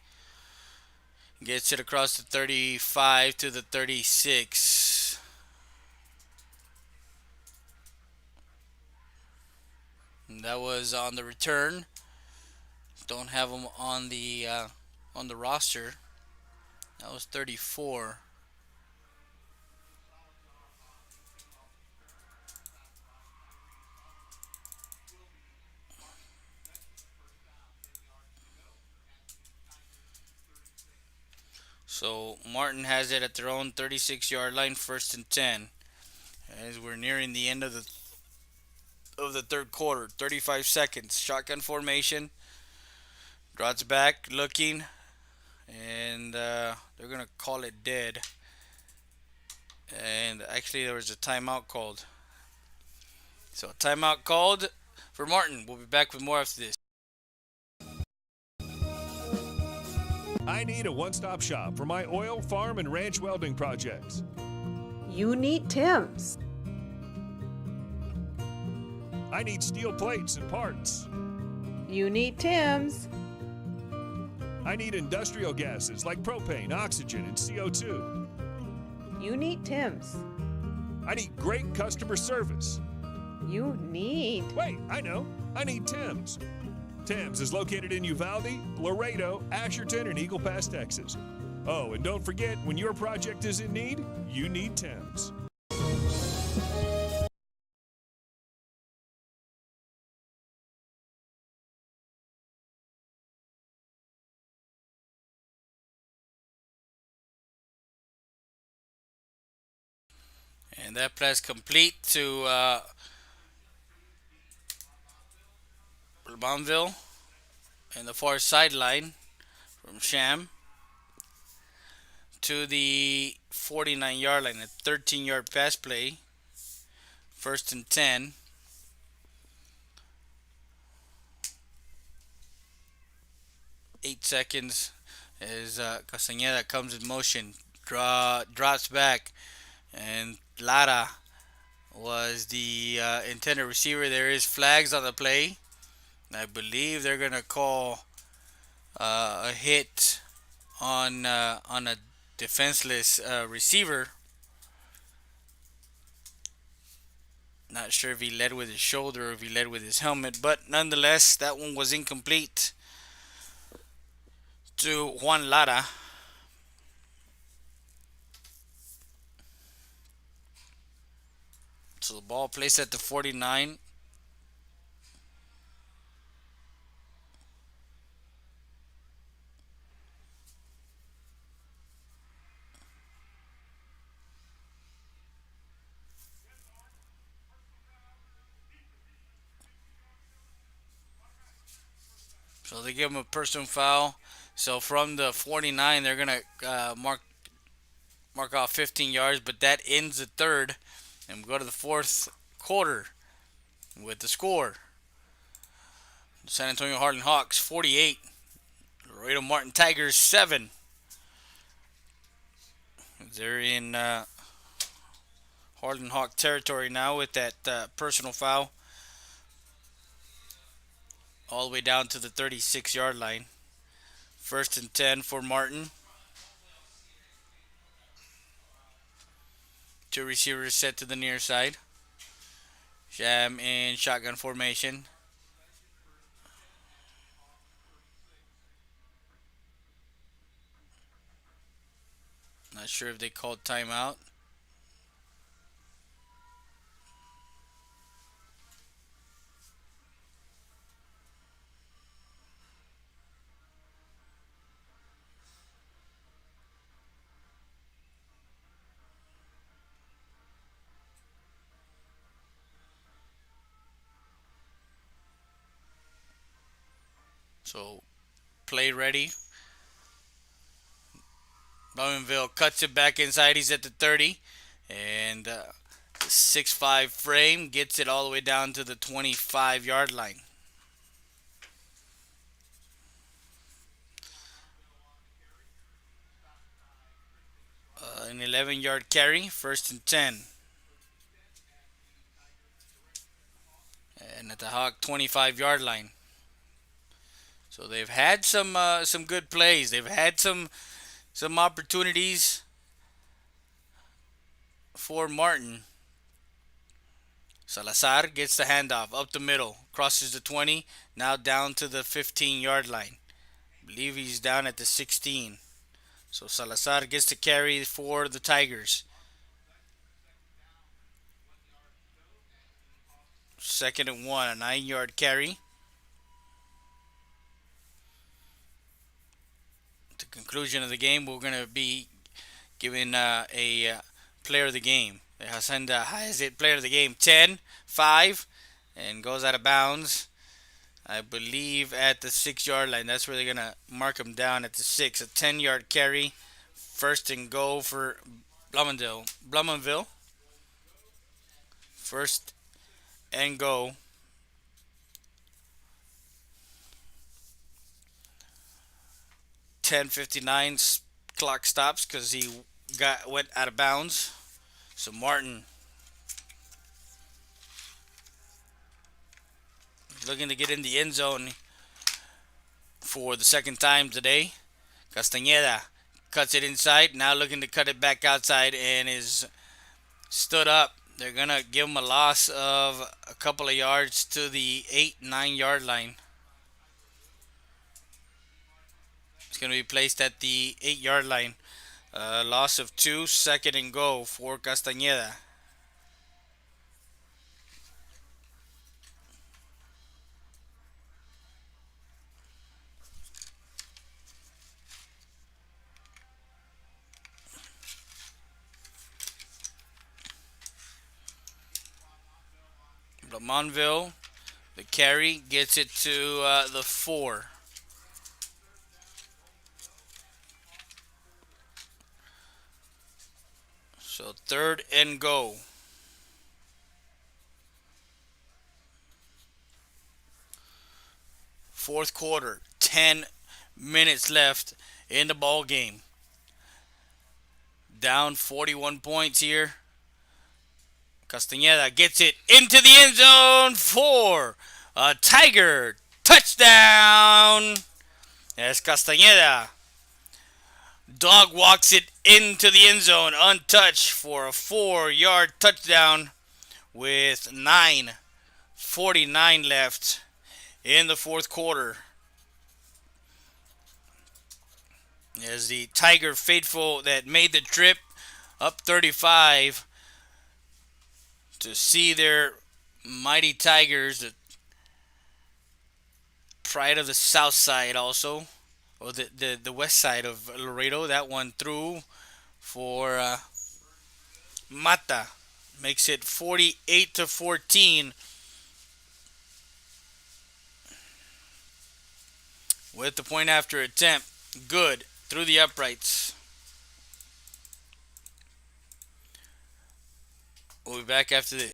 Gets it across the 35 to the 36. And that was on the return. Don't have him on the roster. That was 34. So Martin has it at their own 36-yard line, first and 10. As we're nearing the end of the third quarter, 35 seconds. Shotgun formation. Drops back, looking, and they're gonna call it dead. And actually, there was a timeout called. So a timeout called for Martin. We'll be back with more after this. I need a one-stop shop for my oil, farm, and ranch welding projects. You need Tim's. I need steel plates and parts. You need Tim's. I need industrial gases like propane, oxygen, and CO2. You need Tim's. I need great customer service. You need... Wait, I know. I need Tim's. Tim's is located in Uvalde, Laredo, Asherton, and Eagle Pass, Texas. Oh, and don't forget, when your project is in need, you need Tim's. And that pass complete to Bonville in the far sideline from Sham to the 49-yard line, a 13-yard pass play, first and 10. Eight seconds as Castañeda comes in motion, drops back, and Lara was the intended receiver. There is flags on the play. I believe they're gonna call a hit on a defenseless receiver. Not sure if he led with his shoulder or if he led with his helmet, but nonetheless, that one was incomplete to Juan Lara. So the ball placed at the 49. So they give him a personal foul. So from the 49, they're going to mark off 15 yards, but that ends the third. And we go to the fourth quarter with the score. San Antonio Harlan Hawks 48. Laredo Martin Tigers 7. They're in Harlan Hawk territory now with that personal foul. All the way down to the 36-yard line. First and 10 for Martin. Two receivers set to the near side. Sham in shotgun formation. Not sure if they called timeout. So, play ready. Bowmanville cuts it back inside. He's at the 30. And the 6'5 frame gets it all the way down to the 25-yard line. An 11-yard carry, first and 10. And at the Hawk 25-yard line. So they've had some good plays. They've had some opportunities for Martin. Salazar gets the handoff up the middle, crosses the 20, now down to the 15-yard line. I believe he's down at the 16. So Salazar gets the carry for the Tigers. Second and 1, a 9-yard carry. To conclusion of the game, we're going to be giving a player of the game. Hacienda has it player of the game 10-5 and goes out of bounds. I believe at the 6 yard line. That's where they're going to mark him down at the 6. A 10-yard carry. First and goal for Blumenville. First and goal. 10:59 clock stops because he went out of bounds. So Martin looking to get in the end zone for the second time today. Castañeda cuts it inside. Now looking to cut it back outside and is stood up. They're going to give him a loss of a couple of yards to the 8-9 yard line. It's going to be placed at the 8 yard line. Loss of 2, second and goal for Castañeda. Monville, the carry, gets it to the 4. So third and goal. Fourth quarter, 10 minutes left in the ball game. Down 41 points here. Castañeda gets it into the end zone for a Tiger touchdown. As Castañeda dog walks it into the end zone untouched for a 4-yard touchdown with 9:49 left in the fourth quarter. As the Tiger faithful that made the trip up 35 to see their mighty Tigers, the pride of the south side also, or the west side of Laredo. That one through for Mata. Makes it 48-14 with the point after attempt. Good through the uprights. We'll be back after this.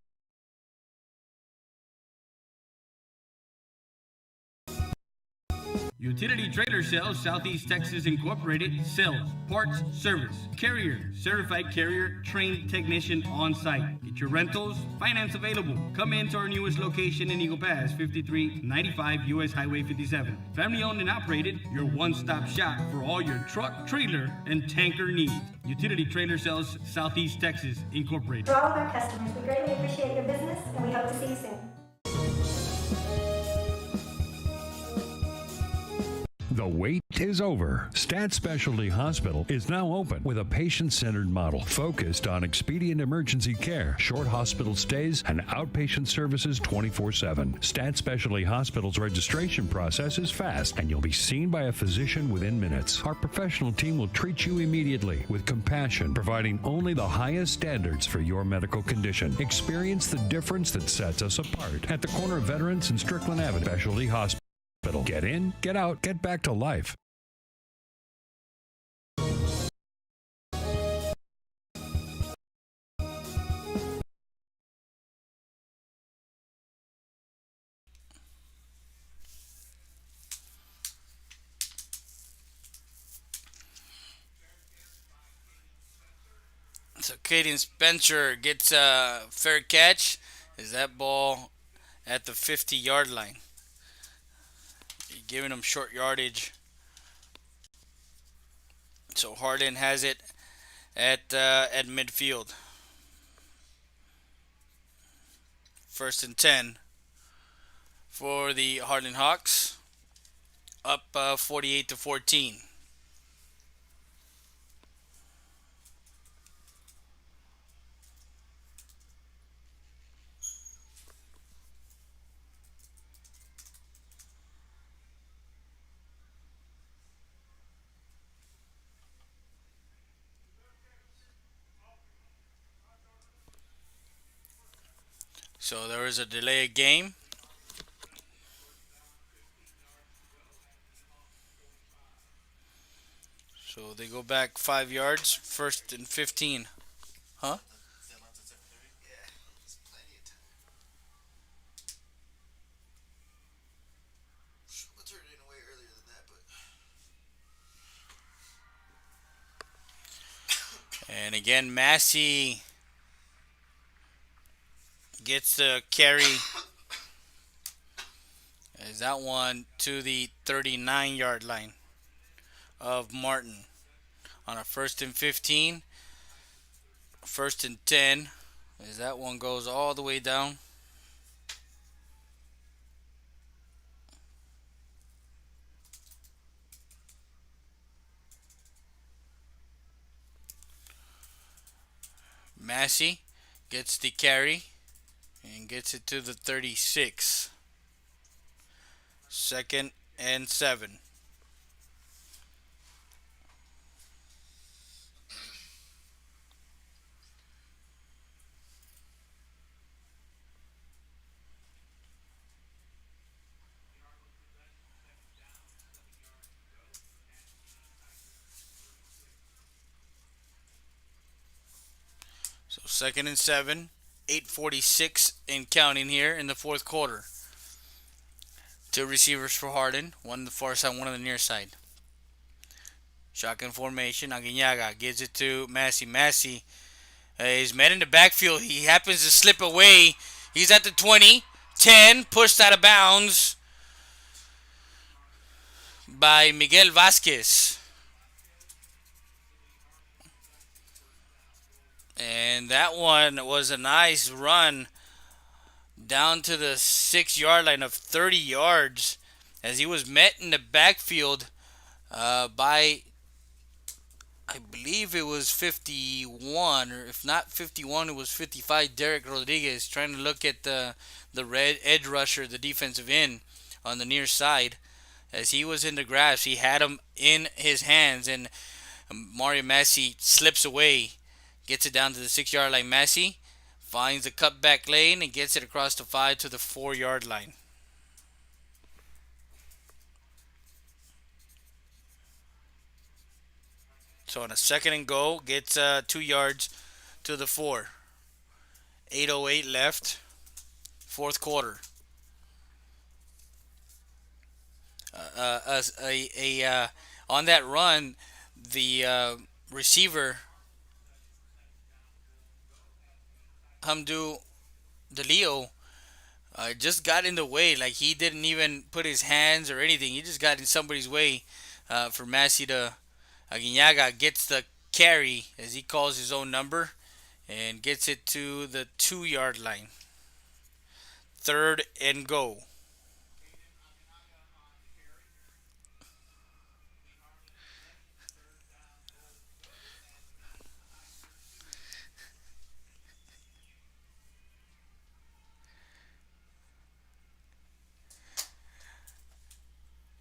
Utility Trailer Sales Southeast Texas Incorporated sells parts, service, carrier, certified carrier, trained technician on site. Get your rentals, finance available. Come into our newest location in Eagle Pass, 5395 US Highway 57. Family owned and operated, your one-stop shop for all your truck, trailer, and tanker needs. Utility Trailer Sales Southeast Texas Incorporated. For all of our customers, we greatly appreciate your business and we hope to see you soon. The wait is over. Stat Specialty Hospital is now open with a patient-centered model focused on expedient emergency care, short hospital stays, and outpatient services 24/7. Stat Specialty Hospital's registration process is fast, and you'll be seen by a physician within minutes. Our professional team will treat you immediately with compassion, providing only the highest standards for your medical condition. Experience the difference that sets us apart at the corner of Veterans and Strickland Avenue. Specialty Hospital. Get in, get out, get back to life. So Caden Spencer gets a fair catch. Is that ball at the 50-yard line? Giving him short yardage. So Harlan has it at midfield. First and 10 for the Harlan Hawks. Up 48-14. So there is a delay of game. So they go back 5 yards, 1st and 15. Huh? And again, Massey gets the carry. Is that one to the 39-yard line of Martin on a 1st and 15, 1st and 10. As that one goes all the way down. Massey gets the carry and gets it to the 36. 2nd and 7. So 2nd and 7, 8:46 and counting here in the fourth quarter. Two receivers for Harlan, one on the far side, one on the near side. Shotgun formation. Yaga gives it to Massey. Massey is met in the backfield. He happens to slip away. He's at the 20, 10, pushed out of bounds by Miguel Vasquez. And that one was a nice run down to the 6-yard line of 30 yards as he was met in the backfield by, I believe it was 51, or if not 51, it was 55, Derek Rodriguez, trying to look at the red edge rusher, the defensive end on the near side. As he was in the grasp, he had him in his hands, and Mario Massey slips away, gets it down to the 6-yard line. Massey finds the cutback lane and gets it across the 5 to the 4-yard line. So on a 2nd and goal, gets 2 yards to the 4. 8:08 left, fourth quarter. On that run, the receiver Hamdou DeLeo just got in the way. Like, he didn't even put his hands or anything. He just got in somebody's way for Massey to. Yaga gets the carry, as he calls his own number, and gets it to the 2-yard line. 3rd and goal.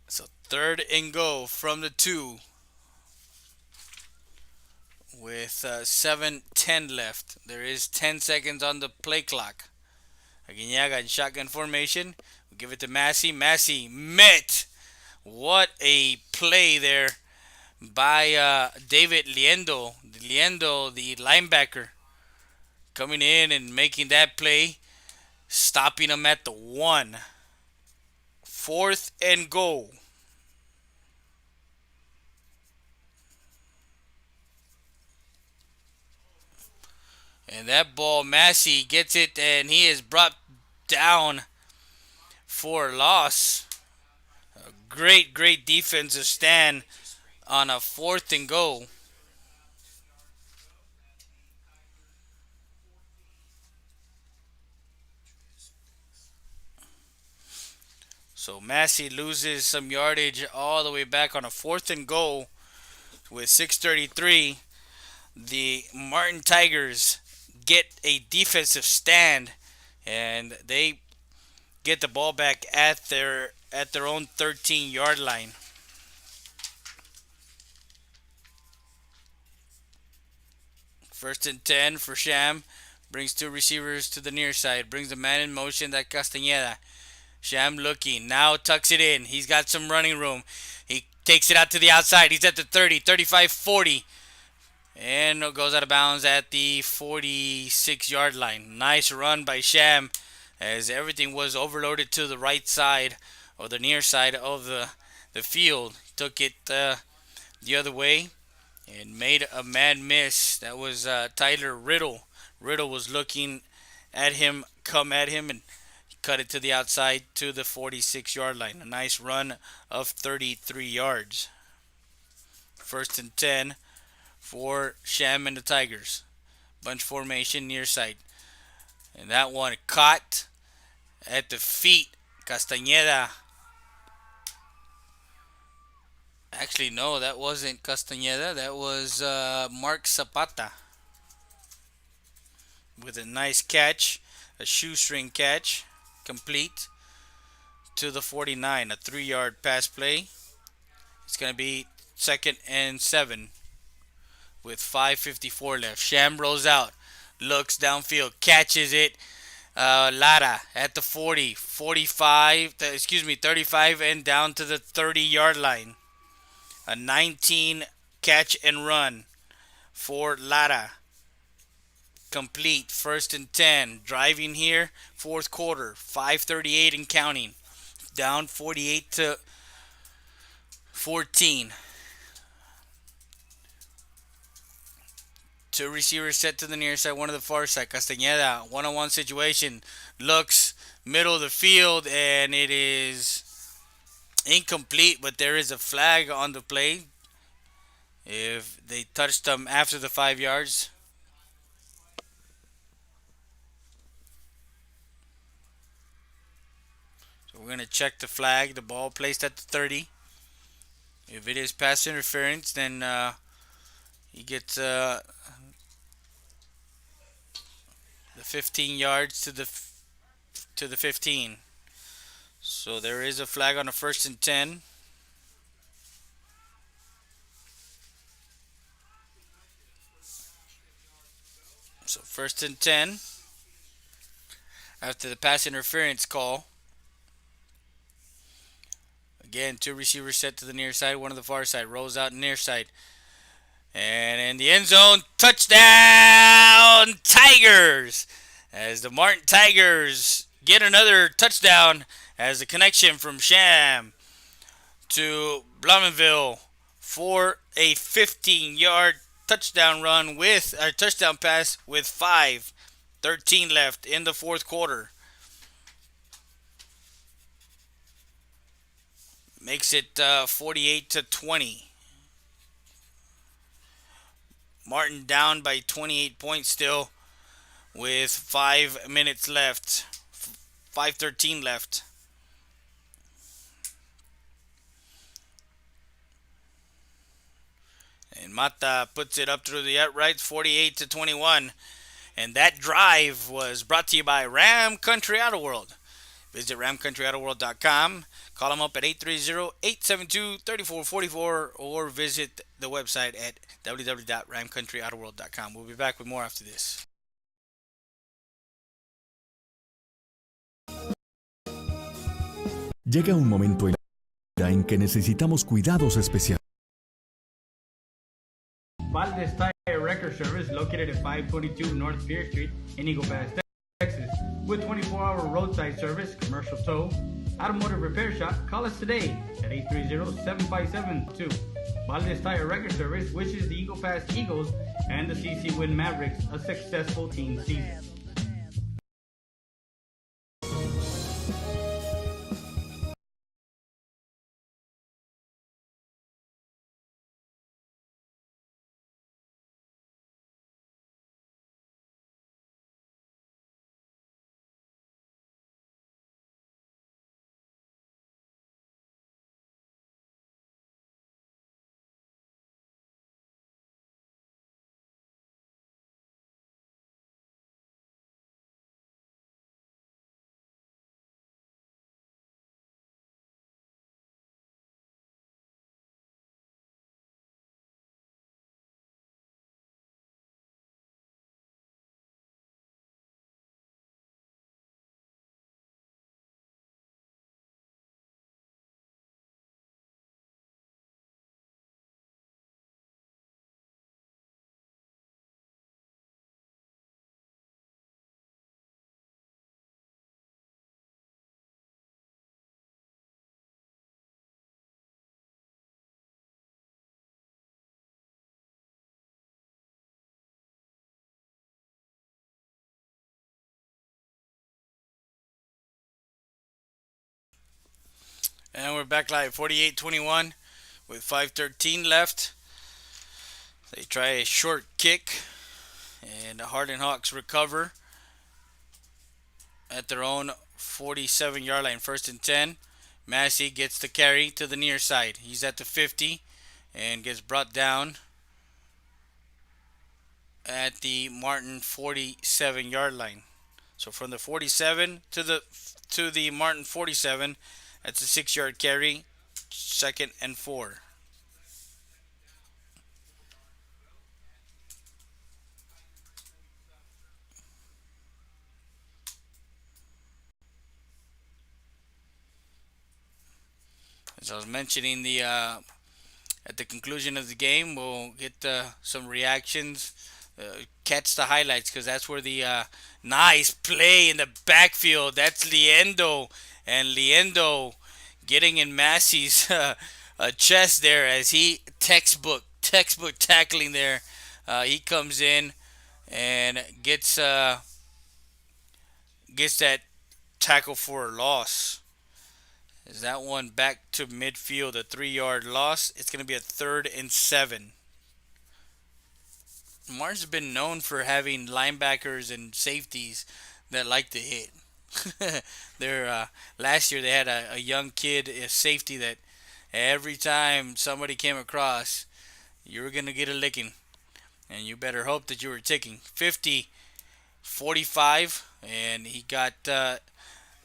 So 3rd and goal from the 2 with 7:10 left. There is 10 seconds on the play clock. Yaga in shotgun formation. We give it to Massey. Massey met. What a play there by David Liendo. Liendo, the linebacker, coming in and making that play, stopping him at the 1. 4th and goal. And that ball, Massey gets it, and he is brought down for a loss. A great defensive stand on a 4th and goal. So Massey loses some yardage all the way back on a 4th and goal with 6:33. The Martin Tigers get a defensive stand, and they get the ball back at their own 13-yard line. First and 10 for Sham. Brings two receivers to the near side. Brings the man in motion. That Castañeda. Sham looking. Now tucks it in. He's got some running room. He takes it out to the outside. He's at the 30, 35, 40. And goes out of bounds at the 46-yard line. Nice run by Sham as everything was overloaded to the right side or the near side of the field. Took it the other way and made a mad miss. That was Tyler Riddle. Riddle was looking at him, come at him, and cut it to the outside to the 46-yard line. A nice run of 33 yards. First and 10 for Sham and the Tigers. Bunch formation near side. And that one caught at the feet. Castañeda. Actually, no, that wasn't Castañeda. That was Mark Zapata. With a nice catch. A shoestring catch. Complete to the 49. A 3-yard pass play. It's going to be 2nd and 7 with 5:54 left. Sham rolls out. Looks downfield. Catches it. Lara at the 40. 35 and down to the 30-yard line. A 19 catch and run for Lara. Complete. 1st and 10. Driving here. 4th quarter. 5:38 and counting. Down 48 to 14. Two receivers set to the near side, one to the far side. Castañeda, one-on-one situation. Looks middle of the field, and it is incomplete, but there is a flag on the play. If they touched them after the 5 yards. So we're going to check the flag. The ball placed at the 30. If it is pass interference, then he gets the 15 yards to the 15. So there is a flag on the 1st and 10. So 1st and 10 after the pass interference call. Again, two receivers set to the near side, one to the far side. Rolls out near side. And in the end zone, touchdown Tigers! As the Martin Tigers get another touchdown as the connection from Sham to Blumenville for a 15-yard touchdown run with a touchdown pass with 5:13 left in the 4th quarter. Makes it 48-20. Martin down by 28 points still with 5 minutes left. 5:13 left. And Mata puts it up through the uprights, 48-21. And that drive was brought to you by Ram Country Auto World. Visit ramcountryautoworld.com. Call them up at 830-872-3444 or visit the website at www.ramcountryautoworld.com. We'll be back with more after this. Llega un momento en la vida en que necesitamos cuidados especiales. Valdez Tire Record Service, located at 522 North Pierce Street in Eagle Pass, Texas. With 24-hour roadside service, commercial tow, automotive repair shop, call us today at 830-757-2. Valdez Tire Record Service wishes the Eagle Pass Eagles and the CC Win Mavericks a successful team season. And we're back live 48-21 with 5:13 left. They try a short kick, and the Harlan Hawks recover at their own 47-yard line. First and 10. Massey gets the carry to the near side. He's at the 50 and gets brought down at the Martin 47-yard line. So from the 47 to the Martin 47, that's a 6-yard carry. Second and 4. As I was mentioning, the at the conclusion of the game, we'll get some reactions, catch the highlights, because that's where the nice play in the backfield. That's Liendo, and Liendo getting in Massey's chest there as he textbook tackling there. He comes in and gets that tackle for a loss. Is that one back to midfield, a 3-yard loss? It's going to be a 3rd and 7. Martin's been known for having linebackers and safeties that like to hit. Last year they had a young kid, a safety, that every time somebody came across, you were going to get a licking. And you better hope that you were ticking. 50-45, and he got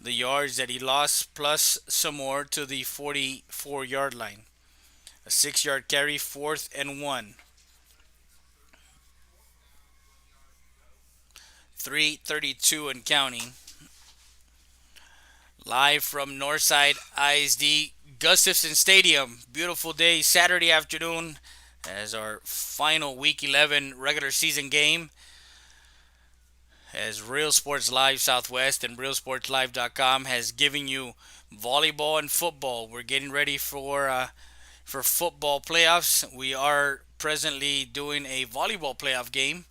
the yards that he lost plus some more to the 44-yard line. A 6-yard carry, 4th and 1. 3:32 and counting. Live from Northside ISD Gustafson Stadium. Beautiful day, Saturday afternoon, as our final Week 11 regular season game. As Real Sports Live Southwest and RealSportsLive.com has given you volleyball and football. We're getting ready for football playoffs. We are presently doing a volleyball playoff game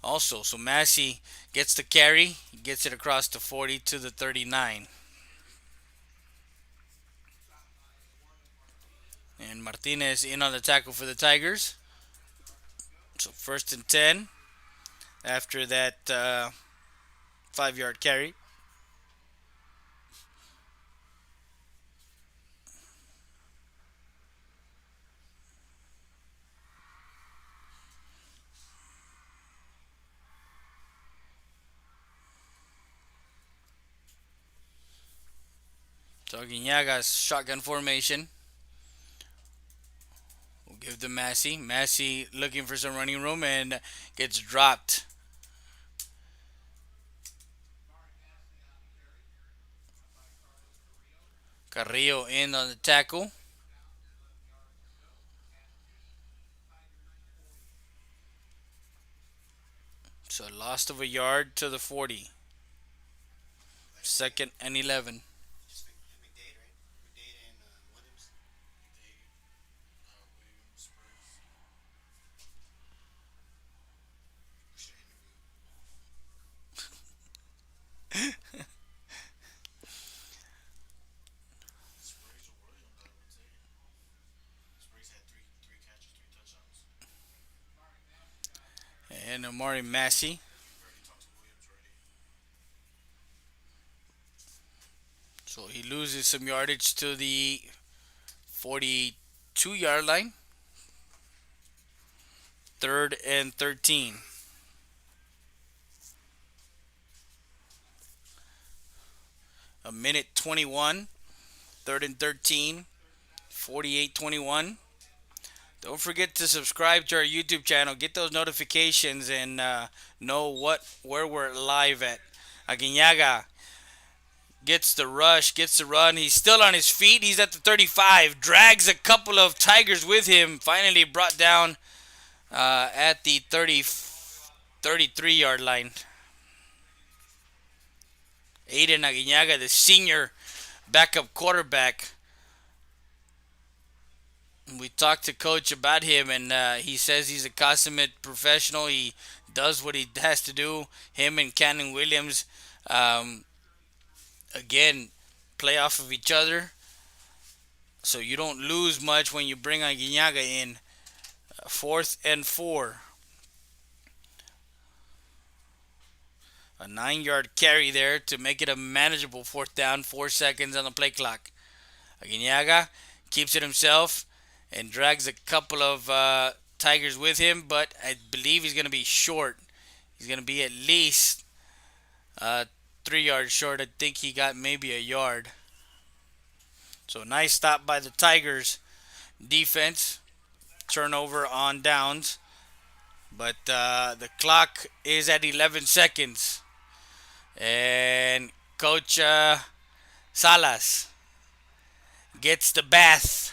also. So Massey gets the carry, gets it across the 40 to the 39. And Martinez in on the tackle for the Tigers. So 1st and 10 after that 5-yard carry. So Yaga's shotgun formation. We'll give to Massey. Massey looking for some running room and gets dropped. Carrillo in on the tackle. So lost of a yard to the 40. 2nd and 11. And Amore Massey. So he loses some yardage to the 42-yard line. 3rd and 13. A minute 21. 3rd and 13. 48-21. Don't forget to subscribe to our YouTube channel. Get those notifications and know where we're live at. Yaga gets the rush, gets the run. He's still on his feet. He's at the 35. Drags a couple of Tigers with him. Finally brought down at the 33-yard line. Aiden Aguinaga, the senior backup quarterback. We talked to Coach about him, and he says he's a consummate professional. He does what he has to do. Him and Cannon Williams, again, play off of each other. So you don't lose much when you bring Aguinaga in. 4th and 4. A 9-yard carry there to make it a manageable 4th down. 4 seconds on the play clock. Aguinaga keeps it himself and drags a couple of Tigers with him, but I believe he's going to be short. He's going to be at least 3 yards short. I think he got maybe a yard. So nice stop by the Tigers defense. Turnover on downs. But the clock is at 11 seconds. And Coach Salas gets the bath